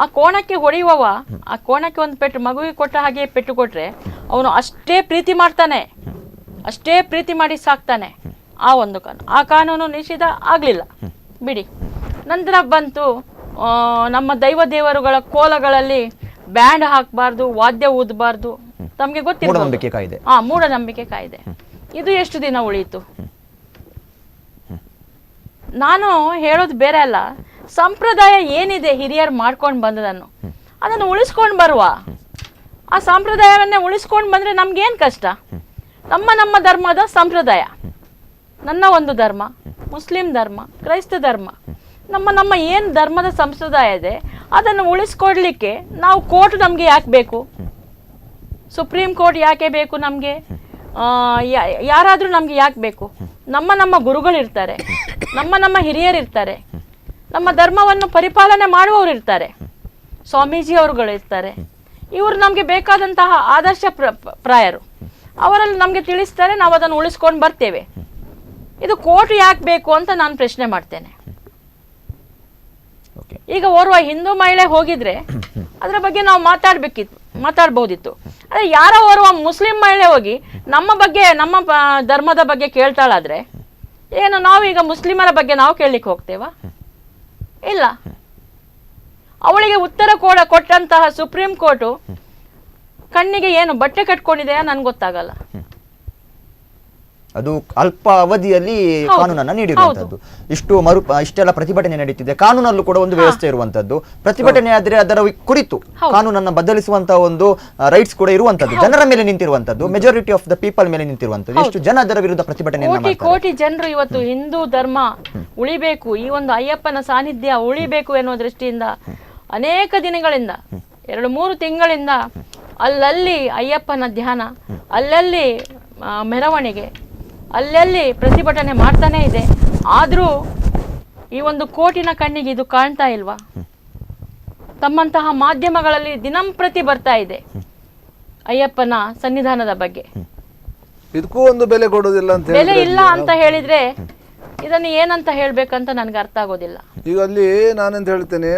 Speaker 2: ಆ ಕೋಣಕ್ಕೆ ಹೊಡೆಯುವವ, ಆ ಕೋಣಕ್ಕೆ ಒಂದು ಪೆಟ್ಟು, ಮಗುವಿಗೆ ಕೊಟ್ಟ ಹಾಗೆ ಪೆಟ್ಟು ಕೊಟ್ರೆ ಅವನು ಅಷ್ಟೇ ಪ್ರೀತಿ ಮಾಡ್ತಾನೆ, ಅಷ್ಟೇ ಪ್ರೀತಿ ಮಾಡಿ ಸಾಕ್ತಾನೆ. ಆ ಒಂದು ಆ ಕಾನೂನು ನಿಷೇಧ ಆಗಲಿಲ್ಲ, ಬಿಡಿ. ನಂತರ ಬಂತು ನಮ್ಮ ದೇವರುಗಳ ಕೋಲಗಳಲ್ಲಿ ಬ್ಯಾಂಡ್ ಹಾಕಬಾರ್ದು, ವಾದ್ಯ ಊದಬಾರ್ದು. ತಮಗೆ ಗೊತ್ತಿಲ್ಲ, ಮೂಢನಂಬಿಕೆ ಕಾಯ್ದೆ. ಇದು ಎಷ್ಟು ದಿನ ಉಳಿಯಿತು? ನಾನು ಹೇಳೋದು ಬೇರೆ ಅಲ್ಲ, ಸಂಪ್ರದಾಯ ಏನಿದೆ ಹಿರಿಯರು ಮಾಡ್ಕೊಂಡು ಬಂದದನ್ನು ಅದನ್ನು ಉಳಿಸ್ಕೊಂಡು ಬರುವ. ಆ ಸಂಪ್ರದಾಯವನ್ನೇ ಉಳಿಸ್ಕೊಂಡು ಬಂದ್ರೆ ನಮ್ಗೇನು ಕಷ್ಟ? ನಮ್ಮ ಧರ್ಮದ ಸಂಪ್ರದಾಯ ನನ್ನ ಒಂದು ಧರ್ಮ, ಮುಸ್ಲಿಂ ಧರ್ಮ, ಕ್ರೈಸ್ತ ಧರ್ಮ, ನಮ್ಮ ಏನು ಧರ್ಮದ ಸಂಪ್ರದಾಯ ಇದೆ ಅದನ್ನು ಉಳಿಸ್ಕೊಡ್ಲಿಕ್ಕೆ ನಾವು ಕೋರ್ಟ್ ನಮಗೆ ಯಾಕೆ ಬೇಕು? ಸುಪ್ರೀಂ ಕೋರ್ಟ್ ಯಾಕೆ ಬೇಕು ನಮಗೆ? ಯಾರಾದರೂ ನಮಗೆ ಯಾಕೆ ಬೇಕು? ನಮ್ಮ ಗುರುಗಳಿರ್ತಾರೆ, ನಮ್ಮ ಹಿರಿಯರು ಇರ್ತಾರೆ, ನಮ್ಮ ಧರ್ಮವನ್ನು ಪರಿಪಾಲನೆ ಮಾಡುವವರು ಇರ್ತಾರೆ, ಸ್ವಾಮೀಜಿ ಅವರುಗಳು ಇರ್ತಾರೆ. ಇವರು ನಮಗೆ ಬೇಕಾದಂತಹ ಆದರ್ಶ ಪ್ರಾಯರು. ಅವರಲ್ಲಿ ನಮಗೆ ತಿಳಿಸ್ತಾರೆ, ನಾವು ಅದನ್ನು ಉಳಿಸ್ಕೊಂಡು ಬರ್ತೇವೆ. ಇದು ಕೋರ್ಟ್ ಯಾಕೆ ಬೇಕು ಅಂತ ನಾನು ಪ್ರಶ್ನೆ ಮಾಡ್ತೇನೆ. ಈಗ ಓರ್ವ ಹಿಂದೂ ಮಹಿಳೆ ಹೋಗಿದ್ರೆ ಅದರ ಬಗ್ಗೆ ನಾವು ಮಾತಾಡ್ಬೋದಿತ್ತು. ಅದೇ ಯಾರೋ ಓರ್ವ ಮುಸ್ಲಿಂ ಮಹಿಳೆ ಹೋಗಿ ನಮ್ಮ ಬಗ್ಗೆ, ನಮ್ಮ ಧರ್ಮದ ಬಗ್ಗೆ ಕೇಳ್ತಾಳಾದ್ರೆ ಏನು ನಾವು ಈಗ ಮುಸ್ಲಿಮರ ಬಗ್ಗೆ ನಾವು ಕೇಳಲಿಕ್ಕೆ ಹೋಗ್ತೇವಾ? ಇಲ್ಲ. ಅವಳಿಗೆ ಉತ್ತರ ಕೊಟ್ಟಂತಹ ಸುಪ್ರೀಂ ಕೋರ್ಟು ಕಣ್ಣಿಗೆ ಏನು ಬಟ್ಟೆ ಕಟ್ಕೊಂಡಿದೆಯಾ ನನ್ಗೆ ಗೊತ್ತಾಗಲ್ಲ.
Speaker 1: ಅದು ಅಲ್ಪ ಅವಧಿಯಲ್ಲಿ ಕಾನೂನನ್ನ ನೀಡಿರುವಂತದ್ದು. ಇಷ್ಟೆಲ್ಲ ಪ್ರತಿಭಟನೆ ನಡೀತಿದೆ, ಕಾನೂನಲ್ಲೂ ಕೂಡ ಒಂದು ವ್ಯವಸ್ಥೆ ಇರುವಂತದ್ದು. ಪ್ರತಿಭಟನೆ ಆದ್ರೆ ಅದರ ಕುರಿತು ಕಾನೂನನ್ನ ಬದಲಿಸುವಂತಹ ಒಂದು ರೈಟ್ಸ್ ಕೂಡ ಇರುವಂತದ್ದು, ಜನರ ಮೇಲೆ ನಿಂತಿರುವಂತದ್ದು, ಮೆಜಾರಿಟಿ ಆಫ್ ದ ಪೀಪಲ್ ಮೇಲೆ ನಿಂತಿರುವಂತದ್ದು. ಎಷ್ಟು ಜನ ಅದರ ವಿರುದ್ಧ ಪ್ರತಿಭಟನೆ
Speaker 2: ಕೋಟಿ ಜನರು ಇವತ್ತು ಹಿಂದೂ ಧರ್ಮ ಉಳಿಬೇಕು, ಈ ಒಂದು ಅಯ್ಯಪ್ಪನ ಸಾನ್ನಿಧ್ಯ ಉಳಿಬೇಕು ಎನ್ನುವ ದೃಷ್ಟಿಯಿಂದ ಅನೇಕ ದಿನಗಳಿಂದ 2-3 ತಿಂಗಳಿಂದ ಅಲ್ಲಲ್ಲಿ ಅಯ್ಯಪ್ಪನ ಧ್ಯಾನ, ಅಲ್ಲಲ್ಲಿ ಮೆರವಣಿಗೆ, ಅಲ್ಲಲ್ಲಿ ಪ್ರತಿಭಟನೆ ಮಾಡ್ತಾನೆ ಇದೆ. ಆದರೂ ಈ ಒಂದು ಕೋರ್ಟಿನ ಕಣ್ಣಿಗೆ ಇದು ಕಾಣ್ತಾ ಇಲ್ವಾ? ತಮ್ಮಂತಹ ಮಾಧ್ಯಮಗಳಲ್ಲಿ ದಿನಂಪ್ರತಿ ಬರ್ತಾ ಇದೆ ಅಯ್ಯಪ್ಪನ ಸನ್ನಿಧಾನದ ಬಗ್ಗೆ.
Speaker 3: ಇದಕ್ಕೂ ಒಂದು ಬೆಲೆ ಕೊಡೋದಿಲ್ಲ ಅಂತ
Speaker 2: ಬೆಲೆ ಇಲ್ಲ ಅಂತ ಹೇಳಿದ್ರೆ ಇದನ್ನು ಏನಂತ ಹೇಳ್ಬೇಕಂತ ನನಗೆ ಅರ್ಥ ಆಗೋದಿಲ್ಲ.
Speaker 3: ಈಗ ಅಲ್ಲಿ ನಾನೆಂತ ಹೇಳ್ತೇನೆ,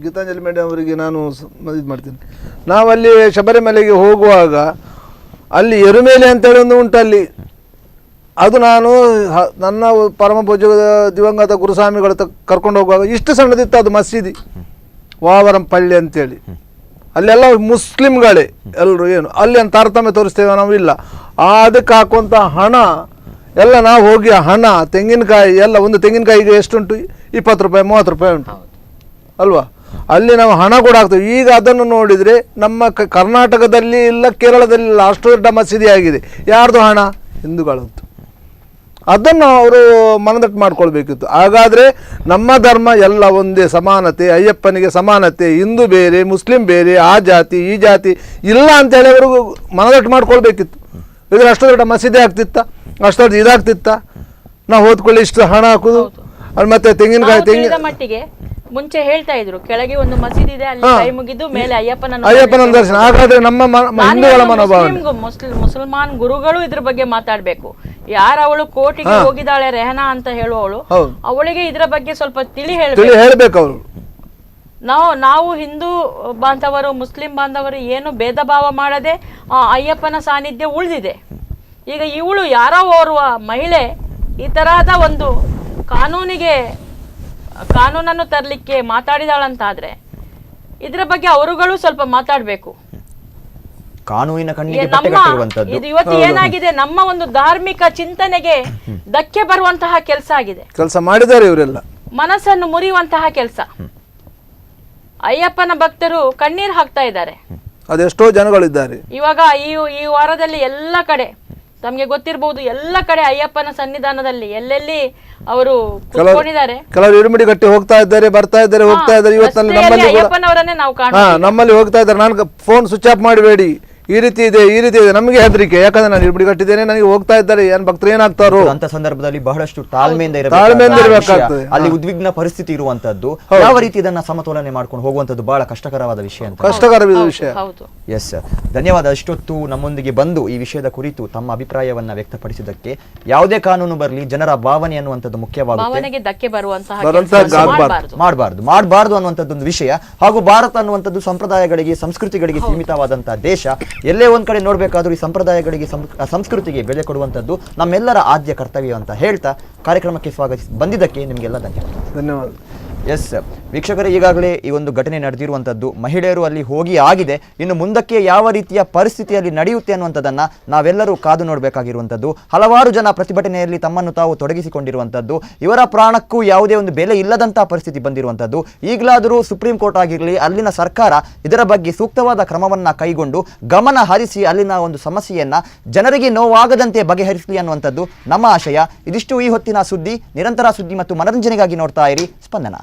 Speaker 3: ಗೀತಾಂಜಲಿ ಮೇಡಮ್ ಅವರಿಗೆ ನಾನು ಇದು ಮಾಡ್ತೀನಿ. ನಾವಲ್ಲಿ ಶಬರಿಮಲೆಗೆ ಹೋಗುವಾಗ ಅಲ್ಲಿ ಎರುಮೇಲೆ ಅಂತೇಳಿ ಒಂದು ಉಂಟಲ್ಲಿ, ಅದು ನಾನು ನನ್ನ ಪರಮ ಪೂಜ್ಯ ದಿವಂಗತ ಗುರುಸ್ವಾಮಿಗಳ ಕರ್ಕೊಂಡು ಹೋಗುವಾಗ ಇಷ್ಟು ಸಣ್ಣದಿತ್ತು ಅದು ಮಸೀದಿ, ವಾವರಂ ಪಳ್ಳಿ ಅಂತೇಳಿ. ಅಲ್ಲೆಲ್ಲ ಮುಸ್ಲಿಮ್ಗಳೇ ಎಲ್ಲರೂ, ಏನು ಅಲ್ಲಿ ಅಂತ ತಾರತಮ್ಯ ತೋರಿಸ್ತೇವೆ ನಾವು ಇಲ್ಲ. ಅದಕ್ಕೆ ಹಾಕುವಂಥ ಹಣ ಎಲ್ಲ ನಾವು ಹೋಗಿ ಹಣ, ತೆಂಗಿನಕಾಯಿ ಎಲ್ಲ, ಒಂದು ತೆಂಗಿನಕಾಯಿಗೆ ಎಷ್ಟುಂಟು? 20 ರೂಪಾಯಿ 30 ರೂಪಾಯಿ ಉಂಟು ಅಲ್ವಾ? ಅಲ್ಲಿ ನಾವು ಹಣ ಕೂಡ ಹಾಕ್ತೇವೆ. ಈಗ ಅದನ್ನು ನೋಡಿದರೆ ನಮ್ಮ ಕರ್ನಾಟಕದಲ್ಲಿ ಇಲ್ಲ, ಕೇರಳದಲ್ಲಿ ಇಲ್ಲ, ಅಷ್ಟು ದೊಡ್ಡ ಮಸೀದಿ ಆಗಿದೆ. ಯಾರ್ದು ಹಣ? ಹಿಂದೂಗಳದ್ದು. ಅದನ್ನು ಅವರು ಮನದಟ್ಟು ಮಾಡ್ಕೊಳ್ಬೇಕಿತ್ತು. ಹಾಗಾದರೆ ನಮ್ಮ ಧರ್ಮ ಎಲ್ಲ ಒಂದೇ, ಸಮಾನತೆ, ಅಯ್ಯಪ್ಪನಿಗೆ ಸಮಾನತೆ, ಹಿಂದೂ ಬೇರೆ ಮುಸ್ಲಿಂ ಬೇರೆ, ಆ ಜಾತಿ ಈ ಜಾತಿ ಇಲ್ಲ ಅಂತೇಳಿ ಅವರು ಮನದಟ್ಟು ಮಾಡ್ಕೊಳ್ಬೇಕಿತ್ತು. ಇದ್ರೆ ಅಷ್ಟು ದೊಡ್ಡ ಮಸೀದಿ ಆಗ್ತಿತ್ತ, ಅಷ್ಟು ದೊಡ್ಡ ಇದಾಗ್ತಿತ್ತ? ನಾವು ಹೋದ್ಕೊಳ್ಳಿ ಇಷ್ಟು ಹಣ ಹಾಕುದು, ಅಲ್ಲಿ ಮತ್ತೆ ತೆಂಗಿನಕಾಯಿ
Speaker 2: ಮಟ್ಟಿಗೆ ಮುಂಚೆ ಹೇಳ್ತಾ ಇದ್ರು ಕೆಳಗೆ ಒಂದು ಮಸೀದಿ ಇದೆ, ಅಲ್ಲಿ ಕೈ ಮುಗಿದು ಮೇಲೆ ಅಯ್ಯಪ್ಪನ
Speaker 3: ದರ್ಶನ. ಹಾಗಾದ್ರೆ ನಮ್ಮ ಹಿಂದೂಗಳ ಮನೋಭಾವನೆ,
Speaker 2: ಮುಸಲ್ಮಾನ್ ಗುರುಗಳು ಇದ್ರ ಬಗ್ಗೆ ಮಾತಾಡ್ಬೇಕು. ಯಾರು ಅವಳು ಕೋರ್ಟಿಗೆ ಹೋಗಿದ್ದಾಳೆ ರೆಹನಾ ಅಂತ ಹೇಳುವವಳು, ಅವಳಿಗೆ ಇದ್ರ ಬಗ್ಗೆ ಸ್ವಲ್ಪ ತಿಳಿ ಹೇಳ್ಬೇಕು.
Speaker 3: ಅವರು
Speaker 2: ನಾವು ಹಿಂದೂ ಬಾಂಧವರು ಮುಸ್ಲಿಂ ಬಾಂಧವರು ಏನು ಭೇದ ಭಾವ ಮಾಡದೆ ಅಯ್ಯಪ್ಪನ ಸಾನ್ನಿಧ್ಯ ಉಳಿದಿದೆ. ಈಗ ಇವಳು ಯಾರೋ ಓರ್ವ ಮಹಿಳೆ ಈ ತರಹದ ಒಂದು ಕಾನೂನನ್ನು ತರಲಿಕ್ಕೆ ಮಾತಾಡಿದಾಳಂತಾದ್ರೆ ಇದರ ಬಗ್ಗೆ ಅವರುಗಳು ಸ್ವಲ್ಪ ಮಾತಾಡ್ಬೇಕು.
Speaker 1: ಕಾನೂನಿನ ಕಣ್ಣಿಗೆ
Speaker 2: ಇದು ಇವತ್ತು ಏನಾಗಿದೆ, ನಮ್ಮ ಒಂದು ಧಾರ್ಮಿಕ ಚಿಂತನೆಗೆ ಧಕ್ಕೆ ಬರುವಂತಹ ಕೆಲಸ ಆಗಿದೆ.
Speaker 3: ಕೆಲಸ ಮಾಡಿದ್ದಾರೆ ಇವರೆಲ್ಲ,
Speaker 2: ಮನಸ್ಸನ್ನು ಮುರಿಯುವಂತಹ ಕೆಲಸ. ಅಯ್ಯಪ್ಪನ ಭಕ್ತರು ಕಣ್ಣೀರು ಹಾಕ್ತಾ ಇದ್ದಾರೆ.
Speaker 3: ಅದೆಷ್ಟೋ ಜನಗಳಿದ್ದಾರೆ.
Speaker 2: ಇವಾಗ ಈ ವಾರದಲ್ಲಿ ಎಲ್ಲ ಕಡೆ ತಮ್ಗೆ ಗೊತ್ತಿರಬಹುದು, ಎಲ್ಲ ಕಡೆ ಅಯ್ಯಪ್ಪನ ಸನ್ನಿಧಾನದಲ್ಲಿ ಎಲ್ಲೆಲ್ಲಿ ಅವರು ಕುತ್ಕೊಂಡಿದ್ದಾರೆ.
Speaker 3: ಕೆಲವರು ಇರುಮಿಡಿ ಕಟ್ಟಿ ಹೋಗ್ತಾ ಇದ್ದಾರೆ, ಬರ್ತಾ ಇದ್ದಾರೆ, ಹೋಗ್ತಾ ಇದ್ದಾರೆ. ಇವತ್ತಲ್ಲಿ
Speaker 2: ಅಯ್ಯಪ್ಪನವರನ್ನೇ ನಾವು
Speaker 3: ನಮ್ಮಲ್ಲಿ ಹೋಗ್ತಾ ಇದ್ದಾರೆ. ನಾನು ಫೋನ್ ಸ್ವಿಚ್ ಆಫ್ ಮಾಡಬೇಡಿ, ಈ ರೀತಿ ಇದೆ ನಮಗೆ ಹೆದರಿಕೆ. ಯಾಕಂದ್ರೆ ನಾನು ಇರುಮಿಡಿ ಕಟ್ಟಿದ್ದೇನೆ, ನನಗೆ ಹೋಗ್ತಾ ಇದ್ದಾರೆ, ಏನ್ ಭಕ್ತರು ಏನಾಗ್ತಾರೋ
Speaker 1: ಅಂತ ಸಂದರ್ಭದಲ್ಲಿ ಬಹಳಷ್ಟು ತಾಳ್ಮೆಯಿಂದ ಇರಬೇಕಾಗ್ತದೆ. ಅಲ್ಲಿ ಉದ್ವಿಗ್ನ ಪರಿಸ್ಥಿತಿ ಇರುವಂತದ್ದು, ಯಾವ ರೀತಿ ಇದನ್ನ ಸಮತೋಲನೆ ಮಾಡ್ಕೊಂಡು ಹೋಗುವಂತದ್ದು ಬಹಳ ಕಷ್ಟಕರವಾದ ವಿಷಯ ಅಂತ.
Speaker 3: ಕಷ್ಟಕರವಾದ ವಿಷಯ.
Speaker 1: ಎಸ್ ಸರ್, ಧನ್ಯವಾದ. ಅಷ್ಟೊತ್ತು ನಮ್ಮೊಂದಿಗೆ ಬಂದು ಈ ವಿಷಯದ ಕುರಿತು ತಮ್ಮ ಅಭಿಪ್ರಾಯವನ್ನ ವ್ಯಕ್ತಪಡಿಸಿದ್ದಕ್ಕೆ. ಯಾವುದೇ ಕಾನೂನು ಬರಲಿ, ಜನರ ಭಾವನೆ ಅನ್ನುವಂಥದ್ದು ಮುಖ್ಯವಾಗುತ್ತೆ.
Speaker 2: ಧಕ್ಕೆ ಬರುವಂತಹ
Speaker 1: ಮಾಡಬಾರ್ದು ಅನ್ನುವಂಥದ್ದೊಂದು ವಿಷಯ. ಹಾಗೂ ಭಾರತ ಅನ್ನುವಂಥದ್ದು ಸಂಪ್ರದಾಯಗಳಿಗೆ, ಸಂಸ್ಕೃತಿಗಳಿಗೆ ಸೀಮಿತವಾದಂತಹ ದೇಶ. ಎಲ್ಲೇ ಒಂದ್ ಕಡೆ ನೋಡ್ಬೇಕಾದ್ರೂ ಈ ಸಂಪ್ರದಾಯಗಳಿಗೆ, ಸಂಸ್ಕೃತಿಗೆ ಬೆಲೆ ಕೊಡುವಂಥದ್ದು ನಮ್ಮೆಲ್ಲರ ಆದ್ಯ ಕರ್ತವ್ಯ ಅಂತ ಹೇಳ್ತಾ ಕಾರ್ಯಕ್ರಮಕ್ಕೆ ಸ್ವಾಗತಿಸಿ ಬಂದಿದ್ದಕ್ಕೆ ನಿಮಗೆಲ್ಲ ಧನ್ಯವಾದ.
Speaker 3: ಧನ್ಯವಾದ.
Speaker 1: ಎಸ್ ವೀಕ್ಷಕರೇ, ಈಗಾಗಲೇ ಈ ಒಂದು ಘಟನೆ ನಡೆದಿರುವಂಥದ್ದು, ಮಹಿಳೆಯರು ಅಲ್ಲಿ ಹೋಗಿ ಆಗಿದೆ. ಇನ್ನು ಮುಂದಕ್ಕೆ ಯಾವ ರೀತಿಯ ಪರಿಸ್ಥಿತಿಯಲ್ಲಿ ನಡೆಯುತ್ತೆ ಅನ್ನುವಂಥದ್ದನ್ನು ನಾವೆಲ್ಲರೂ ಕಾದು ನೋಡಬೇಕಾಗಿರುವಂಥದ್ದು. ಹಲವಾರು ಜನ ಪ್ರತಿಭಟನೆಯಲ್ಲಿ ತಮ್ಮನ್ನು ತಾವು ತೊಡಗಿಸಿಕೊಂಡಿರುವಂಥದ್ದು, ಇವರ ಪ್ರಾಣಕ್ಕೂ ಯಾವುದೇ ಒಂದು ಬೆಲೆ ಇಲ್ಲದಂತಹ ಪರಿಸ್ಥಿತಿ ಬಂದಿರುವಂಥದ್ದು. ಈಗಲಾದರೂ ಸುಪ್ರೀಂ ಕೋರ್ಟ್ ಆಗಿರಲಿ, ಅಲ್ಲಿನ ಸರ್ಕಾರ ಇದರ ಬಗ್ಗೆ ಸೂಕ್ತವಾದ ಕ್ರಮವನ್ನು ಕೈಗೊಂಡು ಗಮನ ಹರಿಸಿ ಅಲ್ಲಿನ ಒಂದು ಸಮಸ್ಯೆಯನ್ನು ಜನರಿಗೆ ನೋವಾಗದಂತೆ ಬಗೆಹರಿಸಲಿ ಅನ್ನುವಂಥದ್ದು ನಮ್ಮ ಆಶಯ. ಇದಿಷ್ಟು ಈ ಹೊತ್ತಿನ ಸುದ್ದಿ. ನಿರಂತರ ಸುದ್ದಿ ಮತ್ತು ಮನರಂಜನೆಗಾಗಿ ನೋಡ್ತಾ ಇರಿ ಸ್ಪಂದನ.